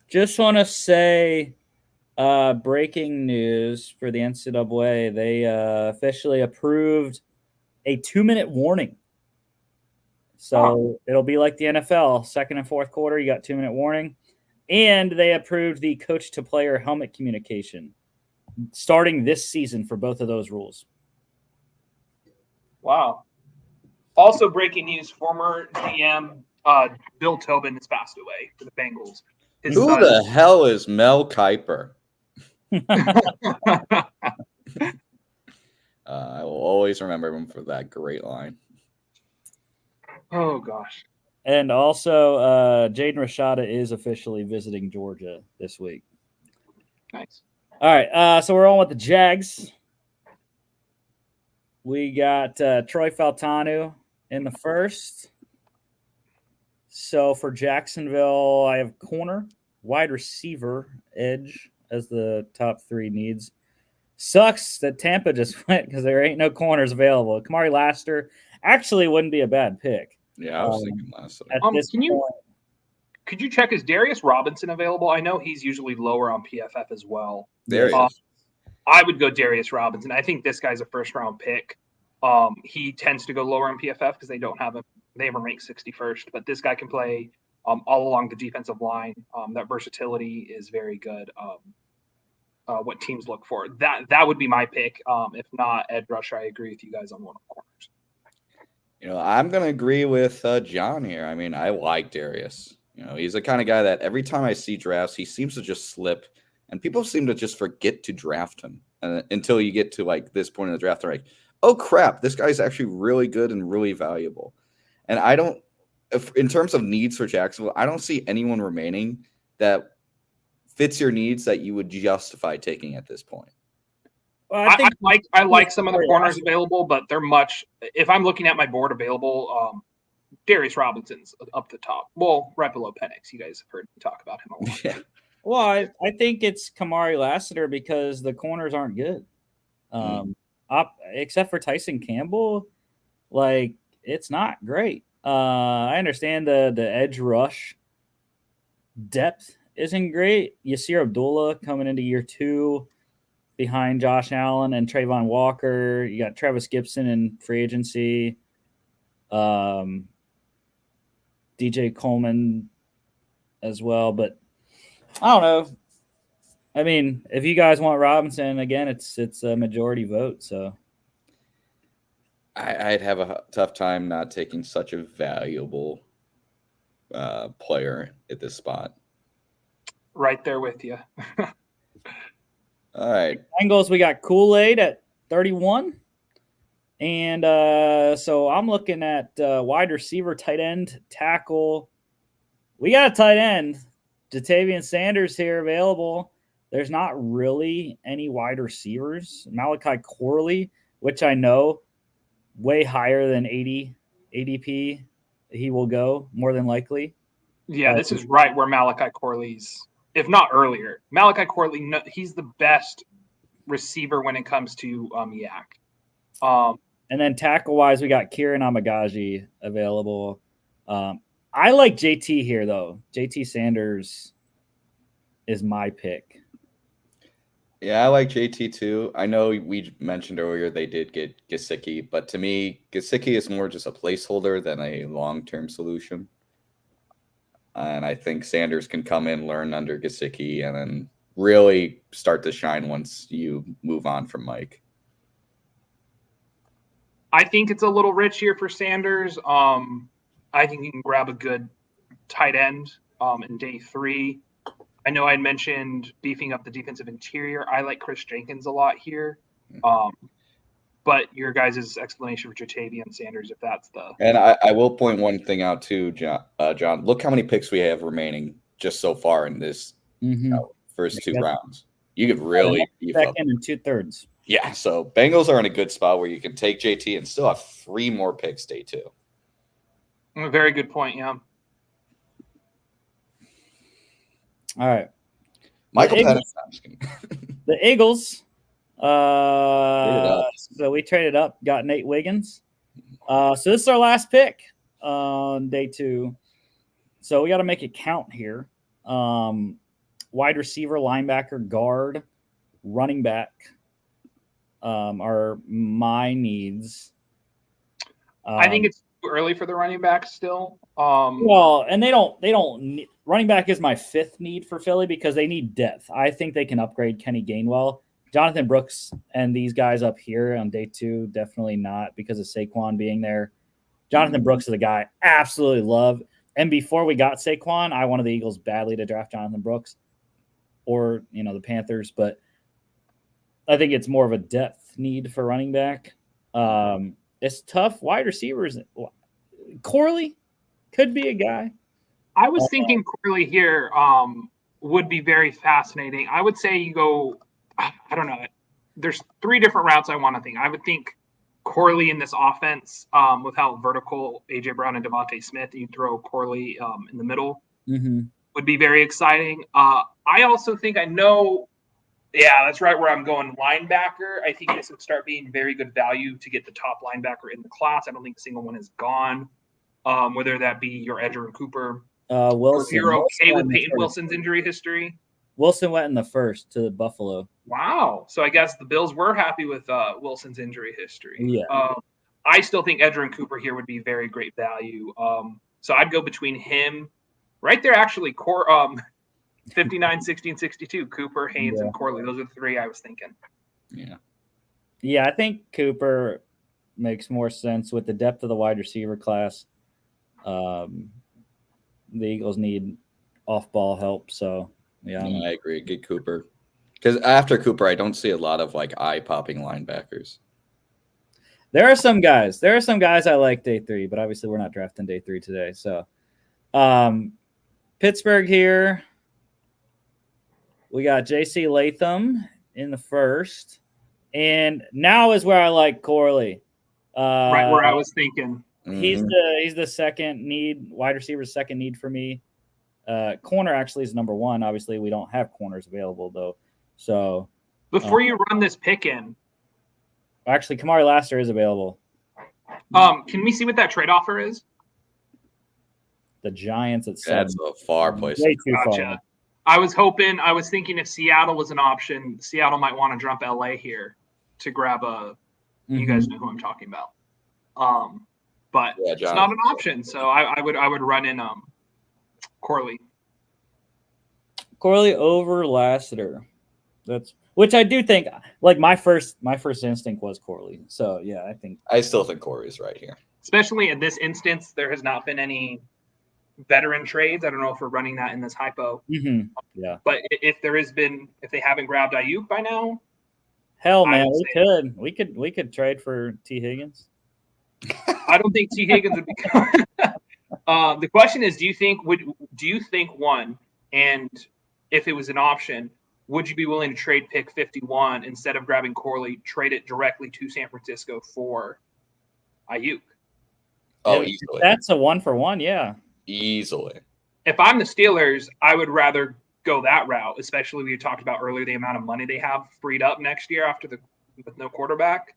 Just want to say breaking news for the NCAA. They officially approved a 2-minute warning. So it'll be like the NFL. Second and fourth quarter, you got 2-minute warning. And they approved the coach-to-player helmet communication starting this season for both of those rules. Wow. Also breaking news, former GM Bill Tobin has passed away for the Bengals. Who the hell is Mel Kiper? I will always remember him for that great line. Oh, gosh. And also, Jaden Rashada is officially visiting Georgia this week. Nice. All right, so we're on with the Jags. We got Troy Faltanu in the first. So for Jacksonville, I have corner, wide receiver, edge as the top 3 needs. Sucks that Tampa just went because there ain't no corners available. Kamari Laster actually wouldn't be a bad pick. Yeah, I was thinking Laster. Could you check, is Darius Robinson available? I know he's usually lower on PFF as well. There he is. I would go Darius Robinson. I think this guy's a first-round pick. He tends to go lower on PFF because they don't have him. They have him ranked 61st. But this guy can play all along the defensive line. That versatility is very good. What teams look for. That would be my pick. If not, Ed Rusher, I agree with you guys on one of the corners. I'm going to agree with John here. I mean, I like Darius. He's the kind of guy that every time I see drafts, he seems to just slip. And people seem to just forget to draft him until you get to like this point in the draft. They're like, oh crap, this guy's actually really good and really valuable. And I don't, in terms of needs for Jacksonville, I don't see anyone remaining that fits your needs that you would justify taking at this point. Well, I like some of the corners available, but they're much. If I'm looking at my board available, Darius Robinson's up the top. Well, right below Penix. You guys have heard me talk about him a lot. Yeah. Well, I think it's Kamari Lassiter because the corners aren't good. Except for Tyson Campbell, like it's not great. I understand the edge rush depth isn't great. Yasir Abdullah coming into year 2 behind Josh Allen and Trayvon Walker. You got Travis Gibson in free agency. DJ Coleman as well, but I don't know. I mean, if you guys want Robinson, again, it's a majority vote. So I'd have a tough time not taking such a valuable player at this spot. Right there with you. All right. Bengals, we got Kool-Aid at 31. And so I'm looking at wide receiver, tight end, tackle. We got a tight end. Jatavian Sanders here available. There's not really any wide receivers. Malachi Corley, which I know way higher than 80 ADP, he will go more than likely. Yeah, this is right where Malachi Corley's, if not earlier. Malachi Corley, he's the best receiver when it comes to Yak. And then tackle-wise, we got Kieran Amagaji available. I like JT here, though. JT Sanders is my pick. Yeah, I like JT too. I know we mentioned earlier they did get Gesicki, but to me, Gesicki is more just a placeholder than a long-term solution. And I think Sanders can come in, learn under Gesicki, and then really start to shine once you move on from Mike. I think it's a little rich here for Sanders. I think you can grab a good tight end in day 3. I know I mentioned beefing up the defensive interior. I like Chris Jenkins a lot here. But your guys' explanation for Jatavian Sanders, if that's the... And I will point one thing out too, John. Look how many picks we have remaining just so far in this first 2 rounds. You could really beef up. Second and 2/3. Yeah, so Bengals are in a good spot where you can take JT and still have 3 more picks day 2. A very good point, yeah. All right. Michael Penix. The Eagles. So we traded up, got Nate Wiggins. So this is our last pick on day 2. So we got to make it count here. Wide receiver, linebacker, guard, running back are my needs. I think it's too early for the running back still. Well, and they don't need, running back is my 5th need for Philly because they need depth. I think they can upgrade Kenny Gainwell. Jonathan Brooks and these guys up here on day 2, definitely not because of Saquon being there. Jonathan Brooks is a guy I absolutely love. And before we got Saquon, I wanted the Eagles badly to draft Jonathan Brooks or, the Panthers. But I think it's more of a depth need for running back. It's tough. Wide receivers. Corley could be a guy. I was thinking Corley here would be very fascinating. I would say you go, I don't know. There's 3 different routes I want to think. I would think Corley in this offense with how vertical A.J. Brown and Devontae Smith, you throw Corley in the middle would be very exciting. I also think that's right where I'm going linebacker. I think this would start being very good value to get the top linebacker in the class. I don't think a single one is gone, whether that be your Edgerrin Cooper. Wilson. You're okay with Peyton Wilson's injury history? Wilson went in the 1st to Buffalo. Wow. So I guess the Bills were happy with Wilson's injury history. Yeah. I still think Edgerrin Cooper here would be very great value. So I'd go between him right there, actually, 59, 16, 62, Cooper, Haynes, and Corley. Those are the 3 I was thinking. Yeah. Yeah, I think Cooper makes more sense with the depth of the wide receiver class. The Eagles need off-ball help, so yeah. I agree. Get Cooper. Because after Cooper, I don't see a lot of eye-popping linebackers. There are some guys. There are some guys I like day 3, but obviously we're not drafting day 3 today. So, Pittsburgh here. We got J.C. Latham in the first, and now is where I like Corley. Right where I was thinking. He's the second need, wide receiver, second need for me. Corner actually is number 1. Obviously, we don't have corners available though. So before you run this pick in, actually, Kamari Lassiter is available. Can we see what that trade offer is? The Giants at 7. That's a far place. Way too Gotcha. far. I was thinking if Seattle was an option, Seattle might want to jump LA here to grab a. You guys know who I'm talking about. But Yeah, it's not an option, so I would run in Corley. Corley over Lassiter. That's which I do think. Like my first instinct was Corley. So yeah, I still think Corey's right here. Especially in this instance, there has not been any veteran trades. I don't know if we're running that in this hypo. Yeah. But if they haven't grabbed Ayuk by now, hell man, we could trade for T. Higgins. I don't think T. Higgins would be. The question is, do you think one, and if it was an option, would you be willing to trade pick 51 instead of grabbing Corley, trade it directly to San Francisco for Ayuk? Oh, easily. That's a 1-for-1, yeah. Easily. If I'm the Steelers, I would rather go that route, especially we talked about earlier the amount of money they have freed up next year with no quarterback.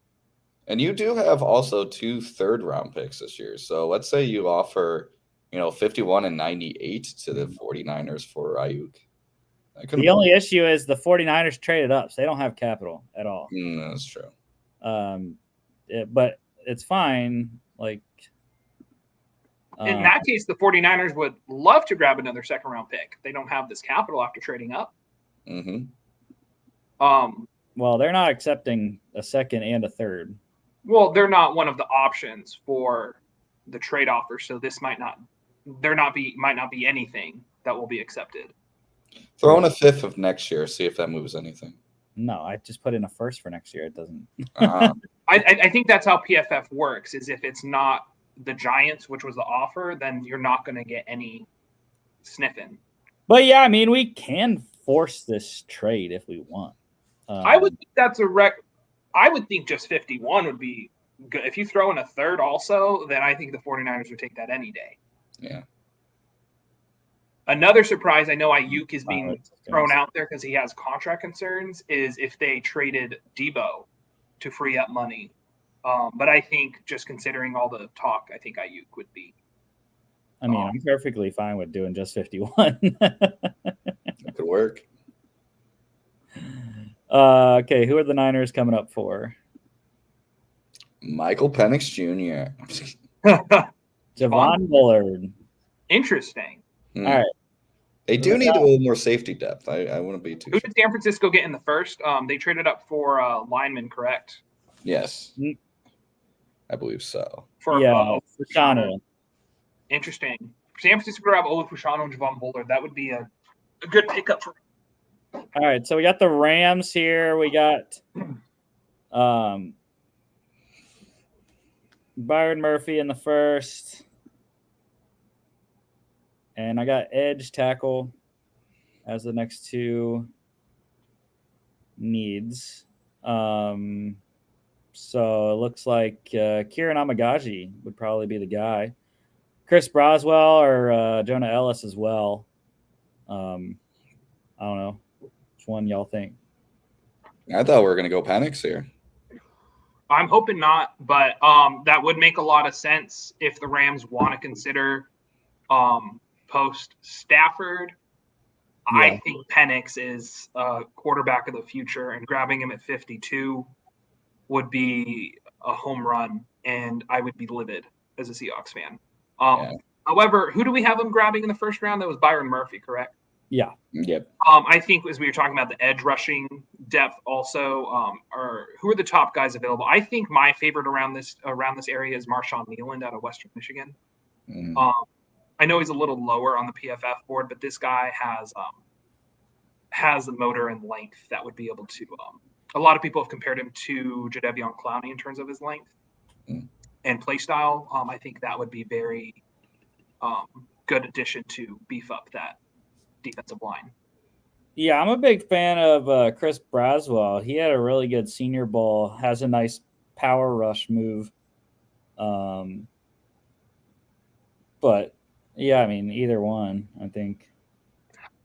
And you do have also 2 third-round picks this year. So let's say you offer, 51 and 98 to the 49ers for Ayuk. The only issue is the 49ers traded up, so they don't have capital at all. That's true. But it's fine. Like in that case, the 49ers would love to grab another second-round pick. They don't have this capital after trading up. Well, they're not accepting a second and a third. Well, they're not one of the options for the trade offer, so this might not be anything that will be accepted. Throw in a 5th of next year, see if that moves anything. No, I just put in a first for next year. It doesn't. I think that's how PFF works. Is if it's not the Giants, which was the offer, then you're not going to get any sniffing. But yeah, I mean, we can force this trade if we want. I would think that's I would think just 51 would be good. If you throw in a third also, then I think the 49ers would take that any day. Yeah. Another surprise, I know Ayuk is being thrown out there because he has contract concerns, is if they traded Debo to free up money. But I think just considering all the talk, I think Ayuk would be. I mean, I'm perfectly fine with doing just 51. It could work. Okay, who are the Niners coming up for? Michael Penix Jr. Javon Bullard. Interesting. All right. They do need a little more safety depth. I wouldn't be too. Who did San Francisco get in the first? They traded up for lineman, correct? Yes. I believe so. For Fashanu. Interesting. San Francisco grab Olu Fashanu and Javon Bullard. That would be a good pickup for. All right, so we got the Rams here. We got Byron Murphy in the first. And I got edge tackle as the next 2 needs. So it looks like Kieran Amagaji would probably be the guy. Chris Broswell or Jonah Ellis as well. I don't know. Which one y'all think? I thought we were going to go Penix here. I'm hoping not, but that would make a lot of sense if the Rams want to consider post Stafford. Yeah. I think Penix is a quarterback of the future, and grabbing him at 52 would be a home run, and I would be livid as a Seahawks fan. However, who do we have him grabbing in the first round? That was Byron Murphy, correct? Yeah. Yep. I think as we were talking about the edge rushing depth also, or who are the top guys available? I think my favorite around this area is Marshawn Nealand out of Western Michigan. I know he's a little lower on the PFF board, but this guy has the motor and length that would be able to. A lot of people have compared him to Jadeveon Clowney in terms of his length. and play style, I think that would be very good addition to beef up that defensive line. Yeah, I'm a big fan of Chris Braswell. He had a really good Senior Bowl, has a nice power rush move. But yeah, I mean, either one, I think.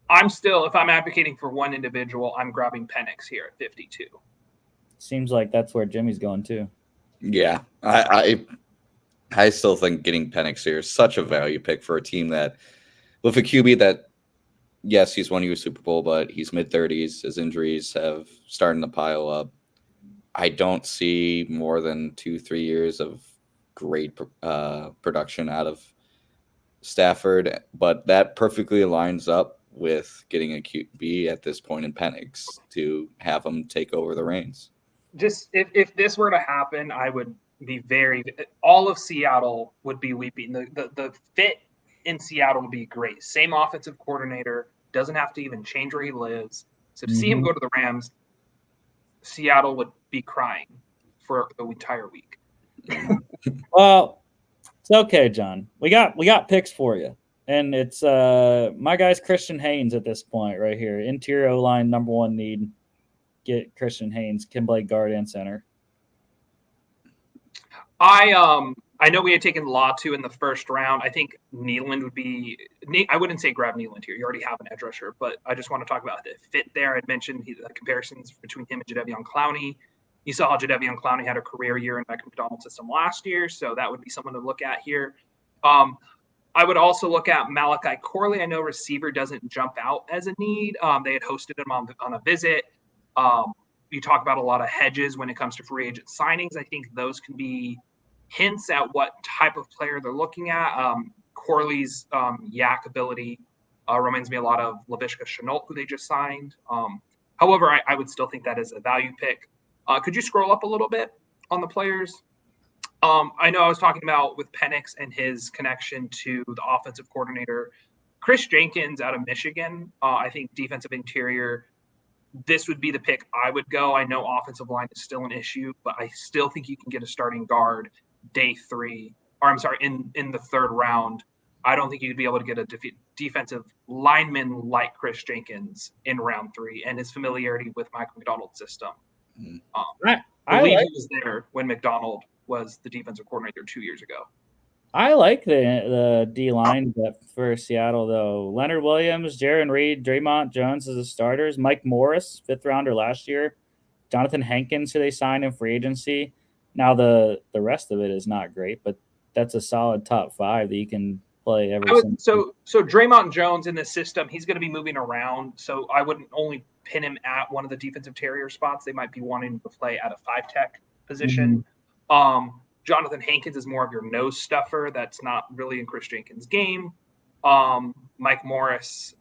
If I'm advocating for one individual, I'm grabbing Penix here at 52. Seems like that's where Jimmy's going too. Yeah, I still think getting Penix here is such a value pick for a team that, with a QB that, yes, he's won you a Super Bowl, but he's mid-30s. His injuries have started to pile up. I don't see more than 2-3 years of great production out of Stafford, but that perfectly lines up with getting a QB at this point in Penix to have him take over the reins. Just if this were to happen, I would be all of Seattle would be weeping. The fit in Seattle would be great. Same offensive coordinator, doesn't have to even change where he lives. So to see him go to the Rams, Seattle would be crying for the entire week. Well, it's okay, John. We got picks for you. And it's my guy's Christian Haynes at this point right here. Interior O-line, number one need. Get Christian Haynes, can play guard and center. I know we had taken Latu in the first round. I think Nealand would be – I wouldn't say grab Nealand here. You already have an edge rusher, but I just want to talk about the fit there. I'd mentioned the comparisons between him and Jadeveon Clowney. You saw how Jadeveon Clowney had a career year in Mike McDonald's system last year, so that would be someone to look at here. I would also look at Malachi Corley. I know receiver doesn't jump out as a need. They had hosted him on a visit. You talk about a lot of hedges when it comes to free agent signings. I think those can be hints at what type of player they're looking at. Corley's yak ability reminds me a lot of Laviska Shenault, who they just signed. However, I would still think that is a value pick. Could you scroll up a little bit on the players? I know I was talking about with Penix and his connection to the offensive coordinator. Chris Jenkins out of Michigan, I think defensive interior, this would be the pick I would go. I know offensive line is still an issue, but I still think you can get a starting guard day 3, or I'm sorry, in the third round. I don't think you'd be able to get a defensive lineman like Chris Jenkins in round 3, and his familiarity with Mike McDonald's system. I believe he was there when McDonald was the defensive coordinator 2 years ago. I like the D-line depth for Seattle, though. Leonard Williams, Jaron Reed, Draymond Jones as the starters. Mike Morris, 5th rounder last year. Jonathan Hankins, who they signed in free agency. Now the rest of it is not great, but that's a solid top 5 that you can play every single So Draymond Jones in the system, he's going to be moving around, so I wouldn't only pin him at one of the defensive terrier spots. They might be wanting to play at a 5-tech position. Jonathan Hankins is more of your nose stuffer. That's not really in Chris Jenkins' game. Mike Morris,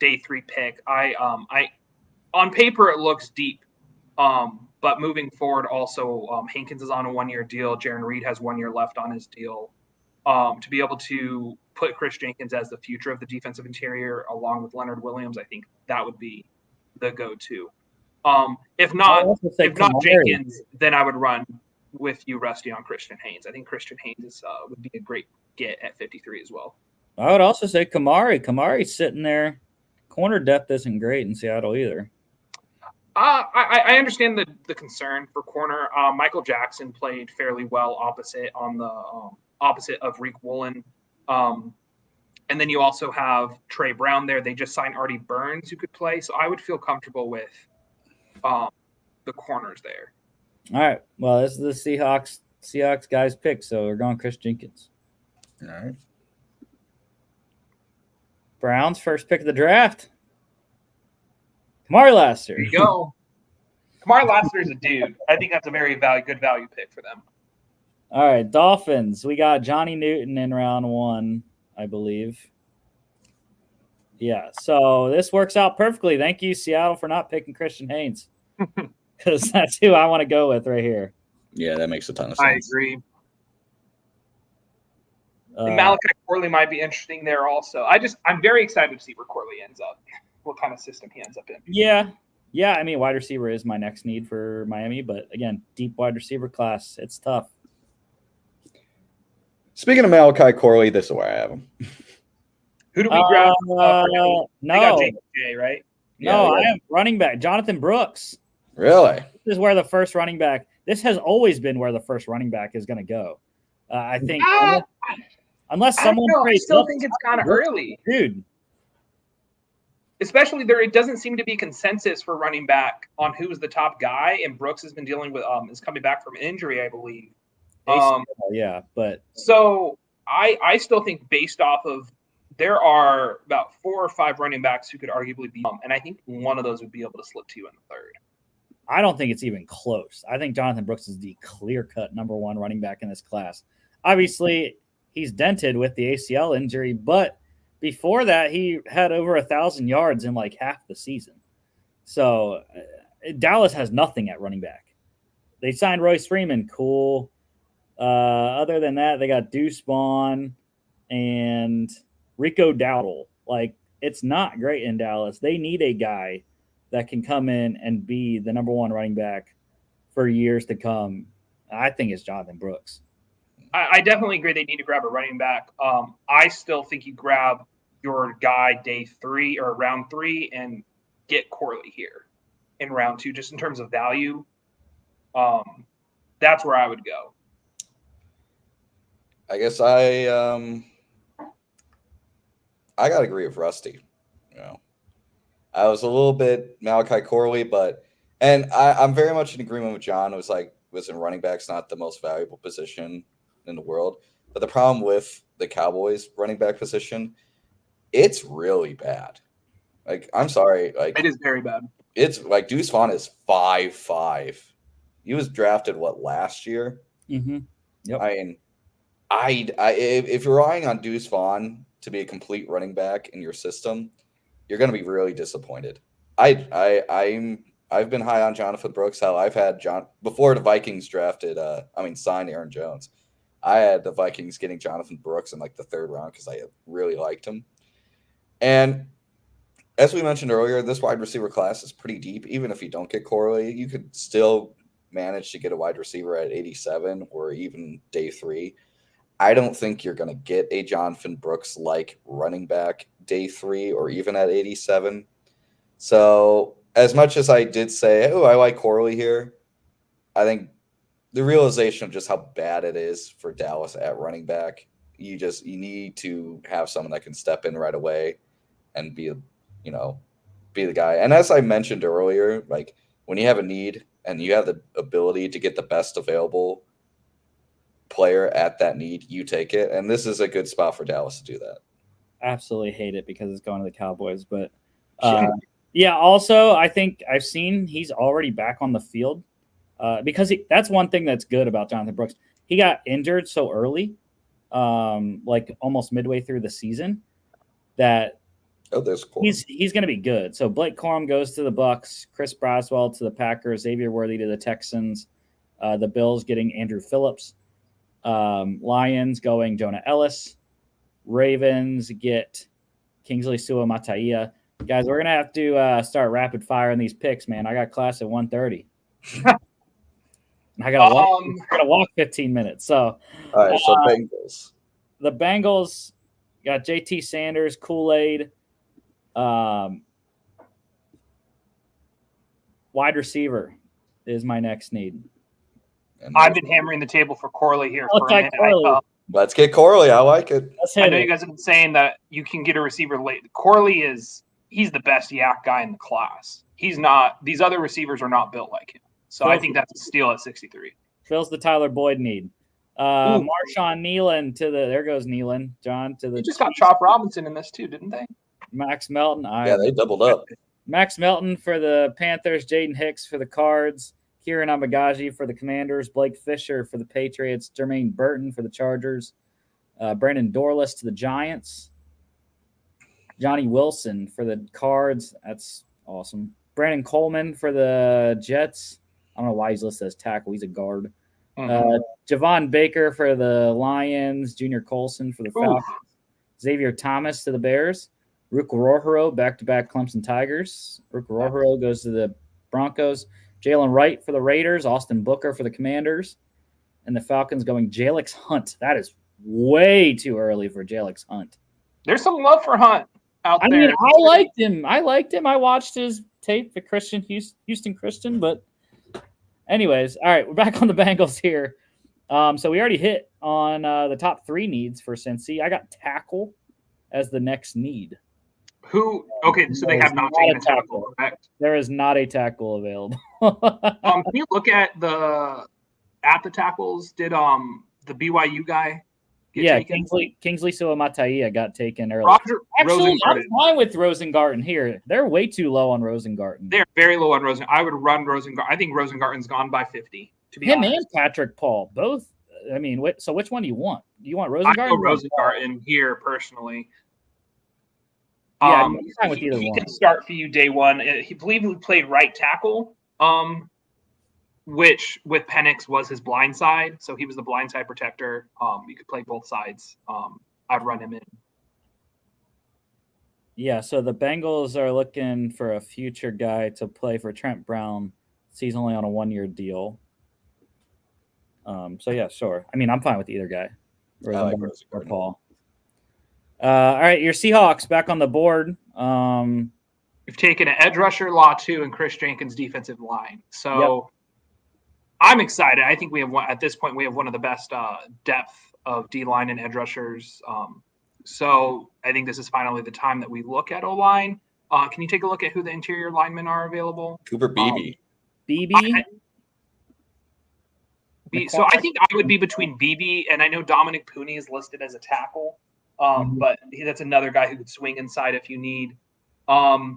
day 3 pick. I on paper it looks deep, but moving forward, also Hankins is on a 1-year deal. Jaron Reed has 1 year left on his deal. To be able to put Chris Jenkins as the future of the defensive interior, along with Leonard Williams, I think that would be the go-to. If not Jenkins, then I would run with you, Rusty, on Christian Haynes. I think Christian Haynes would be a great get at 53 as well. I would also say Kamari. Kamari's sitting there. Corner depth isn't great in Seattle either. I understand the concern for corner. Michael Jackson played fairly well opposite of Reek Woolen. And then you also have Trey Brown there. They just signed Artie Burns, who could play. So I would feel comfortable with the corners there. All right. Well, this is the Seahawks guys pick, so we're going Chris Jenkins. All right. Browns first pick of the draft. Kamari Lassiter. There you go. Kamari Lassiter is a dude. I think that's a very good value pick for them. All right, Dolphins. We got Johnny Newton in round 1, I believe. Yeah, so this works out perfectly. Thank you, Seattle, for not picking Christian Haynes. Because that's who I want to go with right here. Yeah, that makes a ton of sense. I agree. And Malachi Corley might be interesting there also. I'm very excited to see where Corley ends up, what kind of system he ends up in. Yeah. I mean, wide receiver is my next need for Miami, but again, deep wide receiver class, it's tough. Speaking of Malachi Corley, this is where I have him. Who do we grab? No, We got J, right? no, Yeah, I have running back Jonathan Brooks. Really? This is where the first running back. This has always been where the first running back is going to go. I think unless someone I still think it's kind of early, dude. Especially there, it doesn't seem to be consensus for running back on who's the top guy. And Brooks has been dealing with is coming back from injury, I believe. Yeah, but so I still think based off of there are about 4 or 5 running backs who could arguably be, and I think one of those would be able to slip to you in the third. I don't think it's even close. I think Jonathan Brooks is the clear-cut number 1 running back in this class. Obviously, he's dented with the ACL injury, but before that, he had over 1,000 yards in like half the season. So Dallas has nothing at running back. They signed Royce Freeman, cool. Other than that, they got Deuce Vaughn and Rico Dowdle. Like, it's not great in Dallas. They need a guy that can come in and be the number 1 running back for years to come. I think it's Jonathan Brooks. I definitely agree they need to grab a running back. I still think you grab your guy day 3 or round 3 and get Corley here in round 2, just in terms of value. That's where I would go. I guess I gotta agree with Rusty. You know, I was a little bit Malachi Corley, and I'm very much in agreement with John. It was like, listen, running back's not the most valuable position in the world, but the problem with the Cowboys running back position, it's really bad. Like, I'm sorry, like it is very bad. It's like Deuce Vaughn is 5'5". He was drafted last year. Mm-hmm. Yep. I mean, if you're relying on Deuce Vaughn to be a complete running back in your system, you're going to be really disappointed. I've been high on Jonathan Brooks. Hell, I've had before the Vikings signed Aaron Jones. I had the Vikings getting Jonathan Brooks in like the 3rd round because I really liked him. And as we mentioned earlier, this wide receiver class is pretty deep. Even if you don't get Corley, you could still manage to get a wide receiver at 87 or even day 3. I don't think you're going to get a Jonathan Brooks-like running back day 3 or even at 87. So as much as I did say, I like Corley here, I think the realization of just how bad it is for Dallas at running back, you need to have someone that can step in right away and be the guy. And as I mentioned earlier, like when you have a need and you have the ability to get the best available player at that need, you take it. And this is a good spot for Dallas to do that. Absolutely hate it because it's going to the Cowboys. But yeah, also, I think I've seen he's already back on the field because that's one thing that's good about Jonathan Brooks. He got injured so early, like almost midway through the season, that there's he's going to be good. So Blake Corum goes to the Bucks, Chris Braswell to the Packers, Xavier Worthy to the Texans, the Bills getting Andrew Phillips, Lions going Jonah Ellis, Ravens get Kingsley Sua-Mataia. Guys, we're gonna have to start rapid firing these picks, man. I got class at 1:30. I gotta walk 15 minutes. So all right, so Bengals. The Bengals got JT Sanders, Kool-Aid. Wide receiver is my next need. I've been hammering the table for Corley here for a minute. Let's get Corley. I like it. I know you guys have been saying that you can get a receiver late. Corley he's the best yak guy in the class. He's not. These other receivers are not built like him. So I think that's a steal at 63. Fills the Tyler Boyd need. Marshawn Nealon there goes Nealon, John, to the. They just got Chop Robinson in this too, didn't they? Max Melton. They doubled up. Max Melton for the Panthers, Jaden Hicks for the Cards, Kieran Amagaji for the Commanders, Blake Fisher for the Patriots, Jermaine Burton for the Chargers, Brandon Dorless to the Giants, Johnny Wilson for the Cards. That's awesome. Brandon Coleman for the Jets. I don't know why he's listed as tackle. He's a guard. Javon Baker for the Lions, Junior Colson for the Falcons, Xavier Thomas to the Bears, Rook Rorhoro, back-to-back Clemson Tigers. Rook Rorhoro goes to the Broncos. Jalen Wright for the Raiders, Austin Booker for the Commanders, and the Falcons going Jalix Hunt. That is way too early for Jalex Hunt. There's some love for Hunt out I there. mean, I liked him. I watched his tape for Houston Christian, but anyways, all right, we're back on the Bengals here. So we already hit on the top 3 needs for Cincy. I got tackle as the next need. Okay, so they have not taken a tackle, correct? There is not a tackle available. Can you look at the tackles? Did the BYU guy get taken? Kingsley Suamataia got taken early. Actually, I'm fine with Rosengarten here. They're way too low on Rosengarten. They're very low on Rosengarten. I would run Rosengarten. I think Rosengarten's gone by 50. To be honest, and Patrick Paul both. I mean, so which one do you want? Do you want Rosengarten? I go Rosengarten here personally. Yeah, I'm fine with either he one. Can start for you day one. He played right tackle, which with Penix was his blind side. So he was the blind side protector. You could play both sides. I'd run him in. Yeah, so the Bengals are looking for a future guy to play for Trent Brown. He's only on a 1-year deal. So yeah, sure. I mean, I'm fine with either guy. Rosengarten or Paul. All right, your Seahawks back on the board. You've taken an edge rusher, Law 2, and Chris Jenkins defensive line. So I'm excited. I think we have at this point we have one of the best depth of D line and edge rushers. So I think this is finally the time that we look at O-line. Can you take a look at who the interior linemen are available? Cooper Beebe. So I think I would be between Beebe and I know Dominic Pooney is listed as a tackle. But that's another guy who could swing inside if you need. I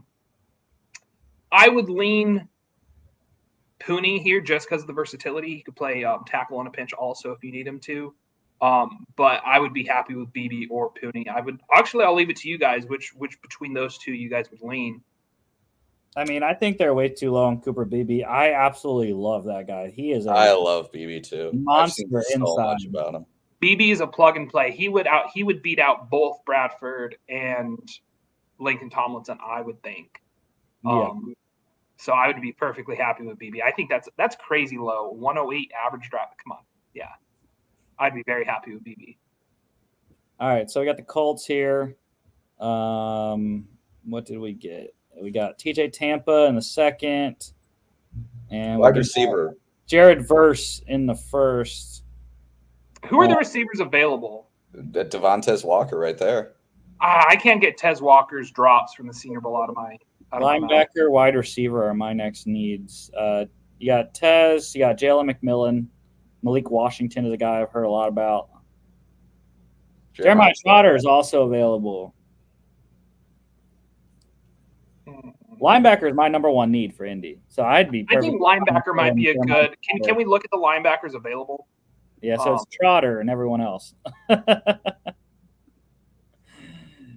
would lean Pooney here just because of the versatility. He could play tackle on a pinch also if you need him to. But I would be happy with Beebe or Pooney. I'll leave it to you guys. Which between those two you guys would lean? I mean, I think they're way too low on Cooper Beebe. I absolutely love that guy. He is I love Beebe too. Monster I've seen so inside. much about him. Beebe is a plug and play. He would beat out both Bradford and Lincoln Tomlinson, I would think. So I would be perfectly happy with Beebe. I think that's crazy low. 108 average draft. Come on. Yeah. I'd be very happy with Beebe. All right, so we got the Colts here. What did we get? We got TJ Tampa in the second. And wide receiver. Jared Verse in the first. Who are the receivers available? Devontae Walker right there. I can't get Tez Walker's drops from the Senior Bowl out of my linebacker, wide receiver are my next needs. You got Tez, you got Jalen McMillan. Malik Washington is a guy I've heard a lot about. Jeremiah Trotter is also available. Linebacker is my number 1 need for Indy. So I think linebacker might be a good. Can we look at the linebackers available? Yeah, so it's Trotter and everyone else.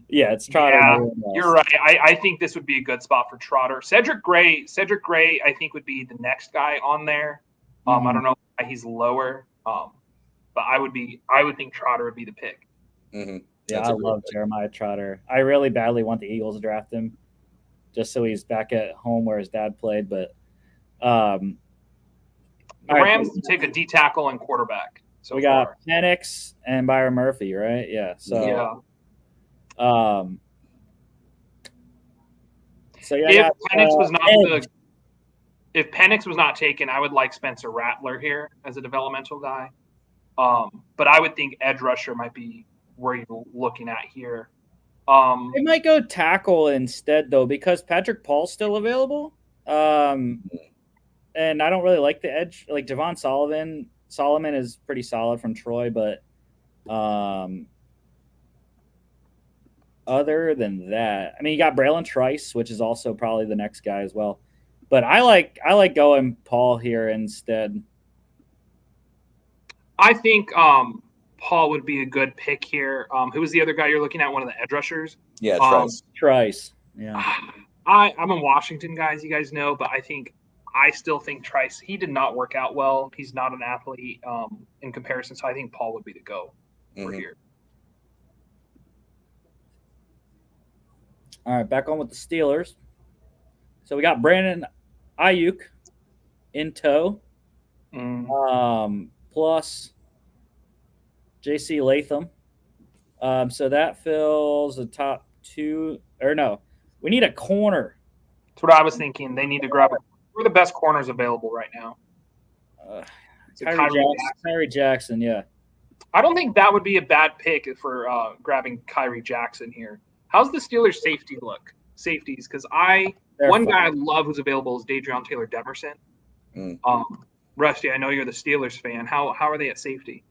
Yeah, it's Trotter. Yeah, you're right. I think this would be a good spot for Trotter. Cedric Gray, I think would be the next guy on there. I don't know why he's lower, but I would think Trotter would be the pick. Mm-hmm. Yeah, I love Jeremiah Trotter. I really badly want the Eagles to draft him, just so he's back at home where his dad played. But the Rams take a D tackle and quarterback. So we got Penix and Byron Murphy, right? Yeah. So yeah. So yeah, if Penix was not taken, I would like Spencer Rattler here as a developmental guy. But I would think edge rusher might be where you're looking at here. They might go tackle instead though, because Patrick Paul's still available. And I don't really like the edge. Like Javon Solomon is pretty solid from Troy, but other than that, I mean, you got Braylon Trice, which is also probably the next guy as well. But I like going Paul here instead. I think Paul would be a good pick here. Who was the other guy you're looking at? One of the edge rushers? Yeah, Trice. Yeah. I'm a Washington guy, as you guys know, but I still think Trice, he did not work out well. He's not an athlete in comparison, so I think Paul would be the go for here. All right, back on with the Steelers. So we got Brandon Ayuk in tow, plus J.C. Latham. So that fills the top two. Or no, we need a corner. That's what I was thinking. They need to grab who are the best corners available right now? Kyrie Jackson, yeah. I don't think that would be a bad pick for grabbing Kyrie Jackson here. How's the Steelers' safety look? Safeties, because one guy I love who's available is Dadrion Taylor Demerson. Rusty, I know you're the Steelers fan. How are they at safety?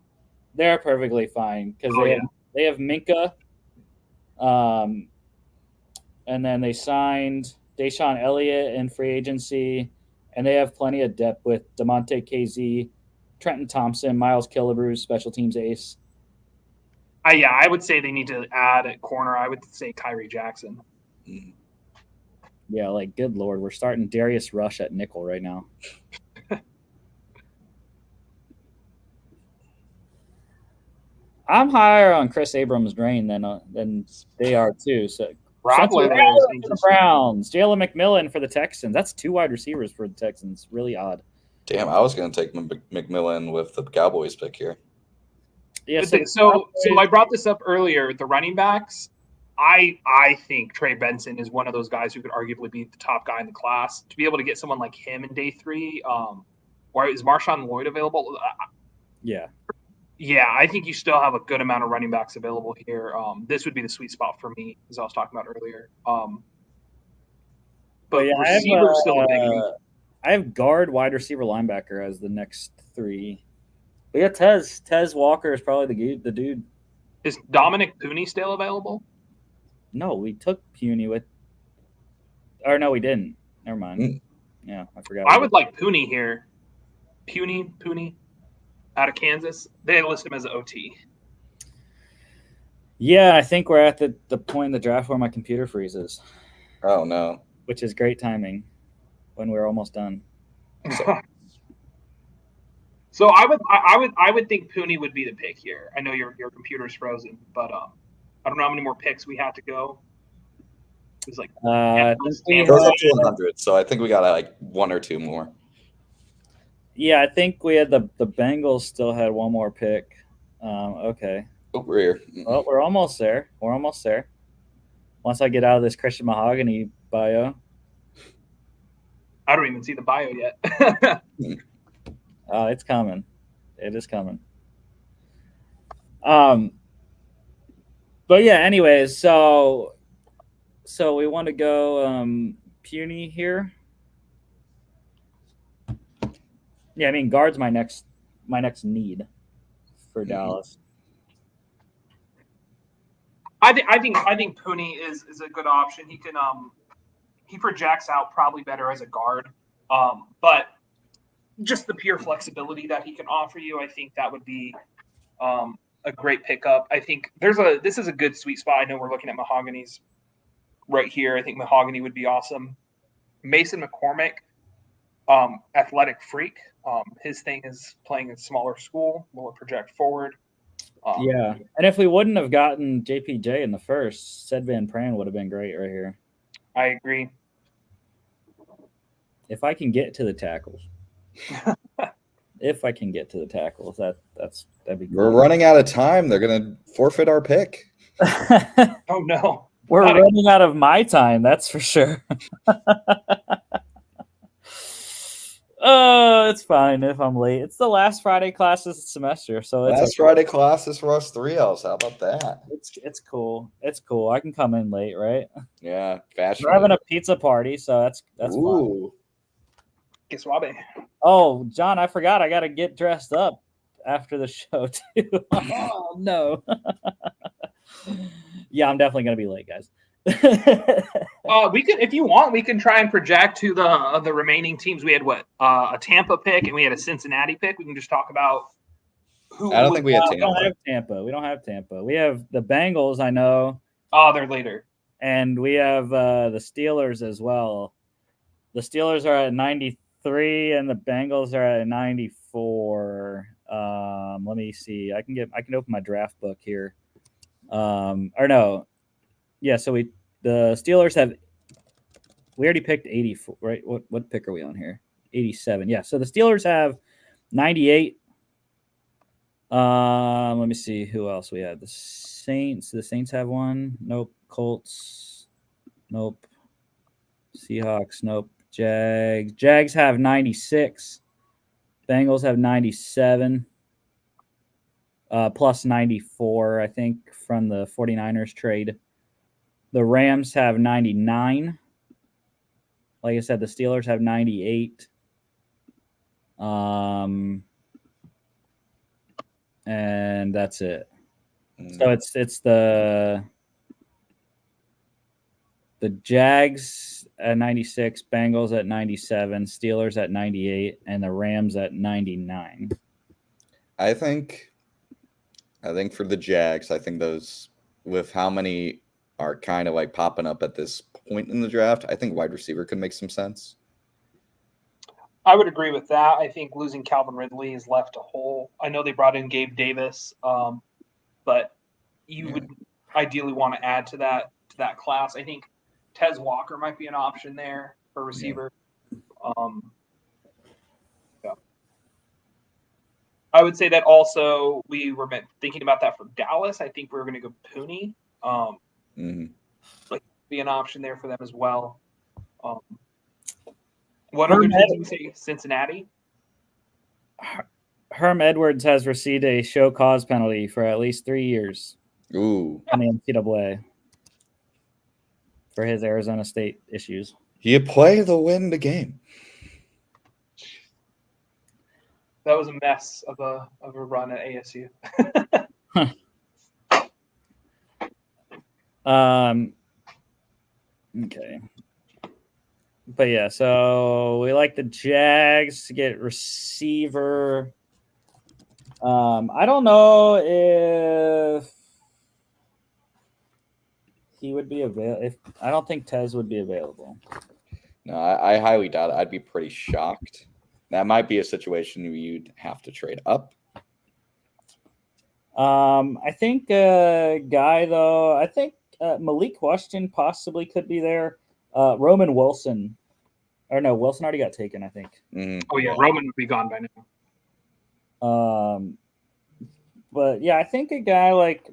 They're perfectly fine because they have Minka, and then they signed Deshaun Elliott in free agency, and they have plenty of depth with DeMonte KZ, Trenton Thompson, Miles Killebrew, special teams ace. I would say they need to add at corner. I would say Kyrie Jackson. Yeah, like good lord, we're starting Darius Rush at nickel right now. I'm higher on Chris Abrams' drain than they are too. So the Browns, Jalen McMillan for the Texans. That's 2 wide receivers for the Texans. Really odd. Damn, I was going to take McMillan with the Cowboys pick here. Yeah. So I brought this up earlier. The running backs. I think Trey Benson is one of those guys who could arguably be the top guy in the class. To be able to get someone like him in day 3, or is Marshawn Lloyd available? Yeah. Yeah, I think you still have a good amount of running backs available here. This would be the sweet spot for me, as I was talking about earlier. But yeah, receiver's still a biggie. I have guard, wide receiver, linebacker as the next 3. But yeah, Tez Walker is probably the dude. Is Dominic Pooney still available? No, we took Pooney with. Or no, we didn't. Never mind. Yeah, I forgot. I would like Pooney here. Pooney. Out of Kansas, they list him as an OT. Yeah, I think we're at the point in the draft where my computer freezes. Oh no! Which is great timing when we're almost done. So I would think Pooney would be the pick here. I know your computer's frozen, but I don't know how many more picks we have to go. It was like it goes up to 100, so I think we got like 1 or 2 more. Yeah, I think we had the Bengals still had 1 more pick. Okay. Oh, we're here. Well, we're almost there. Once I get out of this Christian Mahogany bio. I don't even see the bio yet. It's coming. It is coming. But yeah, anyways, so we want to go Puny here. Yeah, I mean guard's my next need for Dallas. I think Pooney is a good option. He can he projects out probably better as a guard. But just the pure flexibility that he can offer you, I think that would be a great pickup. I think this is a good sweet spot. I know we're looking at Mahogany's right here. I think Mahogany would be awesome. Mason McCormick, athletic freak. His thing is playing in smaller school, will project forward. Yeah, and if we wouldn't have gotten JPJ in the first, Sed Van Pran would have been great right here. I agree. If I can get to the tackles. That'd be cool. We're running out of time. They're gonna forfeit our pick. Oh no. We're running out of my time, that's for sure. It's fine if I'm late. It's the last Friday class this semester, so it's last Friday classes for us 3Ls. How about that? It's cool. It's cool. I can come in late, right? Yeah, fashion. We're having a pizza party, so that's fun. Guess what? Oh, John, I forgot. I got to get dressed up after the show too. Oh no. Yeah, I'm definitely gonna be late, guys. We could, if you want, we can try and project to the remaining teams. We had a Tampa pick and we had a Cincinnati pick. We can just talk about who. I don't think we have Tampa. We don't have Tampa. We have the Bengals. I know. Oh, they're later. And we have the Steelers as well. The Steelers are at 93, and the Bengals are at 94. Let me see. I can open my draft book here. Or no. Yeah, so the Steelers have – we already picked 84, right? What pick are we on here? 87. Yeah, so the Steelers have 98. Let me see who else we had. The Saints. The Saints have one. Nope. Colts. Nope. Seahawks. Nope. Jags. Jags have 96. Bengals have 97. Plus 94, I think, from the 49ers trade. The Rams have 99. Like I said, the Steelers have 98. And that's it. So it's the Jags at 96, Bengals at 97, Steelers at 98, and the Rams at 99. I think for the Jags, I think those, with how many are kind of like popping up at this point in the draft, I think wide receiver could make some sense. I would agree with that. I think losing Calvin Ridley has left a hole. I know they brought in Gabe Davis, but you would ideally want to add to that class. I think Tez Walker might be an option there for receiver. I would say that also we were thinking about that for Dallas. I think we were going to go Pooney. Like be an option there for them as well. What other teams do we say? Cincinnati? Herm Edwards has received a show cause penalty for at least 3 years. Ooh. In the NCAA for his Arizona State issues. You play to win the game. That was a mess of a run at ASU. Okay. But yeah, so we like the Jags to get receiver. I don't know if he would be available. I don't think Tez would be available. No, I highly doubt it. I'd be pretty shocked. That might be a situation where you'd have to trade up. I think guy though. I think Malik Washington possibly could be there. Roman Wilson, or no, Wilson already got taken. I think. Oh yeah, Roman would be gone by now. But yeah, I think a guy like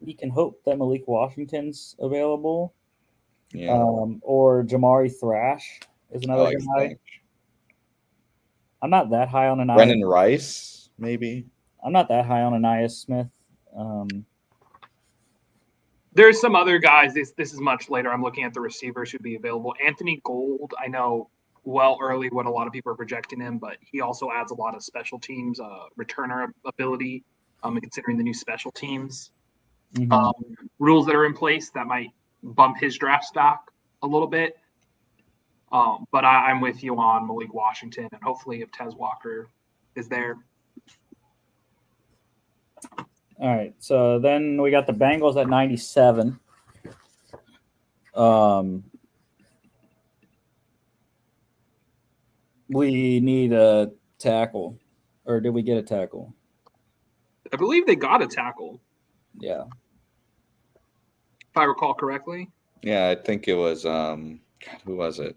you can hope that Malik Washington's available. Yeah. Or Jamari Thrash is another guy. I'm not that high on Anais. Brennan Rice, maybe. I'm not that high on Anais Smith. There's some other guys. This is much later. I'm looking at the receivers who'd be available. Anthony Gold, I know well early what a lot of people are projecting him, but he also adds a lot of special teams returner ability. Considering the new special teams rules that are in place, that might bump his draft stock a little bit. But I'm with you on Malik Washington, and hopefully if Tez Walker is there. All right, so then we got the Bengals at 97. We need a tackle, or did we get a tackle? I believe they got a tackle. Yeah. If I recall correctly. Yeah, I think it was who was it?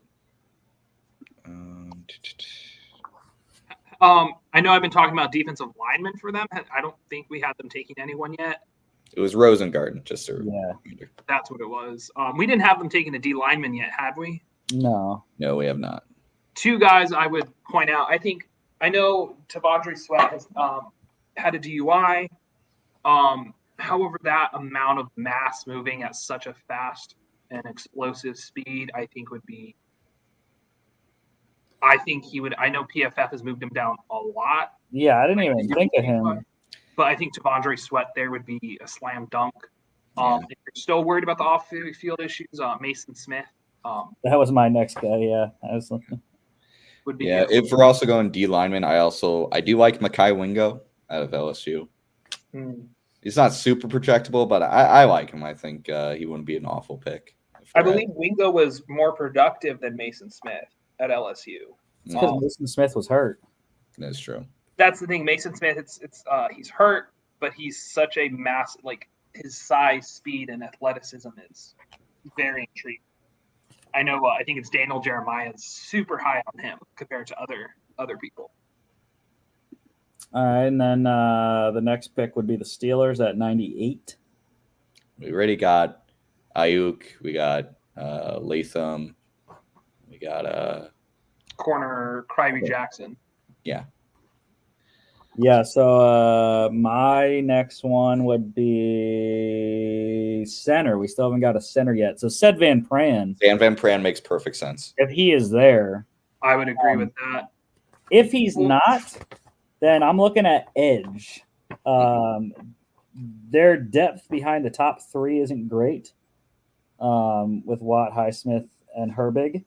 I know I've been talking about defensive linemen for them. I don't think we had them taking anyone yet. It was Rosengarten, just a reminder. That's what it was. We didn't have them taking a D lineman yet, had we? No, we have not. Two guys I would point out. I know Tavondre Sweat has had a DUI. However, that amount of mass moving at such a fast and explosive speed, I think he would. I know PFF has moved him down a lot. Yeah, I didn't even think of him. But I think Tavondre Sweat there would be a slam dunk. If you're still worried about the off-field issues, Mason Smith. That was my next guy. Yeah, would be. Yeah, if we're also going D lineman, I do like Mekhi Wingo out of LSU. He's not super projectable, but I like him. I think he wouldn't be an awful pick. I believe Wingo was more productive than Mason Smith at LSU. It's because Mason Smith was hurt. That's true. That's the thing. Mason Smith, he's hurt, but he's such a mass. Like his size, speed, and athleticism is very intriguing. I know. I think it's Daniel Jeremiah is super high on him compared to other people. All right, and then the next pick would be the Steelers at 98. We already got Ayuk. We got Latham. We got Corner Cryby Jackson. yeah. Yeah, so my next one would be center. We still haven't got a center yet. So Sed Van Pran, Dan Van Pran makes perfect sense. if he is there. I would agree with that. If he's not, then I'm looking at edge. Their depth behind the top three isn't great with Watt, Highsmith, and Herbig.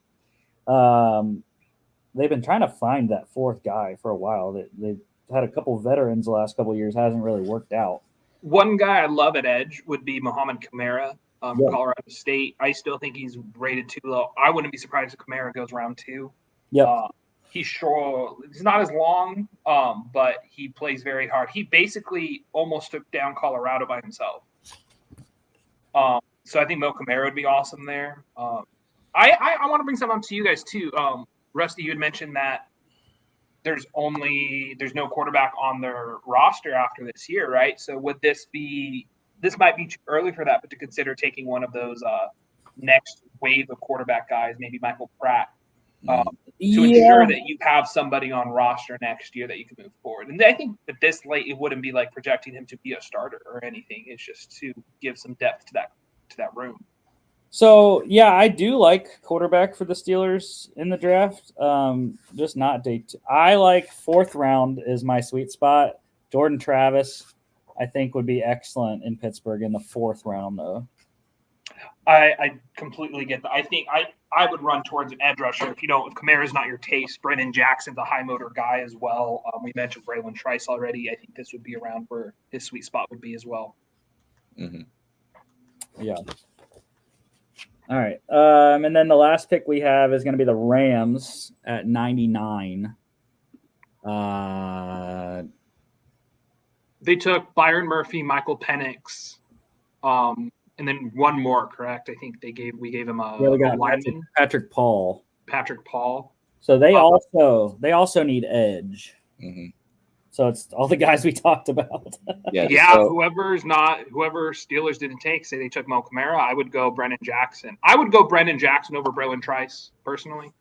They've been trying to find that fourth guy for a while. They've had a couple veterans the last couple of years. Hasn't really worked out. One guy I love at edge would be Muhammad Kamara, Yeah. Colorado State. I still think he's rated too low. I wouldn't be surprised if Kamara goes round 2. Yep. He's short. He's not as long, but he plays very hard. He basically almost took down Colorado by himself. So I think Mo Kamara would be awesome there. I want to bring something up to you guys too. Rusty, you had mentioned that there's no quarterback on their roster after this year, right? So would this might be too early for that, but to consider taking one of those next wave of quarterback guys, maybe Michael Pratt, to ensure that you have somebody on roster next year that you can move forward. And I think that this late, it wouldn't be like projecting him to be a starter or anything. It's just to give some depth to that room. So yeah, I do like quarterback for the Steelers in the draft. Just not day 2. I like 4th round is my sweet spot. Jordan Travis, I think, would be excellent in Pittsburgh in the 4th round, though. I completely get that. I think I would run towards an edge rusher. If Kamara's not your taste, Brennan Jackson's a high motor guy as well. We mentioned Braylon Trice already. I think this would be around where his sweet spot would be as well. Mm-hmm. Yeah. All right. And then the last pick we have is going to be the Rams at 99. They took Byron Murphy, Michael Penix, and then one more, correct? I think we gave him a lineman, Patrick Paul. Patrick Paul. So they also need edge. Mm-hmm. So it's all the guys we talked about. Yeah. Whoever Steelers didn't take, say they took Mo Kamara, I would go Brennan Jackson. I would go Brennan Jackson over Braylon Trice personally.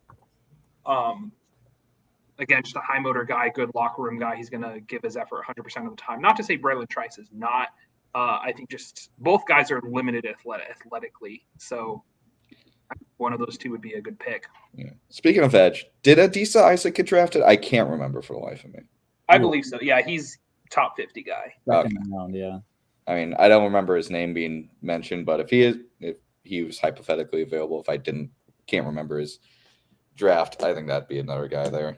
Again, just a high motor guy, good locker room guy. He's going to give his effort 100% of the time. Not to say Braylon Trice is not. I think just both guys are limited athletically. So one of those two would be a good pick. Yeah. Speaking of edge, did Adisa Isaac get drafted? I can't remember for the life of me. I believe so. Yeah, he's top 50 guy. Okay. Round, yeah. I mean, I don't remember his name being mentioned, but if he was hypothetically available, if I can't remember his draft, I think that'd be another guy there.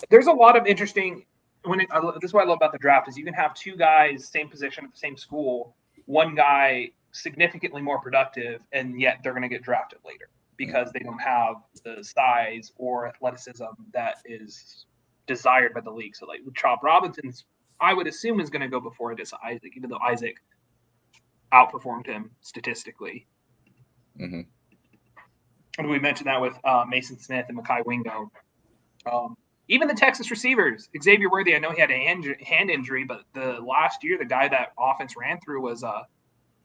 There's a lot of interesting. This is what I love about the draft is you can have two guys, same position at the same school, one guy significantly more productive, and yet they're going to get drafted later because they don't have the size or athleticism that is desired by the league. So like Chop Robinson's, I would assume is going to go before Adisa Isaac, even though Isaac outperformed him statistically. Mm-hmm. And we mentioned that with Mason Smith and Mekhi Wingo. Even the Texas receivers, Xavier Worthy, I know he had a hand injury, but the last year, the guy that offense ran through was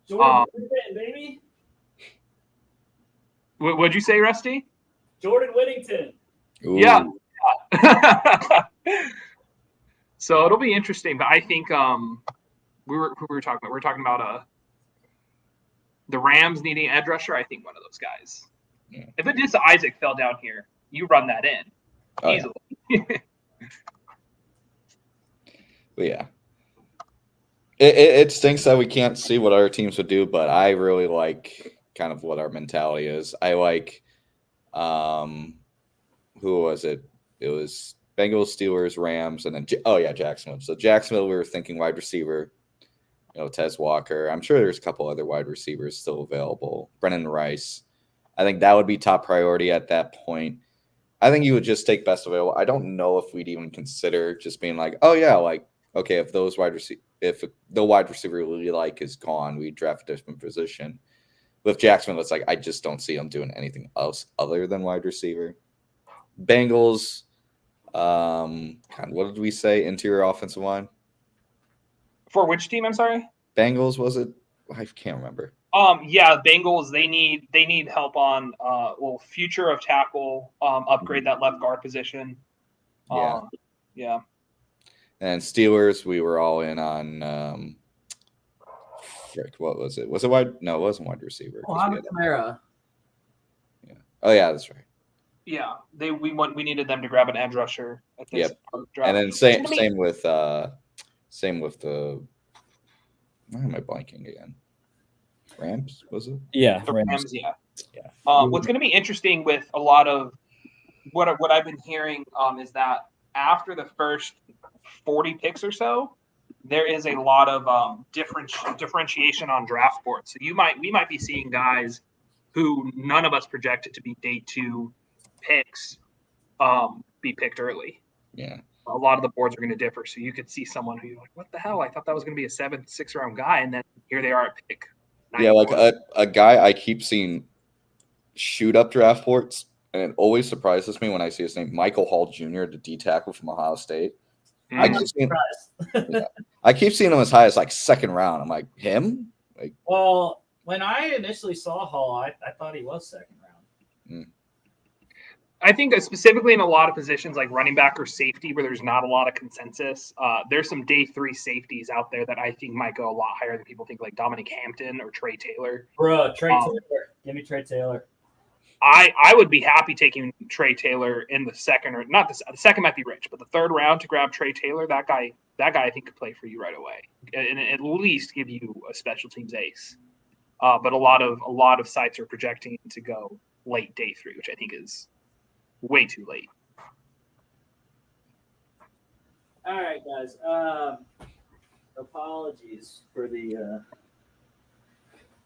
Jordan baby. What'd you say, Rusty? Jordan Whittington. Ooh. Yeah. So it'll be interesting, but I think who we were talking about? We were talking about the Rams needing an edge rusher. I think one of those guys. Yeah. If Adisa Isaac fell down here, you run that in easily. Yeah. But yeah, it stinks that we can't see what other teams would do, but I really like kind of what our mentality is. I like, who was it? It was Bengals, Steelers, Rams, and then Jacksonville. So Jacksonville, we were thinking wide receiver, Tez Walker. I'm sure there's a couple other wide receivers still available. Brennan Rice. I think that would be top priority at that point. I think you would just take best available. I don't know if we'd even consider just being like, oh yeah, like okay, if the wide receiver we really like is gone, we draft a different position. With Jacksonville, it's like I just don't see him doing anything else other than wide receiver. Bengals, God, what did we say? Interior offensive line. For which team? I'm sorry. Bengals, was it? I can't remember. Yeah, Bengals. They need help on future of tackle. Upgrade that left guard position. Yeah. Yeah. And Steelers, we were all in on. Frick, what was it? Was it wide? No, it wasn't wide receiver. Kamara. Yeah. Oh yeah, that's right. Yeah, we needed them to grab an edge rusher at this draft. And then same with the. Why am I blanking again? Rams, was it? Yeah, the Rams. Yeah. Yeah. What's going to be interesting with a lot of what I've been hearing is that after the first 40 picks or so, there is a lot of differentiation on draft boards. So we might be seeing guys who none of us projected to be day 2 picks be picked early. Yeah. A lot of the boards are going to differ. So you could see someone who you're like, what the hell? I thought that was going to be a 7th, 6th round guy. And then here they are at pick 94. Yeah, like a guy I keep seeing shoot up draft boards, and it always surprises me when I see his name, Michael Hall Jr., the D tackle from Ohio State. I keep seeing him as high as like 2nd round. I'm like, him? Like, well, when I initially saw Hall, I thought he was 2nd round. I think specifically in a lot of positions like running back or safety where there's not a lot of consensus, there's some day 3 safeties out there that I think might go a lot higher than people think, like Dominic Hampton or Trey Taylor. Bro, Taylor. Give me Trey Taylor. I would be happy taking Trey Taylor in the 2nd, or not the 2nd might be rich, but the 3rd round to grab Trey Taylor, that guy I think could play for you right away and at least give you a special teams ace. But a lot of sites are projecting to go late day 3, which I think is way too late. All right, guys. Apologies for the.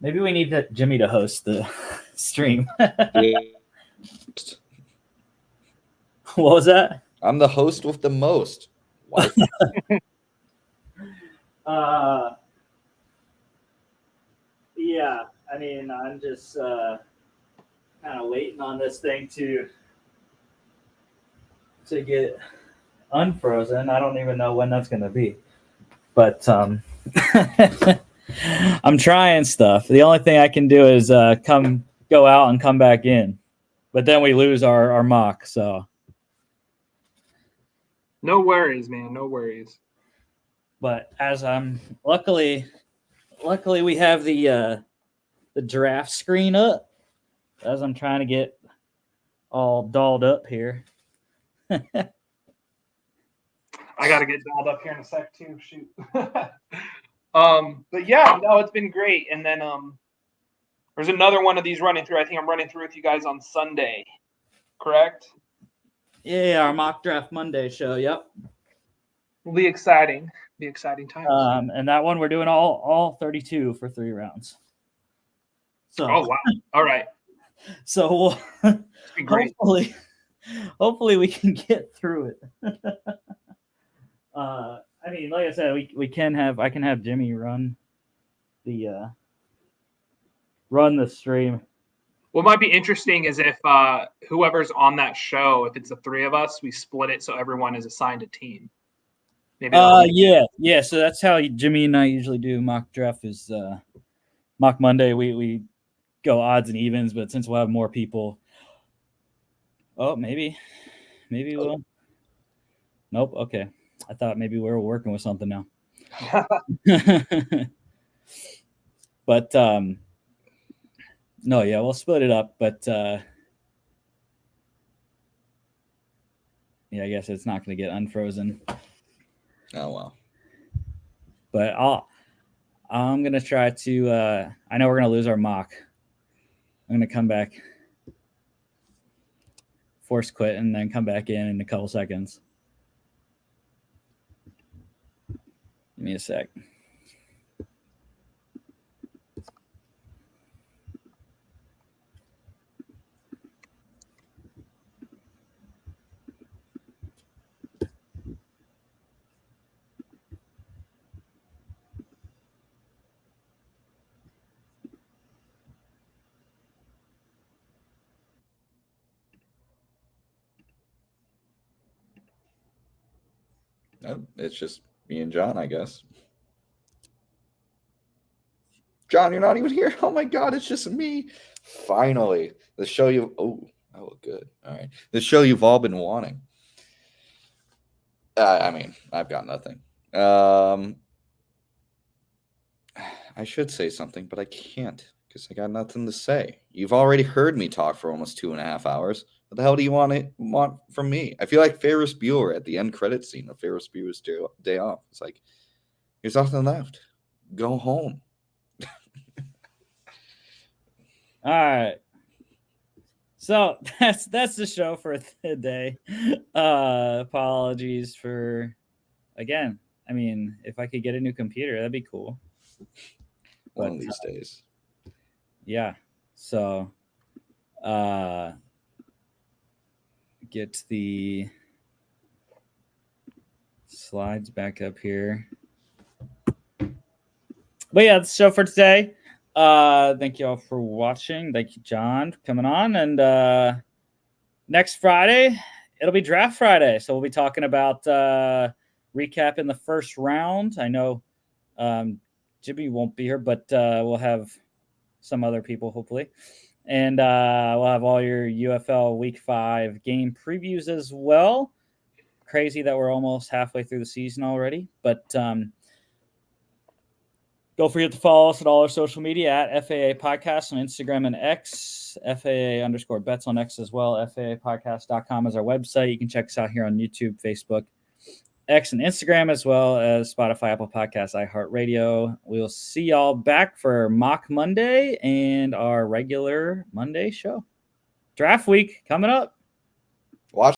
Maybe we need Jimmy to host the stream. What was that? I'm the host with the most. Yeah, I mean, I'm just kind of waiting on this thing to get unfrozen. I don't even know when that's going to be. But I'm trying stuff. The only thing I can do is go out and come back in. But then we lose our mock, so. No worries, man. No worries. But as luckily we have the draft screen up as I'm trying to get all dolled up here. I got to get dolled up here in a sec too. Shoot. But yeah, no, it's been great. And then there's another one of these running through. I think I'm running through with you guys on Sunday, correct? Yeah, our mock draft Monday show. Yep. Will be exciting. Be exciting times. And that one we're doing all 32 for 3 rounds. So. Oh wow! All right. So hopefully we can get through it. I mean, like I said, I can have Jimmy run the stream. What might be interesting is if whoever's on that show, if it's the 3 of us, we split it so everyone is assigned a team. Maybe. Yeah. So that's how Jimmy and I usually do mock draft. Is mock Monday. We go odds and evens, but since we'll have more people, maybe we'll. Nope. Okay. I thought maybe we were working with something now. But no, yeah, we'll split it up. But yeah, I guess it's not going to get unfrozen. Oh well. But I'm going to try to. I know we're going to lose our mock. I'm going to come back, force quit, and then come back in a couple seconds. Give me a sec. It's just me and John, I guess. John, you're not even here. Oh my God, it's just me. Finally, the show you. Oh, I look good. All right, the show you've all been wanting. I mean, I've got nothing. I should say something, but I can't because I got nothing to say. You've already heard me talk for almost 2.5 hours. What the hell do you want from me? I feel like Ferris Bueller at the end credit scene of Ferris Bueller's Day Off. It's like, there's nothing left. Go home. All right. So that's the show for today. Apologies for, again, I mean, if I could get a new computer, that'd be cool. One of these days. Yeah. So get the slides back up here. But yeah, that's the show for today. Thank you all for watching. Thank you, John, for coming on. And next Friday, it'll be Draft Friday. So we'll be talking about recapping the first round. I know Jimmy won't be here, but we'll have some other people, hopefully. And we'll have all your UFL Week 5 game previews as well. Crazy that we're almost halfway through the season already. But don't forget to follow us at all our social media at FAA Podcast on Instagram and X, FAA_bets on X as well. FAApodcast.com is our website. You can check us out here on YouTube, Facebook, X, and Instagram, as well as Spotify, Apple Podcasts, iHeartRadio. We'll see y'all back for Mock Monday and our regular Monday show. Draft week coming up.